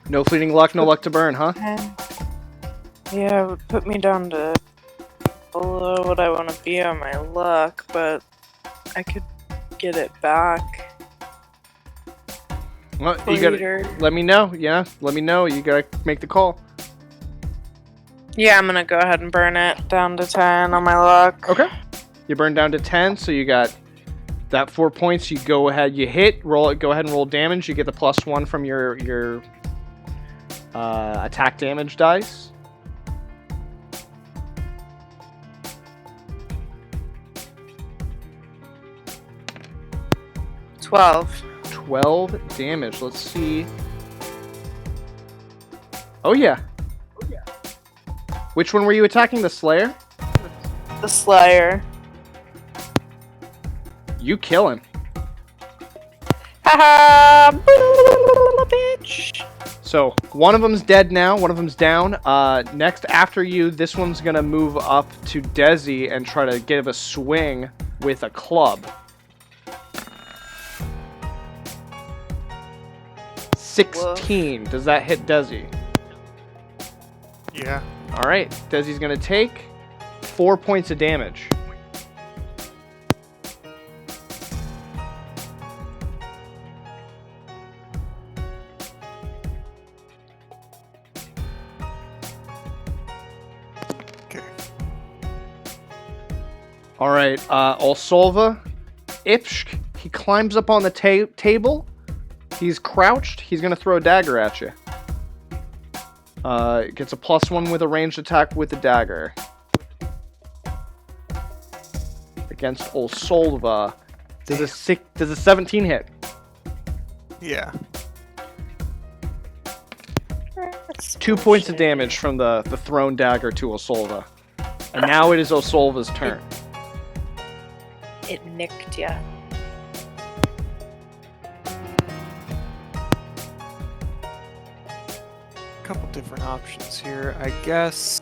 No fleeting luck, no luck to burn, huh? Yeah, it would put me down to below what I want to be on my luck, but I could get it back. Well, you gotta Later. let me know. Yeah, let me know. You gotta make the call. Yeah, I'm gonna go ahead and burn it down to 10 on my luck. Okay. You burn down to 10, so you got that 4 points. You go ahead, you hit, roll it. Go ahead and roll damage. You get the +1 from your attack damage dice. $12. 12 damage. Let's see. Oh yeah. Which one were you attacking? The Slayer? The Slayer. You kill him. Haha! Bitch! So one of them's dead now. One of them's down. Next after you, this one's gonna move up to Desi and try to give a swing with a club. 16. Does that hit Desi? Yeah. All right. Desi's gonna take 4 points of damage. Okay. All right. Osolva, Ipshk. He climbs up on the table. He's crouched. He's gonna throw a dagger at you. Gets a +1 with a ranged attack with the dagger. Against Osolva. Does a 17 hit? Yeah. 2 points of damage from the thrown dagger to Osolva. And now it is Osolva's turn. It nicked ya. Couple different options here. I guess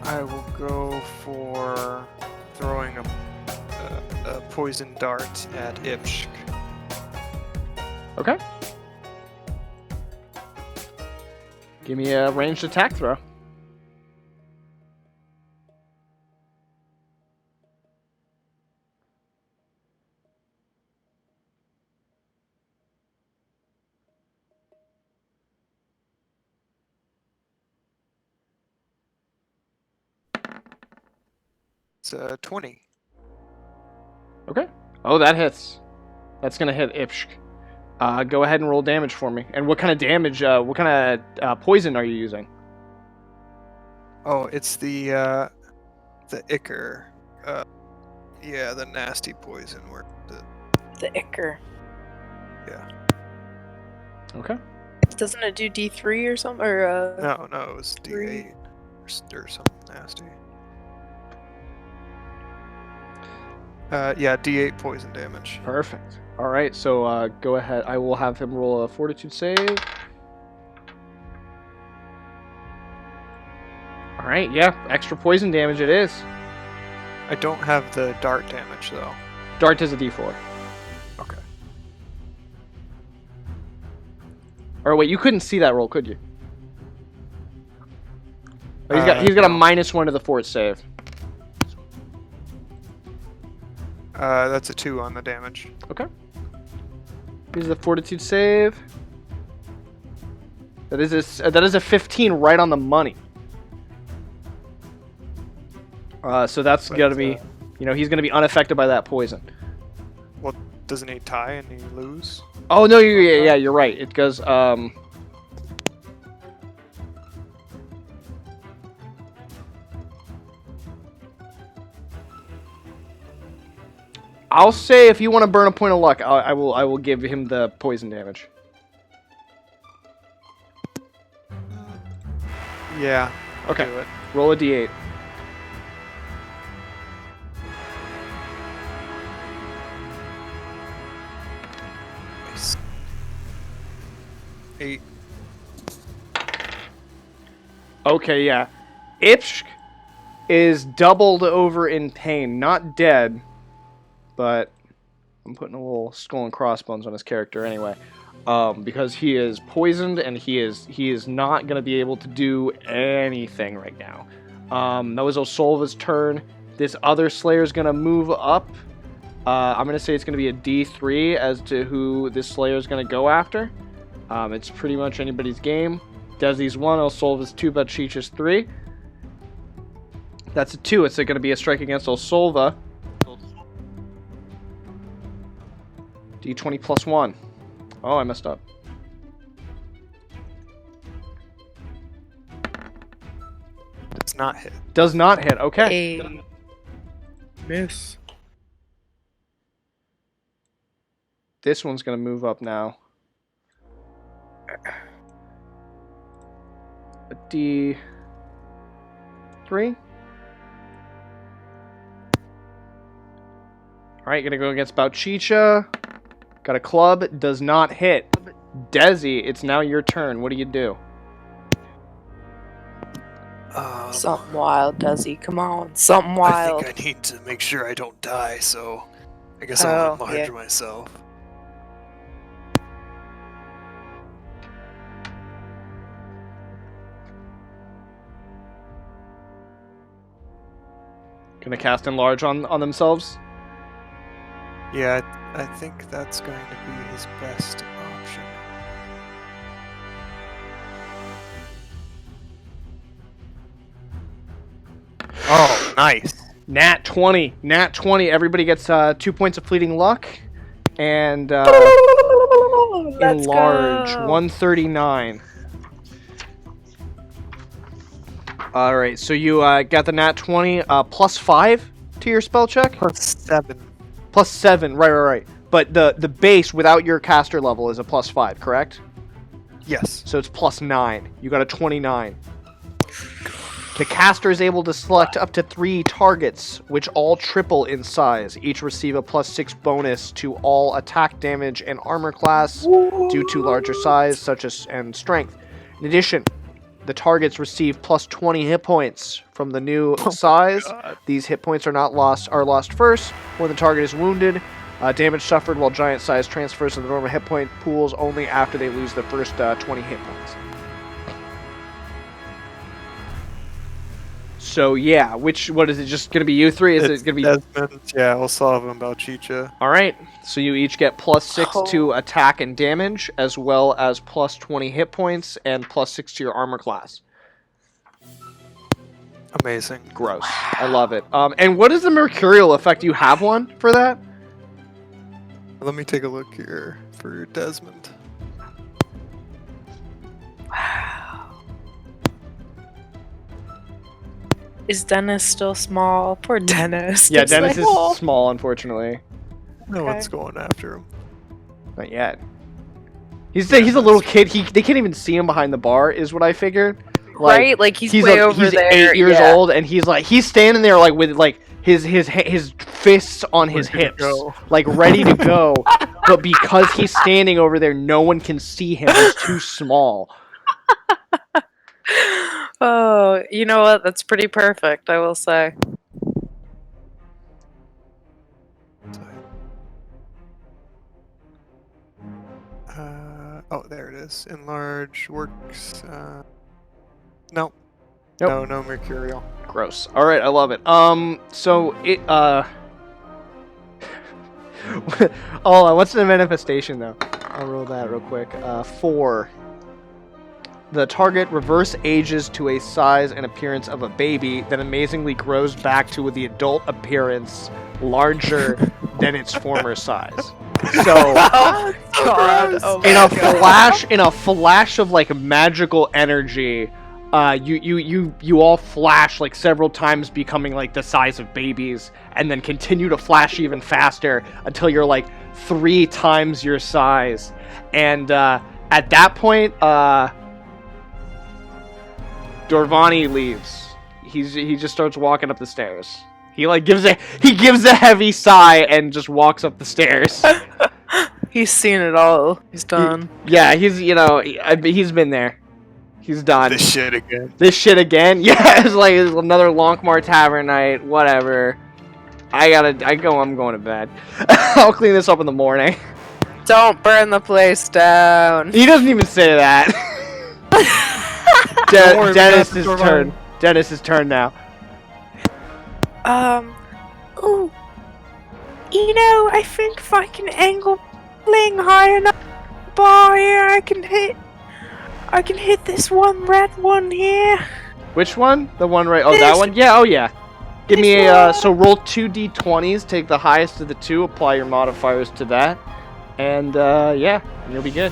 I will go for throwing a poison dart at Ipshk. Okay. Give me a ranged attack throw. It's 20. Okay. Oh, that hits. That's gonna hit Ipshk. Go ahead and roll damage for me. And what kind of damage? What kind of poison are you using? Oh, it's the ichor. Yeah, the nasty poison. Where The ichor. yeah. Okay. Doesn't it do D3 or something? Or No, it was Three. D8 or something nasty. Yeah, D8 poison damage. Perfect. All right. So go ahead. I will have him roll a Fortitude save. All right. Yeah. Extra poison damage. It is. I don't have the dart damage though. Dart is a D4. Okay. Or wait, you couldn't see that roll, could you? Oh, he's got a No. -1 to the fort save. That's a 2 on the damage. Okay. Here's the Fortitude save. That is a 15 right on the money. So that's But, gonna be, he's gonna be unaffected by that poison. Well, doesn't he tie and he lose? Oh no, yeah, you're right. It goes. I'll say if you want to burn a point of luck, I will give him the poison damage. Yeah. I'll Okay. do it. Roll a d8. 8. Okay, yeah. Ipshk is doubled over in pain. Not dead, but I'm putting a little skull and crossbones on his character anyway. Because he is poisoned and he is not going to be able to do anything right now. That was Osolva's turn. This other Slayer is going to move up. I'm going to say it's going to be a D3 as to who this Slayer is going to go after. It's pretty much anybody's game. Desi's 1, Osolva's 2, Bouchicha's 3. That's a 2. It's going to be a strike against Osolva. D20 plus 1. Oh, I messed up. Does not hit. Does not hit. Okay. A miss. This one's going to move up now. A D3. Alright, gonna go against Bouchicha. Got a club. Does not hit. Desi, it's now your turn. What do you do? Something wild, Desi. Come on. Something wild. I think I need to make sure I don't die, so I guess Oh, I'll enlarge yeah. myself. Gonna cast enlarge on themselves? Yeah, I think that's going to be his best option. Oh, nice. Nat 20. Nat 20. Everybody gets 2 points of fleeting luck. And Let's enlarge. go. 139. Alright, so you got the nat 20 plus 5 to your spell check? Plus 7. Plus 7, right. But the base without your caster level is a plus 5, correct? Yes. So it's plus 9. You got a 29. The caster is able to select up to 3 targets, which all triple in size. Each receive a plus 6 bonus to all attack damage and armor class due to larger size, such as and strength. In addition, the targets receive plus 20 hit points from the new size. These hit points are lost first when the target is wounded. Damage suffered while giant size transfers to the normal hit point pools only after they lose the first 20 hit points. So yeah, what is it? Just gonna be you three? Is It's it gonna be? Desmond, yeah, Osolva and Bouchicha. All right. So you each get plus 6 to attack and damage, as well as plus 20 hit points and plus 6 to your armor class. Amazing. Gross. I love it. And what is the mercurial effect? You have one for that? Let me take a look here for Desmond. Is Dennis still small? Poor Dennis. Yeah, It's Dennis like, is oh. small, unfortunately. No Okay. one's going after him. Not yet. He's a little kid. They can't even see him behind the bar, is what I figured. Like, Right? Like he's way over he's there. 8 years yeah. old, and he's standing there like with like his fists on his Ready to hips, go. like ready to go. But because he's standing over there, no one can see him. He's too small. Oh, you know what? That's pretty perfect, I will say. Oh, there it is. Enlarge works. No. Nope. No mercurial. Gross. All right, I love it. So it oh, what's the manifestation though? I'll roll that real quick. 4. The target reverse ages to a size and appearance of a baby, then amazingly grows back to the adult appearance, larger than its former size. So, Oh God! Oh in my a God. in a flash of like magical energy, you all flash like several times, becoming like the size of babies, and then continue to flash even faster until you're like 3 times your size. And at that point, Dorvani leaves. He just starts walking up the stairs. He like gives a heavy sigh and just walks up the stairs. He's seen it all. He's done. Yeah, he's been there. He's done. This shit again. This shit again? Yeah, it's like another Lankhmar Tavern night, whatever. I'm going to bed. I'll clean this up in the morning. Don't burn the place down. He doesn't even say that. Don't worry, Dennis's turn. Dennis's turn now. Ooh. I think if I can angle fling high enough bar here, I can hit this one red one here. Which one? The one right... Oh, that This- one? Yeah, oh yeah. Give me this a... one. So roll 2 d20s, take the highest of the two, apply your modifiers to that. And, yeah, you'll be good.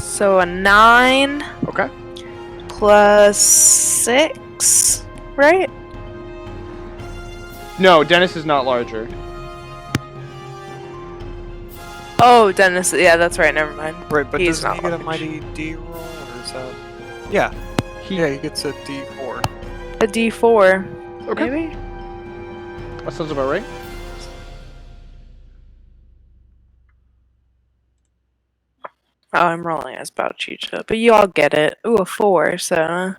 So a 9 Okay. plus 6, right? No, Dennis is not larger. Oh, Dennis. Yeah, that's right. Never mind. Right, but He's doesn't he not get a large. mighty D roll, or is that... Yeah. He gets a D4. A D4. Okay. Maybe? That sounds about right. Oh, I'm rolling as Bouchicha, but you all get it. Ooh, a 4, so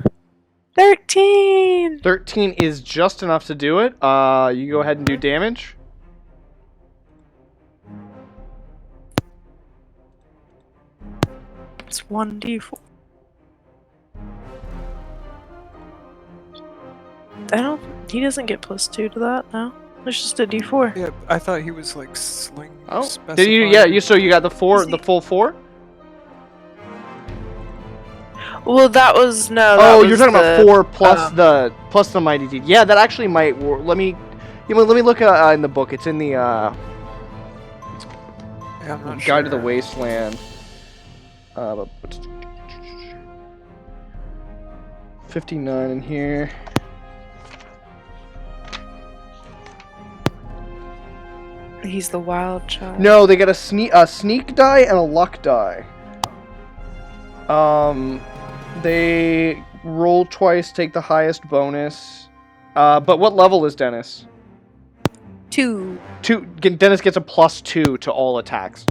13. 13 is just enough to do it. You go ahead and do damage. It's 1d4. He doesn't get +2 to that, no? It's just a d4. Yeah, I thought he was like sling. Oh, did you? Yeah, so you got the full 4. Well, that was no. Oh, that you're was talking about 4 plus oh. the mighty deed. Yeah, that actually might. Let me look in the book. It's in the Yeah, I'm not Guide to the sure. Wasteland. 59 in here. He's the wild child. No, they get a sneak die and a luck die. They roll twice, take the highest bonus. But what level is Dennis? 2 Dennis gets a +2 to all attacks.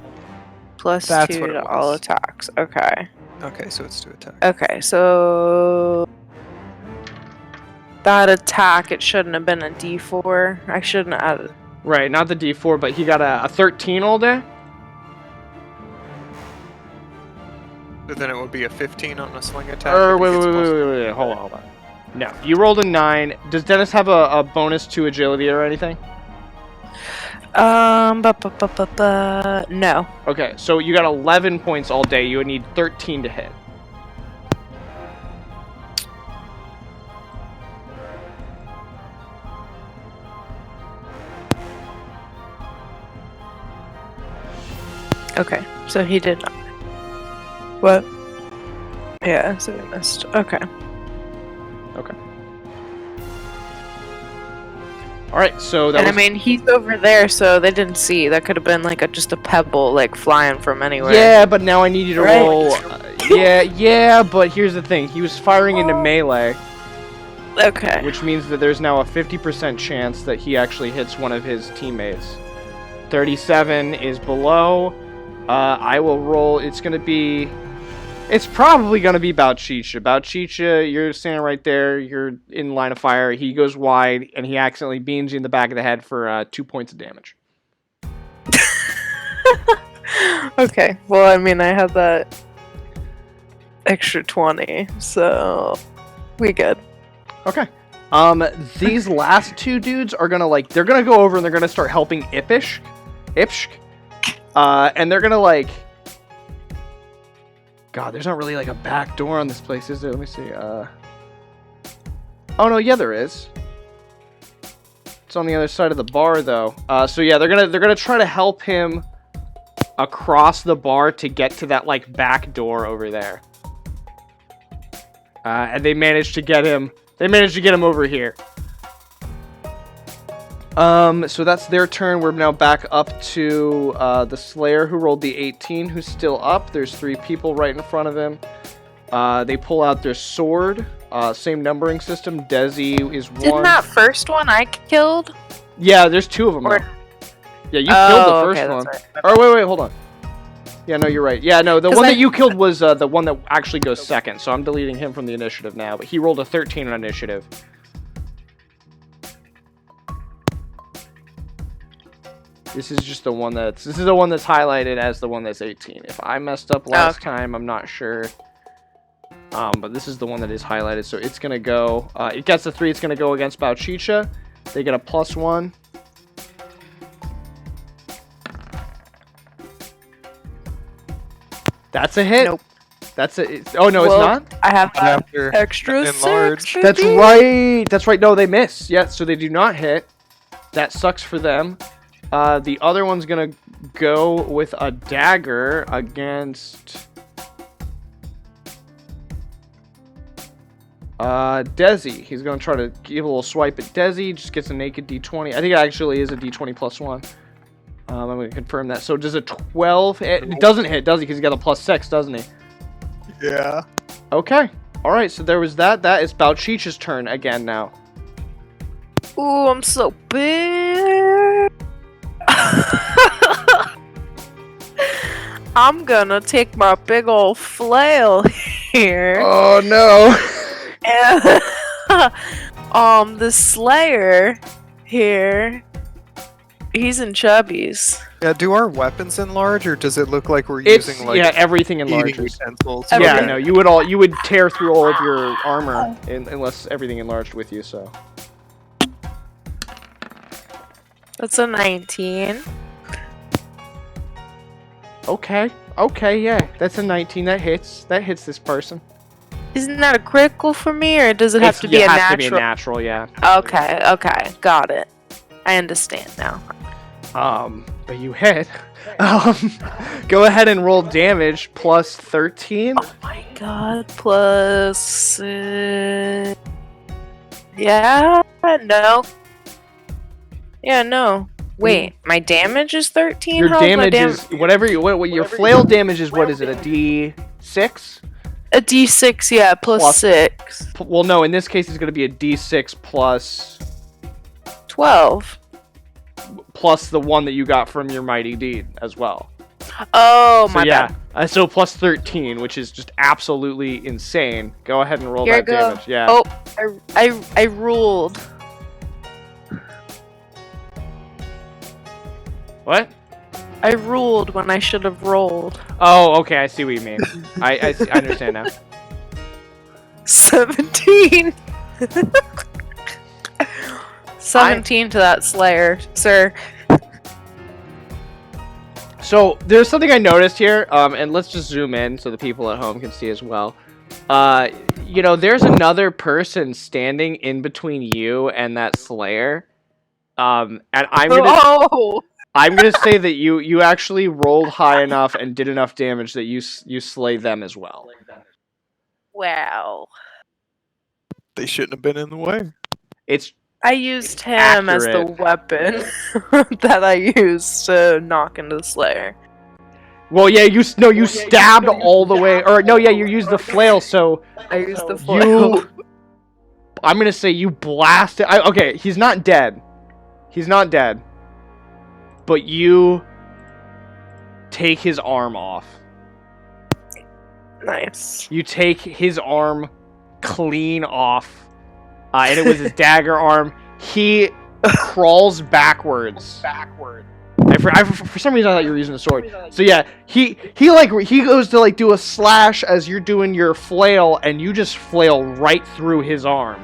plus That's 2 what it to all was. attacks. Okay. Okay, so it's to attack. Okay, so that attack, it shouldn't have been a d4. I shouldn't have added. Right, not the D4, but he got a 13 all day. So then it would be a 15 on a sling attack. Wait, if he gets wait, hold on. No, you rolled a 9. Does Dennis have a bonus to agility or anything? No. Okay, so you got 11 points all day. You would need 13 to hit. Okay, so he did not. What? Yeah, so we missed. Okay. All right, so that And was... I mean, he's over there, so they didn't see. That could have been like just a pebble, like flying from anywhere. Yeah, but now I need you to Right. roll... yeah, but here's the thing. He was firing into melee, Okay. which means that there's now a 50% chance that he actually hits one of his teammates. 37 is below. I will roll. It's going to be... It's probably going to be Bouchicha. Bouchicha, you're standing right there. You're in line of fire. He goes wide, and he accidentally beams you in the back of the head for 2 points of damage. Okay. Well, I mean, I had that extra 20, so we good. Okay. These last two dudes are gonna they're gonna go over and they're gonna start helping Ipshk, and they're gonna God, there's not really a back door on this place, is there? Let me see. Oh no, yeah, there is. It's on the other side of the bar though. So yeah, they're gonna try to help him across the bar to get to that back door over there. And they managed to get him. They managed to get him over here. So that's their turn. We're now back up to the Slayer who rolled the 18, who's still up. There's 3 people right in front of him. They pull out their sword. Same numbering system. Desi is 1. Didn't that first one I killed? Yeah, there's 2 of them. Or- Now. Yeah, you killed the first okay, one. that's right. Oh, wait, hold on. Yeah, no, you're right. Yeah, no, the 'Cause one I- that you killed was the one that actually goes second, so I'm deleting him from the initiative now, but he rolled a 13 on initiative. This is just the one that's... This is the one that's highlighted as the one that's 18. If I messed up last time, I'm not sure. But this is the one that is highlighted, so it's going to go... it gets a 3, it's going to go against Bouchicha. They get a +1. That's a hit. Nope. That's a... Oh, no, Well, it's not? I have that After extra enlarge. 6. That's baby. right. That's right. No, they miss. Yeah, so they do not hit. That sucks for them. The other one's gonna go with a dagger against Desi. He's gonna try to give a little swipe at Desi. Just gets a naked D20. I think it actually is a D20 +1. I'm gonna confirm that. So does a 12 hit? It doesn't hit, does he? Because he got a +6, doesn't he? Yeah. Okay. All right. So there was that. That is Bouchicha's turn again now. Ooh, I'm so big. I'm gonna take my big old flail here. Oh no. And the Slayer here, he's in chubbies. Yeah, do our weapons enlarge, or does it look like we're It's using, like, yeah, everything eating enlarges. utensils? Yeah, Everything. no, you would tear through all of your armor unless everything enlarged with you. So That's a 19. okay, yeah, that's a 19. That hits this person. Isn't that a critical for me, or does it have to be It a has natural? to be a natural, yeah. Okay, got it. I understand now. But you hit. Go ahead and roll damage plus 13. Oh my god, plus... yeah? No. Yeah, no. Wait, my damage is 13? Your How's my damage is whatever what your flail damage is. What is it? A D6? A D6, yeah, plus 6. Well, no. In this case, it's going to be a D6 plus 12. the one that you got from your mighty deed as well. Oh, So my yeah, bad. so plus 13, which is just absolutely insane. Go ahead and roll Here I that go. damage. Yeah. Oh, I ruled. What? I ruled when I should have rolled. Oh, okay. I see what you mean. I understand now. 17. 17 to that Slayer, sir. So there's something I noticed here, and let's just zoom in so the people at home can see as well. You know, there's another person standing in between you and that Slayer. And I'm gonna say that you actually rolled high enough and did enough damage that you slay them as well. Wow. They shouldn't have been in the way. It's I used him as the accurate. weapon that I used to knock into the Slayer. well, yeah, you stabbed all the way, or no, yeah, you used the flail, so I used the flail. I'm gonna say you blasted. Okay, he's not dead. He's not dead. But you take his arm off. Nice. You take his arm clean off. And it was his dagger arm. He crawls backwards. For some reason I thought you were using a sword. So yeah, he goes to like do a slash as you're doing your flail, and you just flail right through his arm.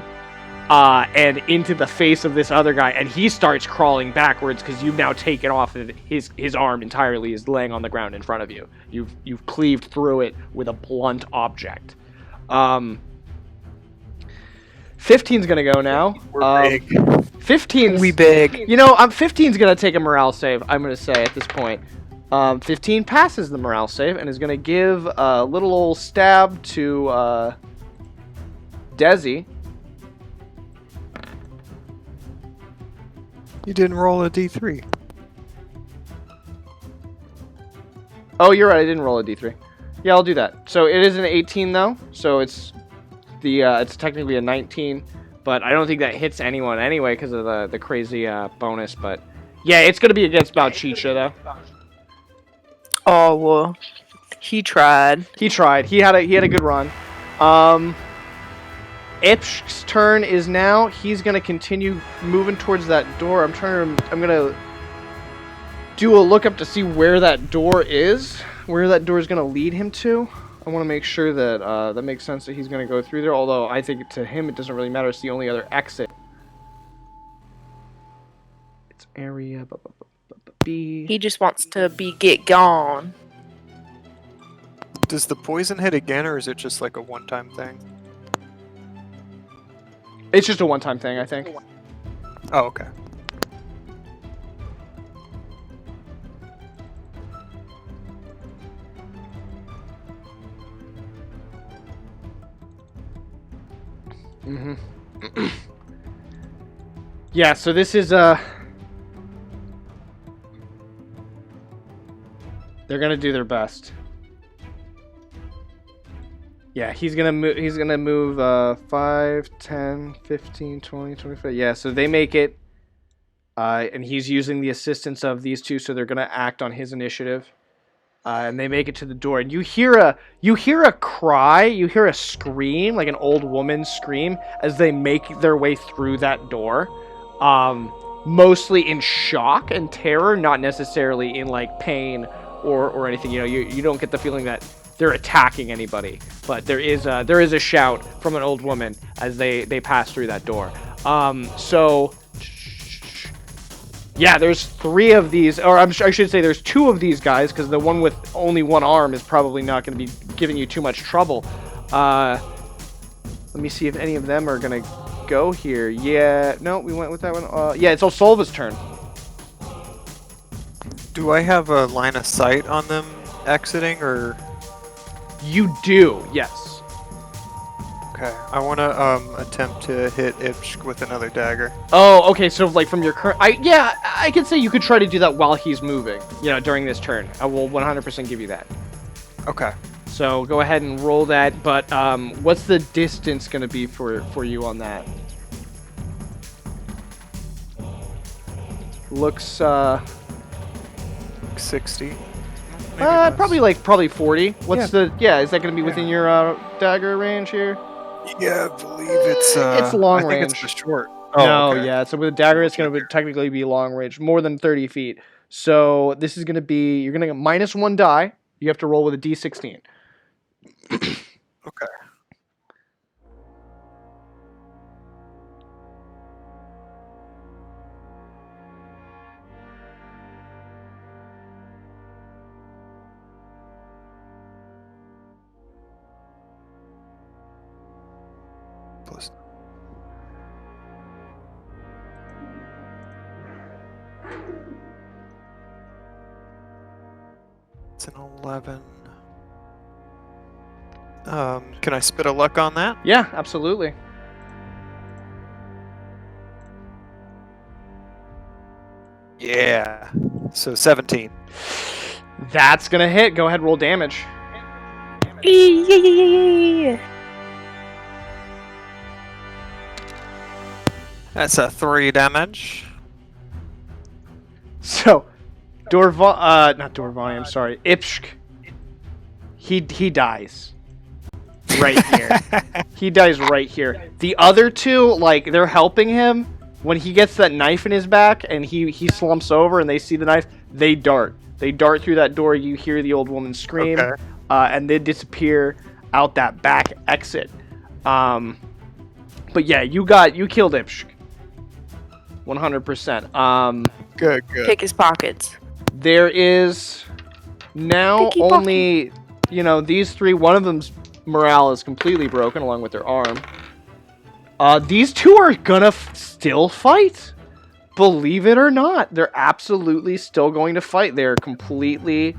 And into the face of this other guy, and he starts crawling backwards because you've now taken off his arm entirely is laying on the ground in front of you. You've cleaved through it with a blunt object. 15's gonna go now. We're big. 15's We big. You know, 15's gonna take a morale save. I'm gonna say at this point. 15 passes the morale save and is gonna give a little old stab to Desi. You didn't roll a D3. Oh, you're right. I didn't roll a d3. Yeah, I'll do that. So it is an 18 though, so it's technically a 19, but I don't think that hits anyone anyway because of the crazy bonus. But yeah, it's gonna be against Bouchicha though. Oh well, he tried. He tried. He had a good run. Ipsh's turn is now. He's gonna continue moving towards that door. I'm gonna do a lookup to see where that door is. Where that door is gonna lead him to. I want to make sure that that makes sense that he's gonna go through there. Although I think to him it doesn't really matter. It's the only other exit. It's area B. He just wants to get gone. Does the poison hit again, or is it just like a one-time thing? It's just a one-time thing, I think. Oh, okay. Yeah, so this is they're gonna do their best. Yeah, he's gonna move 5, 10, 15, 20, 25. Yeah, so they make it. And he's using the assistance of these two, so they're gonna act on his initiative. And they make it to the door, and you hear a cry, you hear a scream, like an old woman's scream, as they make their way through that door. Mostly in shock and terror, not necessarily in like pain or anything. You know, you don't get the feeling that they're attacking anybody, but there is a shout from an old woman as they pass through that door. So yeah, there's 3 of these, or I should say there's 2 of these guys, because the one with only one arm is probably not going to be giving you too much trouble. Let me see if any of them are going to go here. Yeah, no, we went with that one. Yeah, it's Osolva's turn. Do I have a line of sight on them exiting, or...? You do, yes. Okay, I want to attempt to hit Ipsh with another dagger. Oh, okay, so like from your current... I could say you could try to do that while he's moving, you know, during this turn. I will 100% give you that. Okay. So go ahead and roll that, but what's the distance going to be for you on that? Looks 60. Probably 40. What's Yeah. is that going to be within your dagger range here? Yeah, I believe it's it's long I range. think it's the short. No, okay. yeah. So with a dagger, it's going to technically be long range, more than 30 feet. So this is going to be, you're going to get -1 die. You have to roll with a D16. Okay. Plus. It's an 11. Can I spit a luck on that? Yeah, absolutely. Yeah. So 17. That's going to hit. Go ahead, roll damage. That's a 3 damage. So, not Dorvani, I'm sorry. Ipshk. He dies. Right here. He dies right here. The other 2, like, they're helping him. When he gets that knife in his back and he slumps over and they see the knife, they dart. They dart through that door. You hear the old woman scream. Okay. And they disappear out that back exit. But yeah, you killed Ipshk. 100%. Good. Pick his pockets. There is now Picky only, these 3. One of them's morale is completely broken along with their arm. These 2 are gonna still fight. Believe it or not, they're absolutely still going to fight. They're completely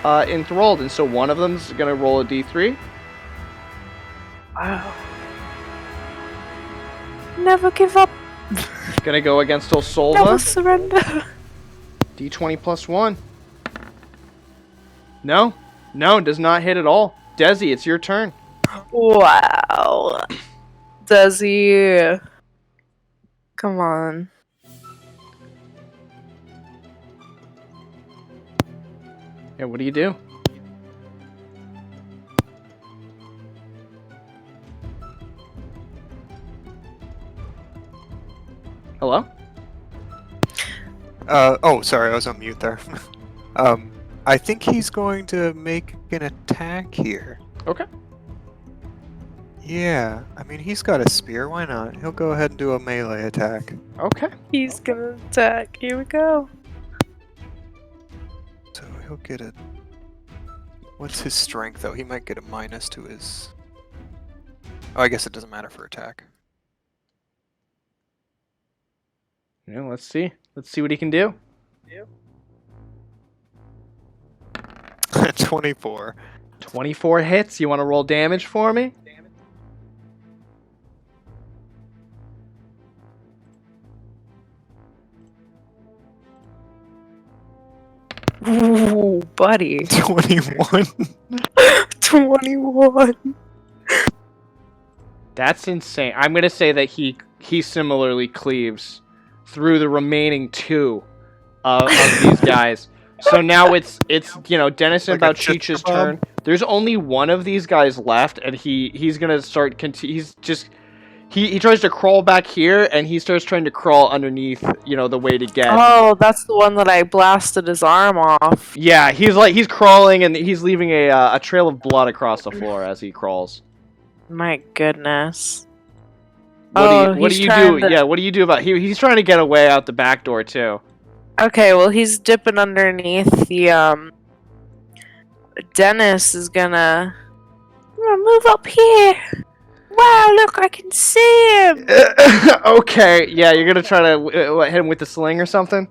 enthralled, and so one of them's gonna roll a D3. Wow. Never give up. Gonna go against Never Osolva. surrender. D20 +1. No, No, does not hit at all. Desi, it's your turn. Wow. Does he? Come on. Yeah, what do you do? Hello? Oh, sorry, I was on mute there. I think he's going to make an attack here. Okay. Yeah, I mean, he's got a spear, why not? He'll go ahead and do a melee attack. Okay. He's gonna attack. Here we go. So he'll get a... What's his strength, though? He might get a minus to his... Oh, I guess it doesn't matter for attack. Yeah, let's see. Let's see what he can do. 24. 24 hits. You want to roll damage for me? Ooh, buddy. 21. 21. That's insane. I'm going to say that he similarly cleaves through the remaining two of these guys. So now it's Dennis and Like a Bouchicha's chicken turn. There's only one of these guys left, and he's gonna start. He tries to crawl back here, and he starts trying to crawl underneath. The way to get. Oh, that's the one that I blasted his arm off. Yeah, he's crawling, and he's leaving a trail of blood across the floor as he crawls. My goodness. What do you do? To... Yeah, what do you do about he's trying to get away out the back door too. Okay, well he's dipping underneath the Dennis is gonna move up here. Wow, look, I can see him. Okay, yeah, you're gonna try to hit him with the sling or something.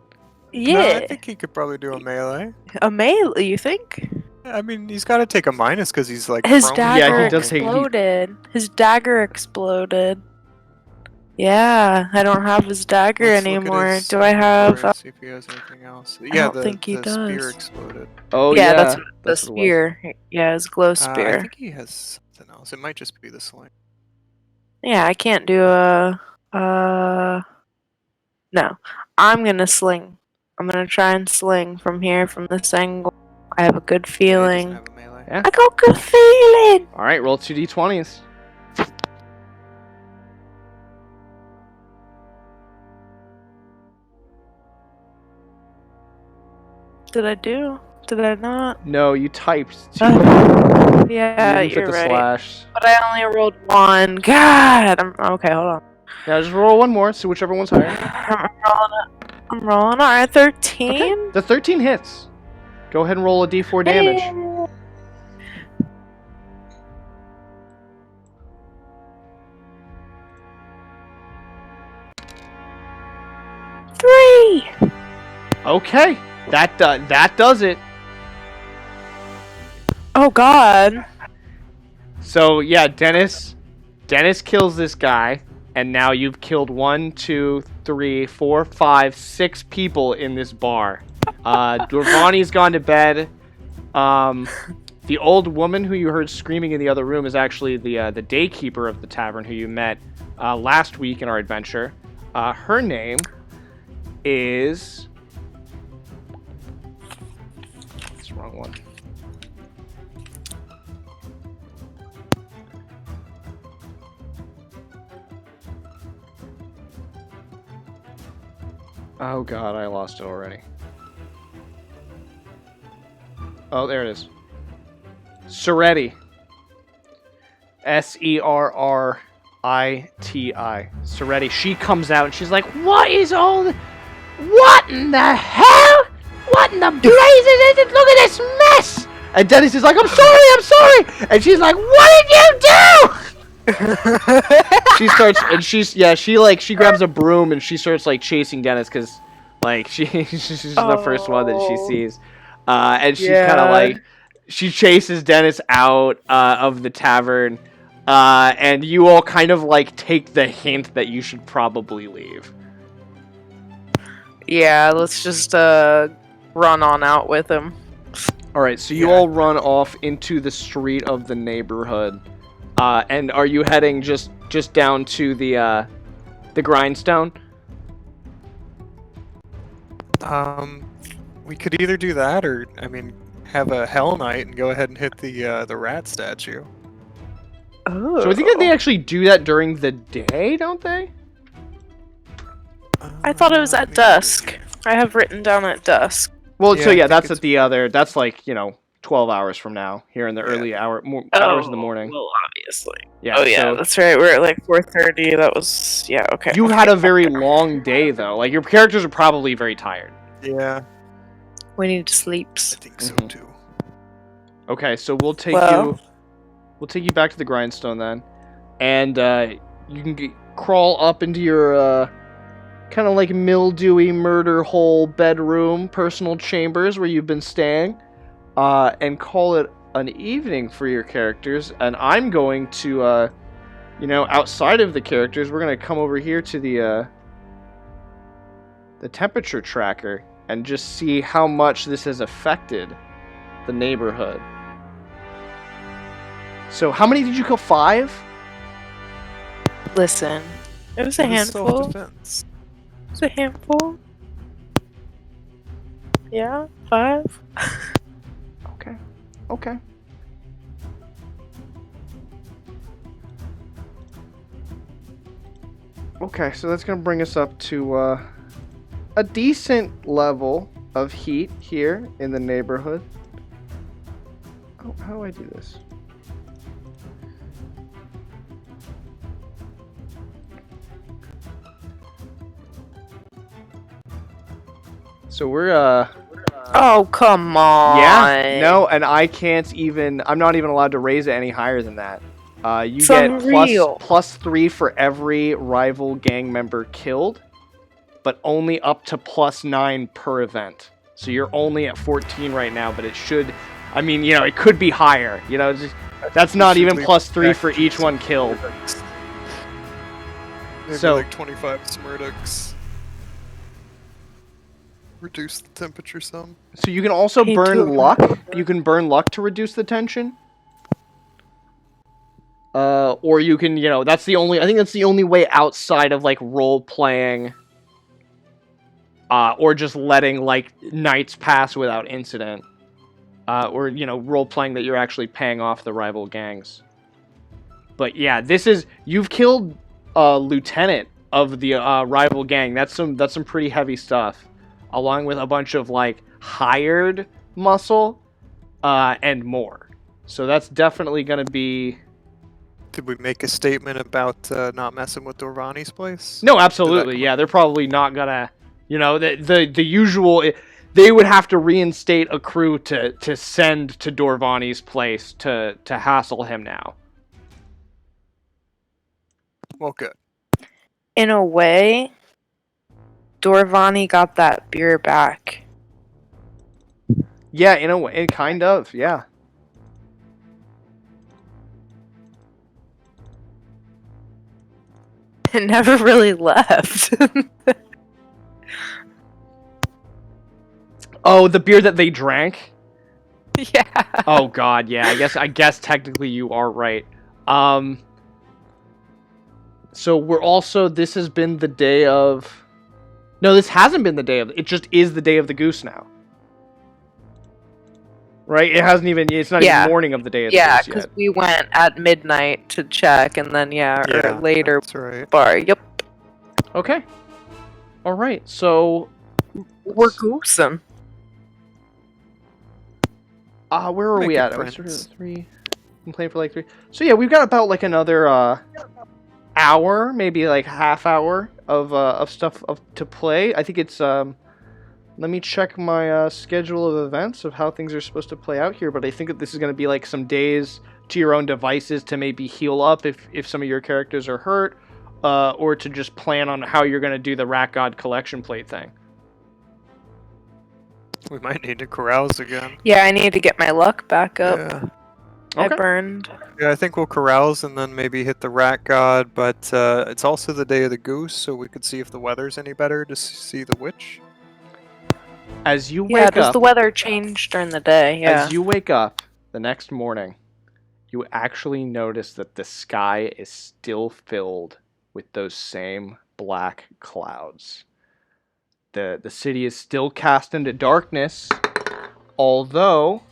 Yeah, No, I think he could probably do a melee. a melee. You think? I mean, he's got to take a minus because he's like His prone. dagger Yeah, he does take- exploded. His dagger exploded. Yeah, I don't have his dagger Let's look at anymore. his Do I have? sword, see if he has anything else. Yeah, don't think he the spear does. exploded. Oh yeah, yeah, that's the what it was. spear. Yeah, his glow I spear. think he has something else. It might just be the sling. Yeah, I can't do a. No, I'm gonna sling. I'm gonna try and sling from here, from this angle. I have a good Yeah, he feeling. doesn't have a melee. Yeah. I got good feeling. All right, roll 2d20s. Did I do? Did I not? No, you typed. Two. Yeah, You didn't fit you're the right. slash. But I only rolled one. God. Okay, hold on. Now just roll one more. See whichever one's higher. I'm rolling it. I'm rolling. All right, 13. The 13 hits. Go ahead and roll a d4 damage. Three. Okay, that does it. Oh God. So yeah, Dennis kills this guy, and now you've killed 1, 2, 3, 4, 5, 6 people in this bar. Durvani's gone to bed. The old woman who you heard screaming in the other room is actually the daykeeper of the tavern who you met last week in our adventure. Her name is... That's the wrong one. Oh god, I lost it already. Oh, there it is. Serriti. Serriti. Serriti. She comes out and she's like, "What is all the... What in the hell? What in the blazes is it? Look at this mess!" And Dennis is like, I'm sorry! And she's like, "What did you do?" She starts, and she grabs a broom and she starts like chasing Dennis because like she's the first one that she sees, and she kind of like she chases Dennis out of the tavern, and you all kind of like take the hint that you should probably leave. Yeah, let's just run on out with him. All right, so you Yeah. all run off into the street of the neighborhood, and are you heading just down to the grindstone? We could either do that, or have a hell night and go ahead and hit the rat statue. Oh. So I think that they actually do that during the day, don't they? I thought it was at dusk. I have written down at dusk. Well, so I yeah, think that's it's- at the other. That's like 12 hours from now, here in the early hours in the morning. Well, obviously. Yeah. Oh yeah, So that's right. We're at like 4:30. That was okay. you had a very long day though. Like your characters are probably very tired. Yeah, We need I sleeps. think so Mhm. too. Okay, so we'll take Well- we'll take you back to the grindstone then, and you can crawl up into your kind of like mildewy murder hole bedroom personal chambers where you've been staying, and call it an evening for your characters. And I'm going to outside of the characters, we're gonna come over here to the temperature tracker and just see how much this has affected the neighborhood. So how many did you kill? 5? Listen, it was a It was handful. self-defense. It was a handful. Yeah, 5. Okay. Okay, so that's gonna bring us up to a decent level of heat here in the neighborhood. Oh, how do I do this? So we're Oh come on. yeah, no, and I can't even. I'm not even allowed to raise it any higher than that. You It's get unreal. plus 3 for every rival gang member killed, but only up to plus 9 per event. So you're only at 14 right now, but it should. I mean, it could be higher. That's not even plus 3 for each one killed. Maybe So- like 25 Smurducks. Reduce the temperature some. So you can also Hey, burn dude. luck. You can burn luck to reduce the tension. Or you can, that's the only. I think that's the only way outside of like role playing. Or just letting like nights pass without incident. Or role playing that you're actually paying off the rival gangs. But yeah, you've killed a lieutenant of the rival gang. That's some pretty heavy stuff, along with a bunch of like hired muscle, and more. So that's definitely gonna be. Did we make a statement about not messing with Dorvani's place? No, absolutely. come Yeah, they're probably not gonna. The usual. They would have to reinstate a crew to send to Dorvani's place to hassle him now. Well, good. In a way, Dorvani got that beer back. Yeah, in a way, kind of. Yeah. It never really left. Oh, the beer that they drank. Yeah. Oh God, yeah. I guess technically you are right. So we're also. This has been the day of. No, this hasn't been the day of. It just is the day of the goose now. Right? It hasn't even. It's not Yeah. even morning of the day of the Yeah, goose because yet. we went at midnight to check, and then or later That's right. bar. Yep, Okay. All right. So. we're goosing. Where are we Making at? Are we sort friends. of 3? I'm playing for like 3. So yeah, we've got about like another hour, maybe like half hour of stuff to play. I think it's Let me check my schedule of events of how things are supposed to play out here. But I think that this is going to be like some days to your own devices to maybe heal up if some of your characters are hurt, or to just plan on how you're going to do the Rat God collection plate thing. We might need to carouse again. Yeah, I need to get my luck back up. Yeah. I Okay. burned. Yeah, I think we'll carouse and then maybe hit the rat god, but it's also the day of the goose, so we could see if the weather's any better to see the witch. As you Yeah, wake does up, the weather change during the day? Yeah. as you wake up the next morning, you actually notice that the sky is still filled with those same black clouds. The city is still cast into darkness, although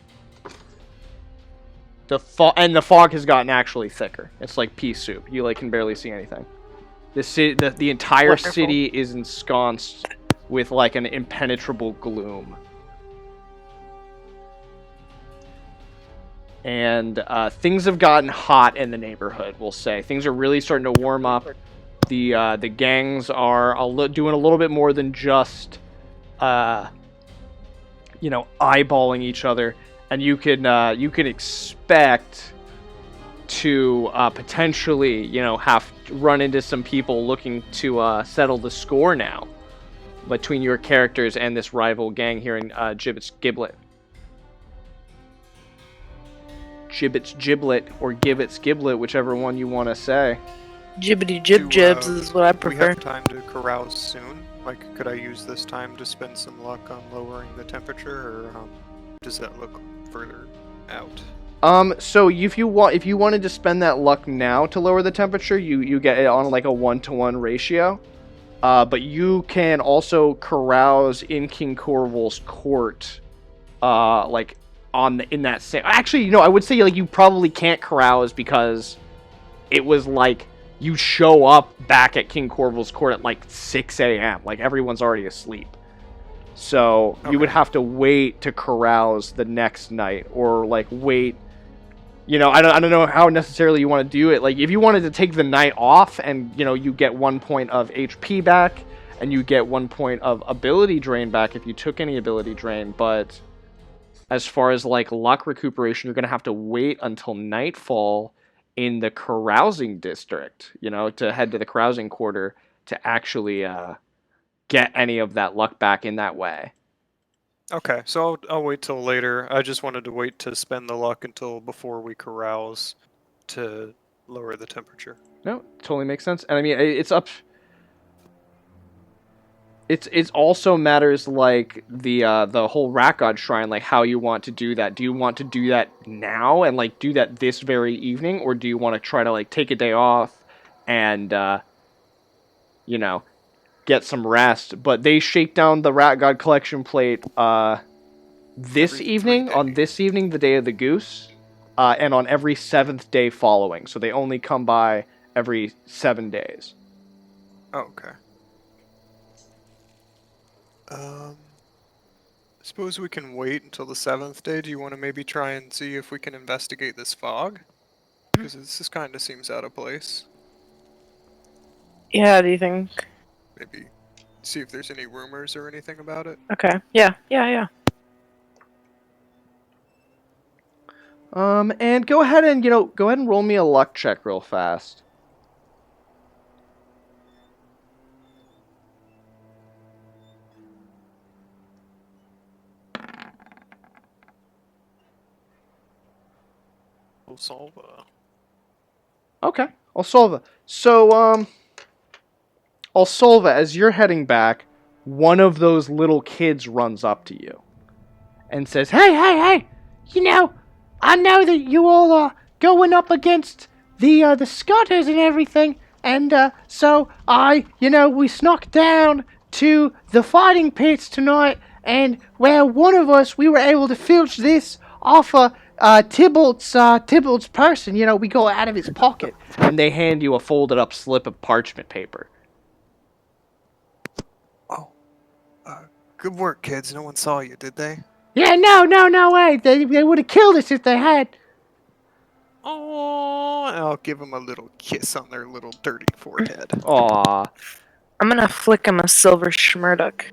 the fog has gotten actually thicker. It's like pea soup. You like can barely see anything. The entire Wonderful. city is ensconced with like an impenetrable gloom. And things have gotten hot in the neighborhood, we'll say. Things are really starting to warm up. The gangs are doing a little bit more than just, eyeballing each other. And you can expect to potentially, have to run into some people looking to settle the score now between your characters and this rival gang here in Gibbet's Giblet. Gibbet's Giblet or Gibbet's Giblet, whichever one you want to say. Jibbity jib jibs is what I Do we prefer. have time to carouse soon? Like, could I use this time to spend some luck on lowering the temperature, or does that look further out? So if you wanted to spend that luck now to lower the temperature, you get it on like a 1-to-1 ratio. But you can also carouse in King Corval's court, in that same. Actually, I would say like you probably can't carouse because it was like you show up back at King Corval's court at like 6 a.m. Like everyone's already asleep. So you would have to wait to carouse the next night, or like wait. I don't know how necessarily you want to do it. Like if you wanted to take the night off and you get 1 point of HP back and you get 1 point of ability drain back if you took any ability drain, but as far as like luck recuperation, you're going to have to wait until nightfall in the carousing district, to head to the carousing quarter to actually get any of that luck back in that way. Okay, so I'll wait till later. I just wanted to wait to spend the luck until before we carouse to lower the temperature. No, totally makes sense. And I mean, it's up. It's also matters like the whole Rat God Shrine, like how you want to do that. Do you want to do that now and like do that this very evening, or do you want to try to like take a day off and get some rest? But they shake down the Rat God collection plate this Every evening, 3 on this evening, the day of the goose, and on every 7th day following. So they only come by every 7 days. Oh, okay. Suppose we can wait until the 7th day. Do you want to maybe try and see if we can investigate this fog? Because this kind of seems out of place. Yeah, do you think? Maybe see if there's any rumors or anything about it. Okay. Yeah. And go ahead and roll me a luck check real fast. Osolva. Okay, Osolva. So, Osolva, as you're heading back, one of those little kids runs up to you and says, "Hey! I know that you all are going up against the Scutters and everything, and so we snuck down to the fighting pits tonight, and one of us, we were able to filch this off Tybalt's person. We go out of his pocket," and they hand you a folded up slip of parchment paper. Oh, good work, kids. No one saw you, did they? Yeah, no way. They would have killed us if they had. Oh, I'll give them a little kiss on their little dirty forehead. Aw. I'm gonna flick him a silver schmurduck.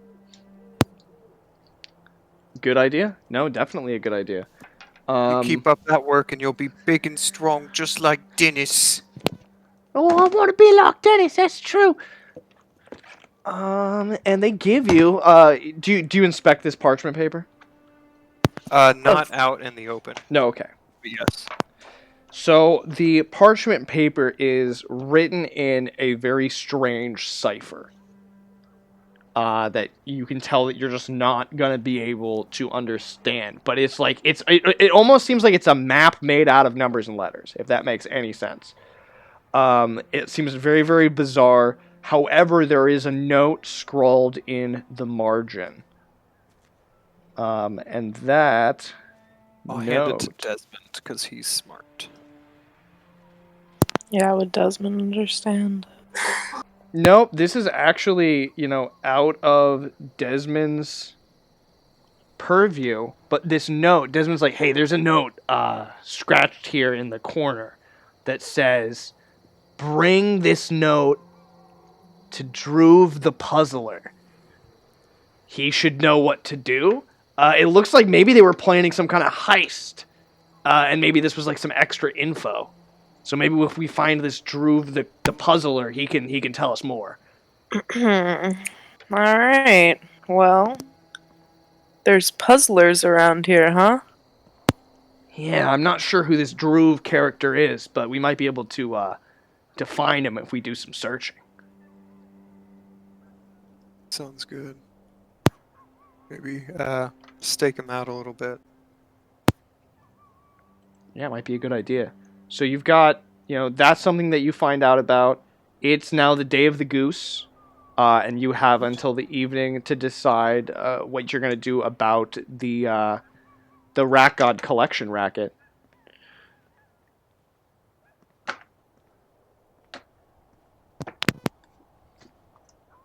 Good idea? No, definitely a good idea. You keep up that work and you'll be big and strong just like Dennis. Oh, I want to be like Dennis, that's true. And they give you, do you inspect this parchment paper? Not out in the open. No, okay. But yes. So, the parchment paper is written in a very strange cipher. that you can tell that you're just not gonna be able to understand. But it's like it almost seems like it's a map made out of numbers and letters, if that makes any sense. It seems very, very bizarre. However, there is a note scrawled in the margin. And that I'll hand it to note... Desmond because he's smart. Yeah, would Desmond understand? Nope, this is actually, out of Desmond's purview. But this note, Desmond's like, hey, there's a note scratched here in the corner that says, bring this note to Droove the Puzzler. He should know what to do. It looks like maybe they were planning some kind of heist, and maybe this was like some extra info. So maybe if we find this Droove the Puzzler, he can tell us more. All right. Well, there's puzzlers around here, huh? Yeah, I'm not sure who this Droove character is, but we might be able to find him if we do some searching. Sounds good. Maybe stake him out a little bit. Yeah, it might be a good idea. So you've got, that's something that you find out about. It's now the day of the goose, and you have until the evening to decide what you're going to do about the Rat God collection racket.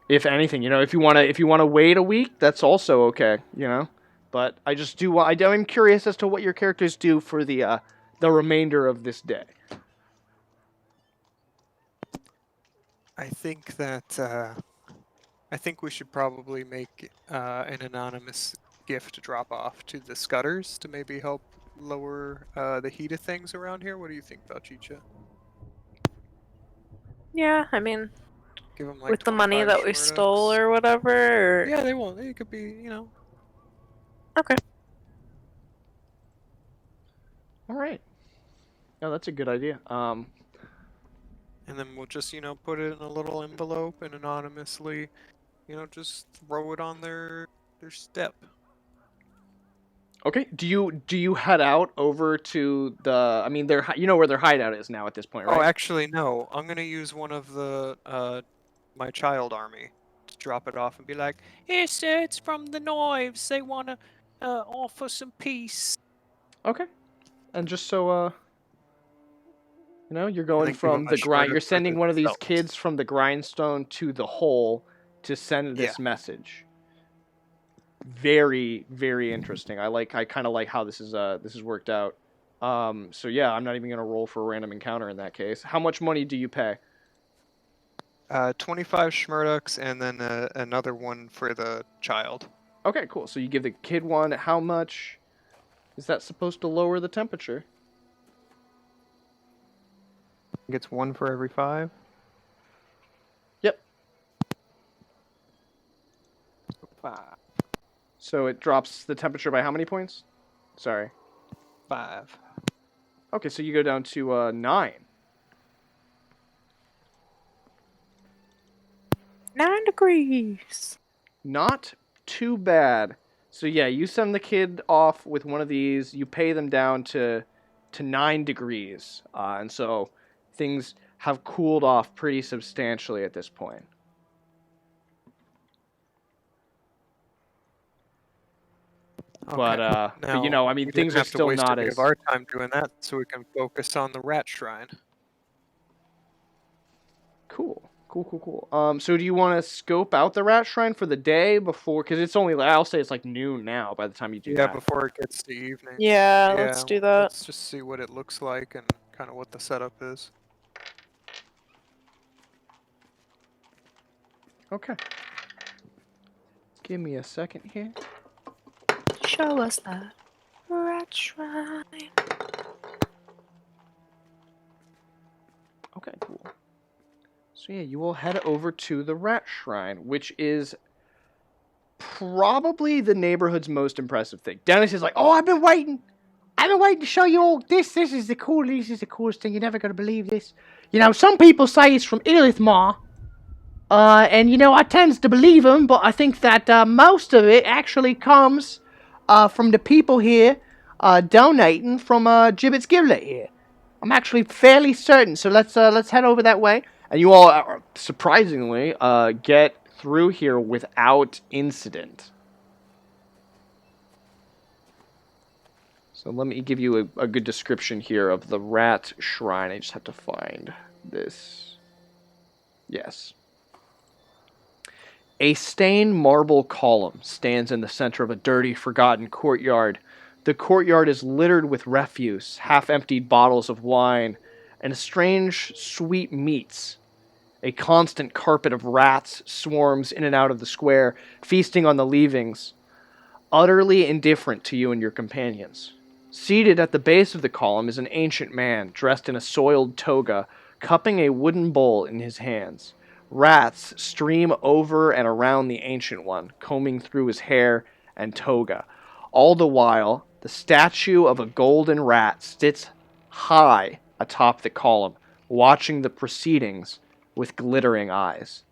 If anything, if you want to wait a week, that's also okay, But I just do. I'm curious as to what your characters do for the remainder of this day. I think that I think we should probably make an anonymous gift drop off to the Scutters to maybe help lower the heat of things around here. What do you think, Bouchicha? Yeah, I mean, Give them like with the money 25 that we Schmurducks. stole or whatever. Or... Yeah, they won't. It could be, Okay. All right. No, that's a good idea. And then we'll just, put it in a little envelope and anonymously, just throw it on their step. Okay. Do you head out over to the? I mean, where their hideout is now at this point, right? Oh, actually, no. I'm gonna use one of the my child army to drop it off and be like, "Here, sir, it's from the Knives. They wanna offer some peace." Okay. And just so you're going then give from them a the grind. Schmurduck You're for sending one of these themselves. kids from the grindstone to the hole to send this message. Very, very interesting. I kind of like how this is worked out. So yeah, I'm not even gonna roll for a random encounter in that case. How much money do you pay? 25 Schmurducks and then another one for the child. Okay, cool. So you give the kid one. How much is that supposed to lower the temperature? Gets 1 for every 5. Yep. 5. So it drops the temperature by how many points? Sorry. 5. Okay, so you go down to 9. 9 degrees. Not too bad. So yeah, you send the kid off with one of these. You pay them down to 9 degrees, and so things have cooled off pretty substantially at this point. Okay. But Now, I mean, we things didn't are have to still waste not a bit as. of our time doing that, so we can focus on the rat shrine. Cool. So do you want to scope out the rat shrine for the day before? Because it's only, I'll say it's like noon now by the time you do Yeah, that. before it gets to evening. Yeah, let's do that. Let's just see what it looks like and kind of what the setup is. Okay. Give me a second here. Show us that rat shrine. Okay, cool. So yeah, you will head over to the rat shrine, which is probably the neighborhood's most impressive thing. Dennis is like, "Oh, I've been waiting to show you all this. This is the coolest thing. You're never gonna believe this. Some people say it's from Ilithmar. And I tends to believe him, but I think that most of it actually comes from the people here donating from Gibbet's Giblet here. I'm actually fairly certain. So let's head over that way. And you all, surprisingly, get through here without incident. So let me give you a good description here of the rat shrine. I just have to find this. Yes. A stained marble column stands in the center of a dirty, forgotten courtyard. The courtyard is littered with refuse, half-emptied bottles of wine, and strange, sweet meats. A constant carpet of rats swarms in and out of the square, feasting on the leavings, utterly indifferent to you and your companions. Seated at the base of the column is an ancient man, dressed in a soiled toga, cupping a wooden bowl in his hands. Rats stream over and around the ancient one, combing through his hair and toga. All the while, the statue of a golden rat sits high atop the column, watching the proceedings with glittering eyes.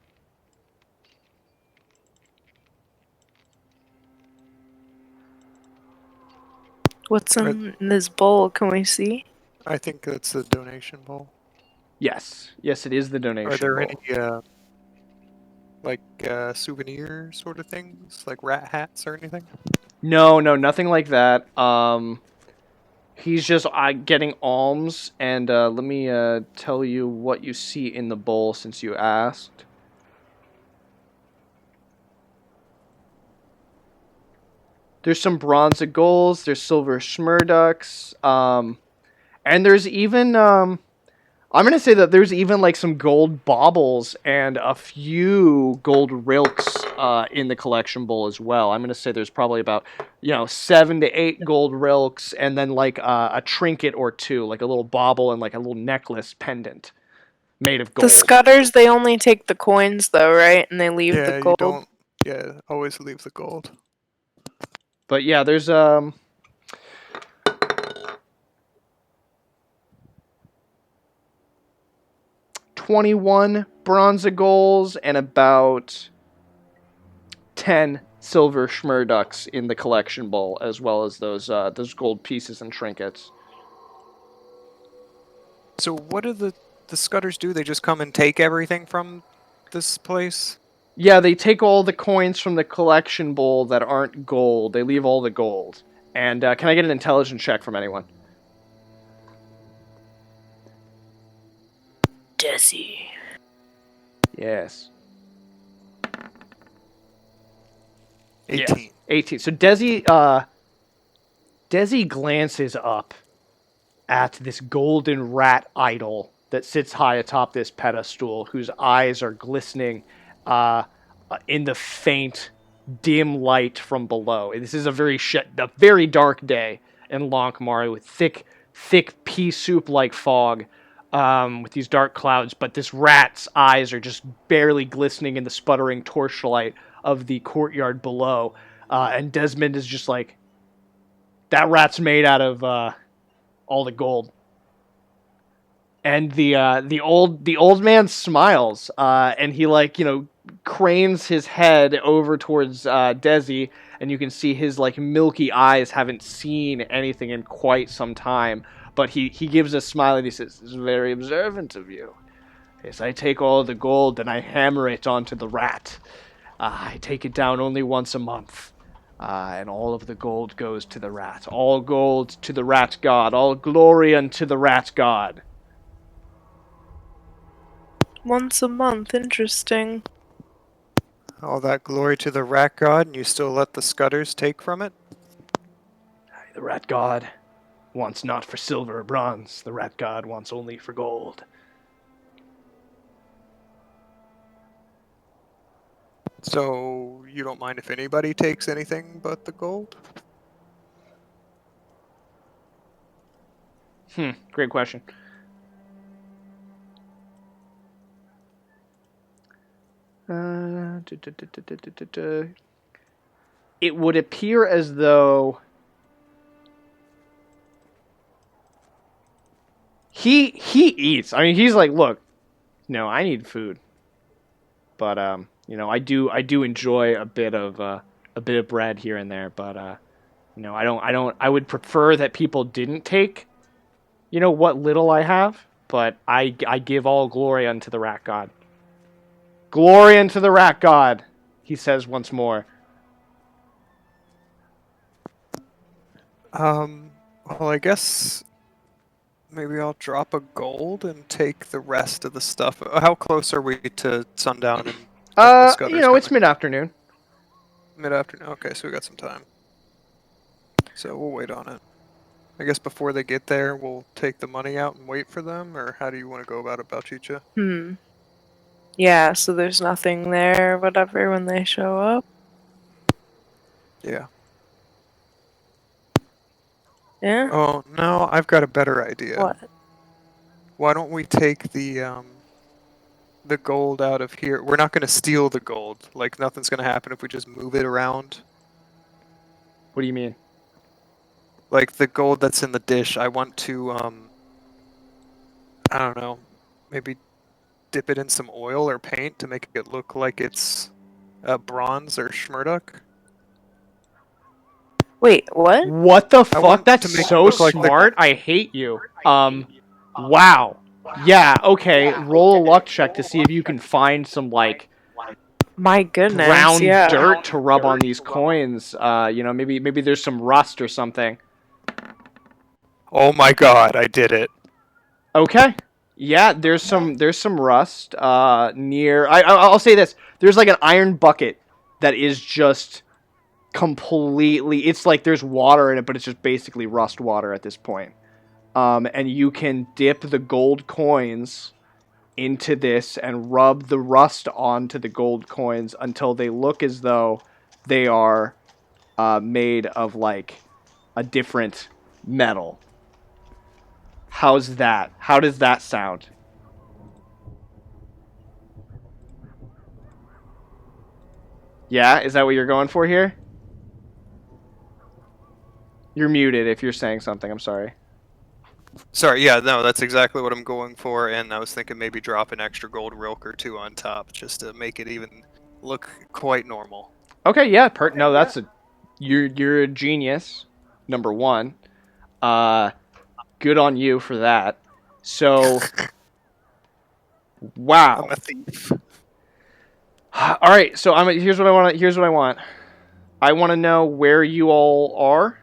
What's in this bowl? Can we see? I think that's the donation bowl. Yes, it is the donation Are there bowl. any souvenir sort of things, like rat hats or anything? No, nothing like that. He's just getting alms, and let me tell you what you see in the bowl since you asked. There's some bronze goals, there's silver schmurducks, and there's even, I'm going to say that there's even like some gold baubles and a few gold rilks in the collection bowl as well. I'm going to say there's probably about, 7 to 8 gold rilks and then like a trinket or two, like a little bauble and like a little necklace pendant made of gold. The Scutters, they only take the coins though, right? And they leave the gold. You don't. Yeah, always leave the gold. But yeah, there's 21 bronze goals and about 10 silver schmurducks in the collection bowl, as well as those gold pieces and trinkets. So what do the Scutters do? They just come and take everything from this place? Yeah, they take all the coins from the collection bowl that aren't gold. They leave all the gold. And can I get an intelligence check from anyone? Desi. Yes. 18. Yes, 18. So Desi glances up at this golden rat idol that sits high atop this pedestal, whose eyes are glistening in the faint, dim light from below. This is a very dark day in Lankhmar with thick pea soup-like fog with these dark clouds, but this rat's eyes are just barely glistening in the sputtering torchlight of the courtyard below. And Desmond is just like, that rat's made out of all the gold. And the old man smiles, and he cranes his head over towards Desi, and you can see his milky eyes haven't seen anything in quite some time. But he gives a smile and he says, "This is very observant of you. Yes, I take all the gold and I hammer it onto the rat. I take it down only once a month, and all of the gold goes to the rat. All gold to the rat god. All glory unto the rat god." Once a month, interesting. All that glory to the rat god, and you still let the Scutters take from it? The rat god wants not for silver or bronze. The rat god wants only for gold. So you don't mind if anybody takes anything but the gold? Great question. It would appear as though he eats. I mean, he's like, look, no, I need food. but I do enjoy a bit of bread here and there, but I would prefer that people didn't take, what little I have, but I give all glory unto the rat god. Glory unto the rat god, he says once more. Well, I guess maybe I'll drop a gold and take the rest of the stuff. How close are we to sundown and the Scutters It's coming? mid-afternoon. Mid-afternoon. Okay, so we got some time. So we'll wait on it. I guess before they get there, we'll take the money out and wait for them, or how do you want to go about it, Bouchicha? Yeah, so there's nothing there, whatever, when they show up. Yeah. Yeah? Oh, no, I've got a better idea. What? Why don't we take the gold out of here? We're not going to steal the gold. Like, nothing's going to happen if we just move it around. What do you mean? Like, the gold that's in the dish, I want to, I don't know, maybe dip it in some oil or paint to make it look like it's bronze or schmurduck. Wait, what? What the fuck? want That's to make so it look like the- smart. I hate you. Wow. Yeah, okay. Roll a luck check to see if you can find some, like, My goodness, brown yeah. dirt to rub on these coins. Maybe there's some rust or something. Oh my god, I did it. Okay. Yeah, there's some rust near. I'll say this. There's like an iron bucket that is just completely. It's like there's water in it, but it's just basically rust water at this point. And you can dip the gold coins into this and rub the rust onto the gold coins until they look as though they are made of like a different metal. How's that? How does that sound? Yeah, is that what you're going for here? You're muted if you're saying something, I'm sorry. Sorry, yeah, no, that's exactly what I'm going for, and I was thinking maybe drop an extra gold rilk or two on top, just to make it even look quite normal. Okay, yeah, no, that's you're a genius, number one. Good on you for that. So, wow. I'm a thief. All right, so here's what I want. I want to know where you all are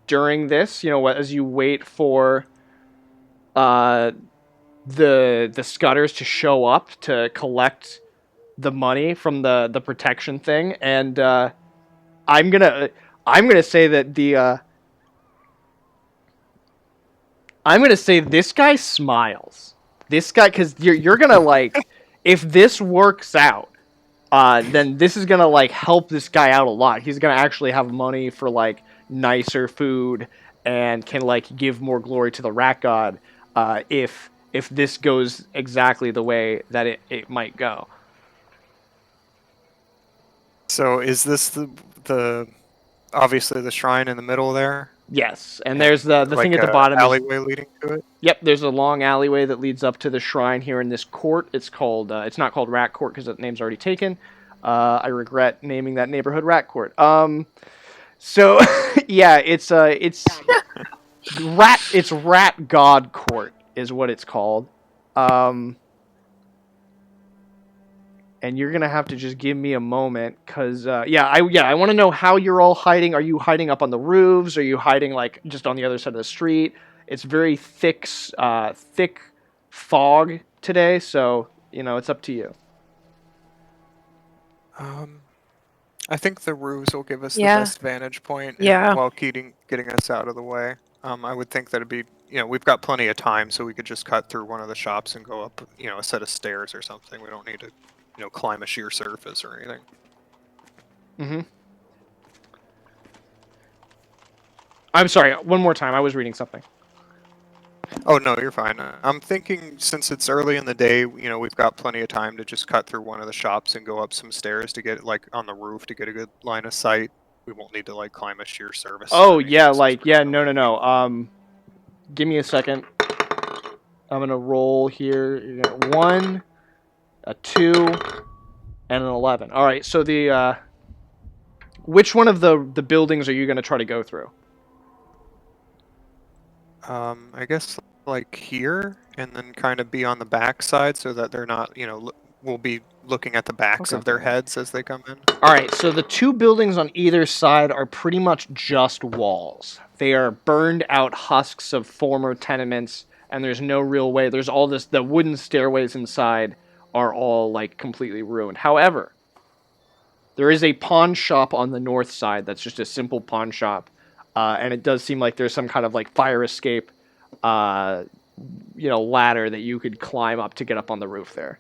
during this. As you wait for the Scutters to show up to collect the money from the protection thing, and I'm gonna say that I'm gonna say this guy smiles. This guy, because you're gonna like, if this works out, then this is gonna like help this guy out a lot. He's gonna actually have money for like nicer food and can like give more glory to the rat god if this goes exactly the way that it might go. So is this the obviously the shrine in the middle there? Yes, and there's the like thing at the bottom. Alleyway leading to it. Yep, there's a long alleyway that leads up to the shrine here in this court. It's called. It's not called Rat Court because the name's already taken. I regret naming that neighborhood Rat Court. So yeah, it's Rat God Court is what it's called. And you're gonna have to just give me a moment, cause I want to know how you're all hiding. Are you hiding up on the roofs? Are you hiding like just on the other side of the street? It's very thick fog today, so it's up to you. I think the roofs will give us the Yeah. best vantage point. Yeah. While getting us out of the way. I would think that it'd be we've got plenty of time, so we could just cut through one of the shops and go up a set of stairs or something. We don't need to climb a sheer surface or anything. Mm-hmm. I'm sorry, one more time. I was reading something. Oh, no, you're fine. I'm thinking since it's early in the day, we've got plenty of time to just cut through one of the shops and go up some stairs to get, like, on the roof to get a good line of sight. We won't need to, like, climb a sheer surface. Oh, yeah, no. Give me a second. I'm going to roll here. You got 1, a 2, and an 11. All right, so which one of the buildings are you going to try to go through? I guess like here, and then kind of be on the back side so that they're not, we'll be looking at the backs Okay. of their heads as they come in. All right, so the two buildings on either side are pretty much just walls. They are burned out husks of former tenements, and there's no real way. There's all this, the wooden stairways inside are all like completely ruined. However, there is a pawn shop on the north side that's just a simple pawn shop, and it does seem like there's some kind of like fire escape, ladder that you could climb up to get up on the roof there.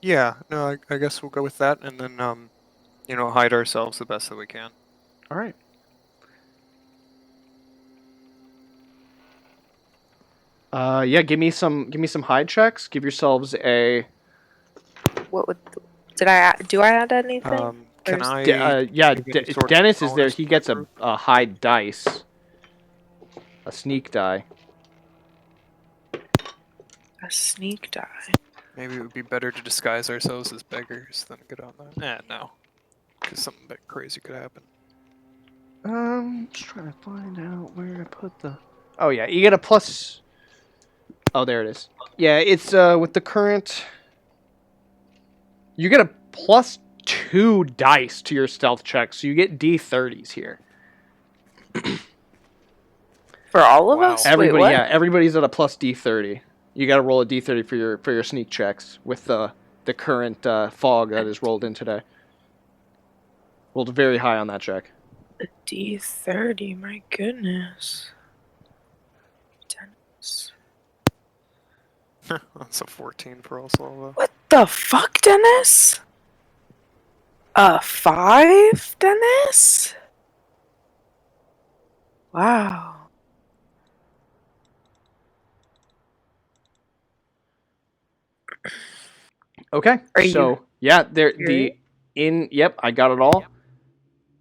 Yeah, no, I guess we'll go with that, and then hide ourselves the best that we can. All right. Yeah, give me some hide checks. Give yourselves a. What would? Do I add anything? Can Or is- I? maybe sort of Dennis is there. bonus He gets for- a hide dice, a sneak die. A sneak die. Maybe it would be better to disguise ourselves as beggars than get on that. No, because something a bit crazy could happen. Just trying to find out where I put the. Oh yeah, you get a plus. Oh, there it is. Yeah, it's with the current. You get a +2 dice to your stealth check, so you get D30s here. For all of Wow. us? Everybody, Wait, what? yeah, everybody's at a plus D30. You got to roll a D30 for your sneak checks with the current fog that is rolled in today. Rolled very high on that check. A D30, my goodness. Dennis. That's a 14 for Osolva. What the fuck, Dennis? A 5, Dennis? Wow. Okay. Are so you yeah, serious? yep, I got it all.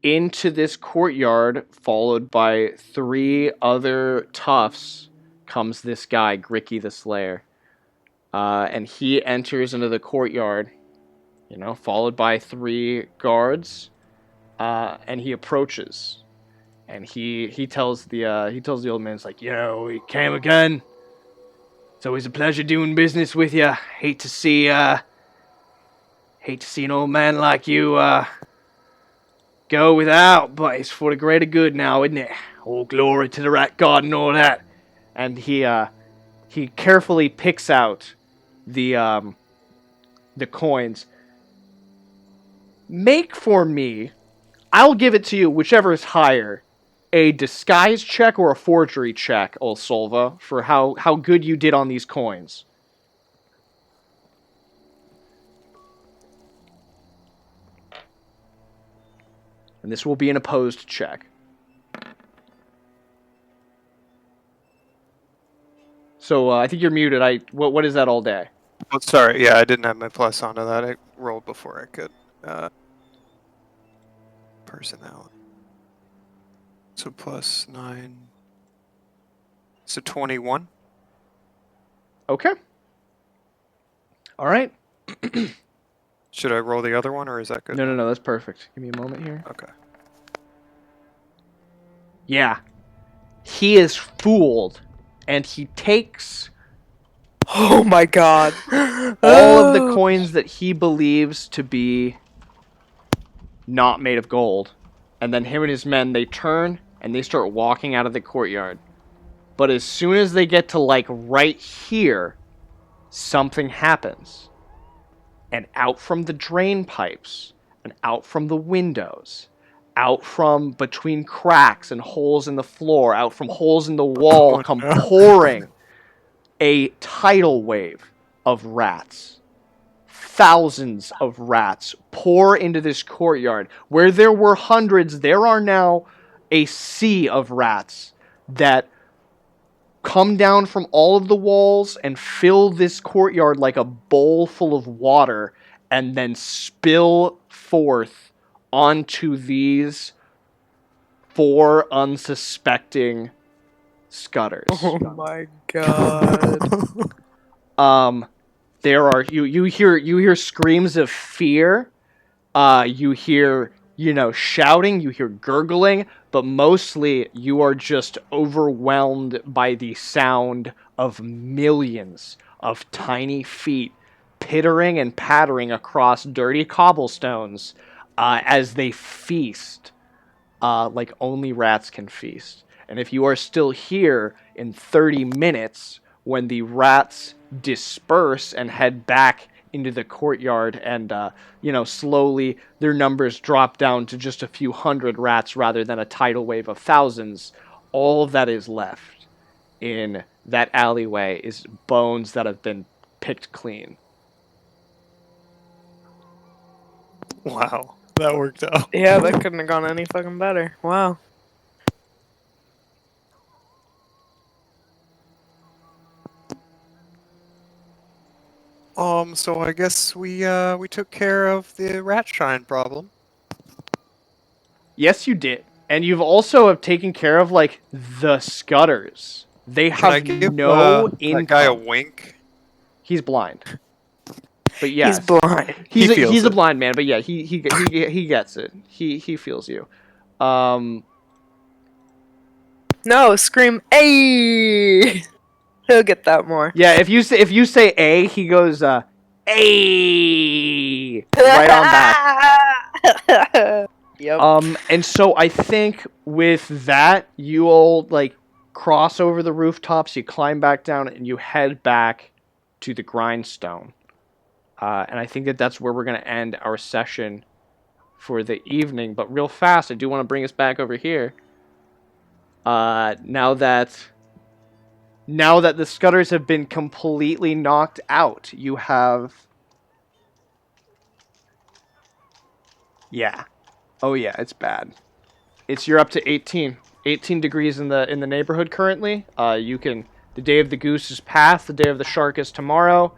Into this courtyard, followed by 3 other toughs, comes this guy, Gricky the Slayer. And he enters into the courtyard, followed by 3 guards. And he approaches. And he tells the old man, it's like, we came again. It's always a pleasure doing business with you. Hate to see an old man like you go without, but it's for the greater good now, isn't it? All glory to the rat god and all that. And he carefully picks out the coins. Make for me, I'll give it to you, whichever is higher, a disguise check or a forgery check, Osolva, for how good you did on these coins. And this will be an opposed check. So I think you're muted. What is that all day? Oh, sorry, yeah, I didn't have my plus onto that. I rolled before I could. Personality. So +9. So 21. Okay. All right. Should I roll the other one, or is that good? No, that's perfect. Give me a moment here. Okay. Yeah. He is fooled, and he takes Oh my god. all of the coins that he believes to be not made of gold. And then him and his men, they turn and they start walking out of the courtyard. But as soon as they get to like right here, something happens. And out from the drain pipes, and out from the windows, out from between cracks and holes in the floor, out from holes in the wall, come pouring a tidal wave of rats. Thousands of rats pour into this courtyard. Where there were hundreds, there are now a sea of rats that come down from all of the walls and fill this courtyard like a bowl full of water and then spill forth onto these 4 unsuspecting scutters. Oh my god. There are you hear screams of fear. You hear shouting. You hear gurgling, but mostly you are just overwhelmed by the sound of millions of tiny feet pittering and pattering across dirty cobblestones as they feast like only rats can feast. And if you are still here in 30 minutes when the rats disperse and head back into the courtyard and, slowly their numbers drop down to just a few hundred rats rather than a tidal wave of thousands, all that is left in that alleyway is bones that have been picked clean. Wow, that worked out. Yeah, that couldn't have gone any fucking better. Wow. So I guess we took care of the rat shine problem. Yes, you did. And you've also have taken care of, like, the Scutters. They Can I have give no that income. guy a wink? He's blind. But yes. He's blind. He feels he's a it. blind man, but yeah, he gets it. He feels you. No, scream A. He'll get that more. Yeah, if you say A, he goes A right on back. Yep. And so I think with that, you all like cross over the rooftops, you climb back down, and you head back to the grindstone. And I think that's where we're gonna end our session for the evening. But real fast, I do want to bring us back over here. Now that the Scutters have been completely knocked out, you have... Yeah. Oh yeah, it's bad. You're up to 18 degrees in the neighborhood currently. The day of the goose is past, the day of the shark is tomorrow,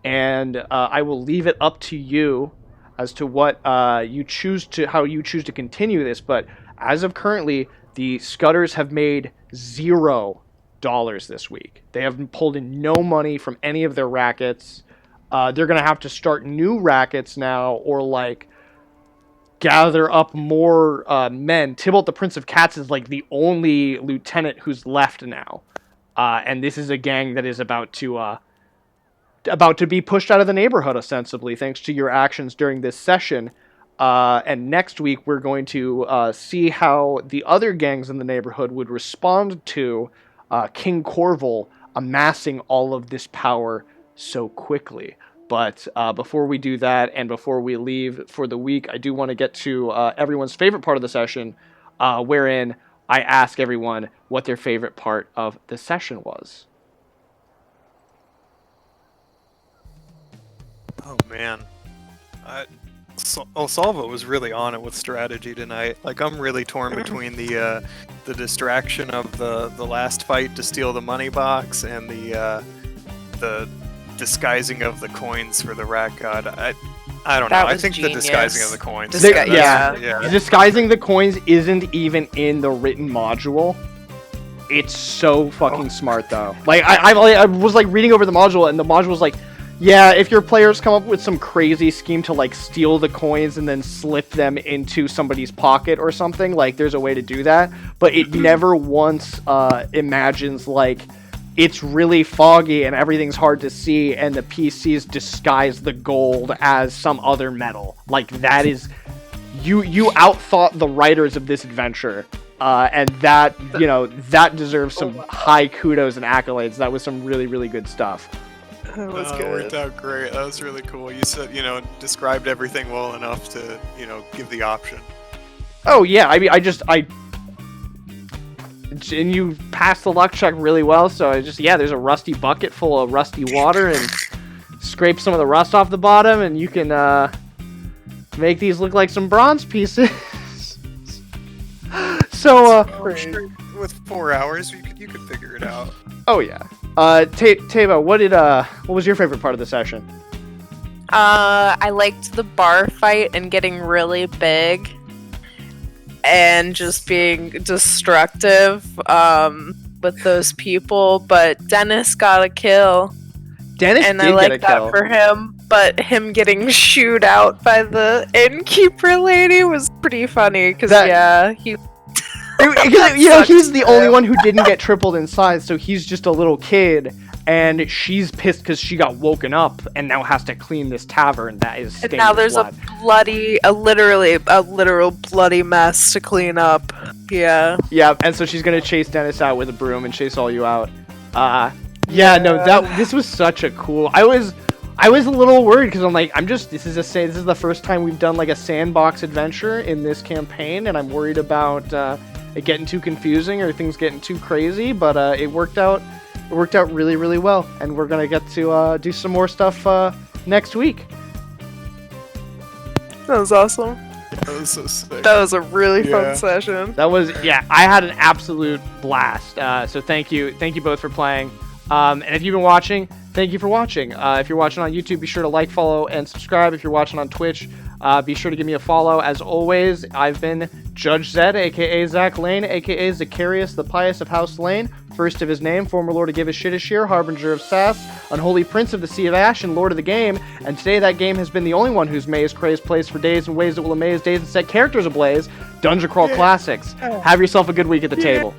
and I will leave it up to you as to what how you choose to continue this. But as of currently, the Scutters have made $0 this week. They have pulled in no money from any of their rackets. They're gonna have to start new rackets now, or like gather up more men. Tybalt the Prince of Cats is like the only lieutenant who's left now, and this is a gang that is about to be pushed out of the neighborhood ostensibly thanks to your actions during this session. And next week we're going to see how the other gangs in the neighborhood would respond to King Corval amassing all of this power so quickly. But before we do that, and before we leave for the week, I do want to get to everyone's favorite part of the session, wherein I ask everyone what their favorite part of the session was. Oh man, Osolva was really on it with strategy tonight. Like I'm really torn between the distraction of the last fight to steal the money box and the disguising of the coins for the rat god. I don't know. I think the disguising of the coins. Yeah. Disguising the coins isn't even in the written module. It's so fucking smart though. Like I was like reading over the module, and the module was like, yeah, if your players come up with some crazy scheme to like steal the coins and then slip them into somebody's pocket or something, like there's a way to do that. But it never once imagines like it's really foggy and everything's hard to see, and the PCs disguise the gold as some other metal. Like that is, you outthought the writers of this adventure, and that that deserves some high kudos and accolades. That was some really, really good stuff. That was good. It worked out great. That was really cool. You said described everything well enough to give the option. Oh yeah, I mean and you passed the luck check really well, so there's a rusty bucket full of rusty water, and scrape some of the rust off the bottom, and you can make these look like some bronze pieces. So with 4 hours, you could figure it out. Oh yeah. Tava, what was your favorite part of the session? I liked the bar fight and getting really big and just being destructive with those people, but Dennis got a kill. Dennis and did I get like a that kill. for him. But him getting shooed out by the innkeeper lady was pretty funny because he. He's the only one who didn't get tripled in size, so he's just a little kid, and she's pissed because she got woken up and now has to clean this tavern that is stained And now with there's blood. a literal bloody mess to clean up. Yeah. Yeah, and so she's gonna chase Dennis out with a broom and chase all you out. This was such a cool. I was a little worried because I'm like, this is the first time we've done like a sandbox adventure in this campaign, and I'm worried about it getting too confusing or things getting too crazy. But it worked out. It worked out really, really well, and we're gonna get to do some more stuff next week. That was awesome. That was so sick. That was a really Yeah. fun session. That was I had an absolute blast. So thank you both for playing. And if you've been watching, thank you for watching. If you're watching on YouTube, be sure to like, follow, and subscribe. If you're watching on Twitch, be sure to give me a follow. As always, I've been Judge Zed, aka Zach Lane, aka Zacharias the Pious of House Lane, first of his name, former Lord of Give a Shit a Shear, Harbinger of Sass, Unholy Prince of the Sea of Ash, and Lord of the Game. And today that game has been the only one whose maze crazed plays for days in ways that will amaze days and set characters ablaze. Dungeon Crawl Classics. Have yourself a good week at the table.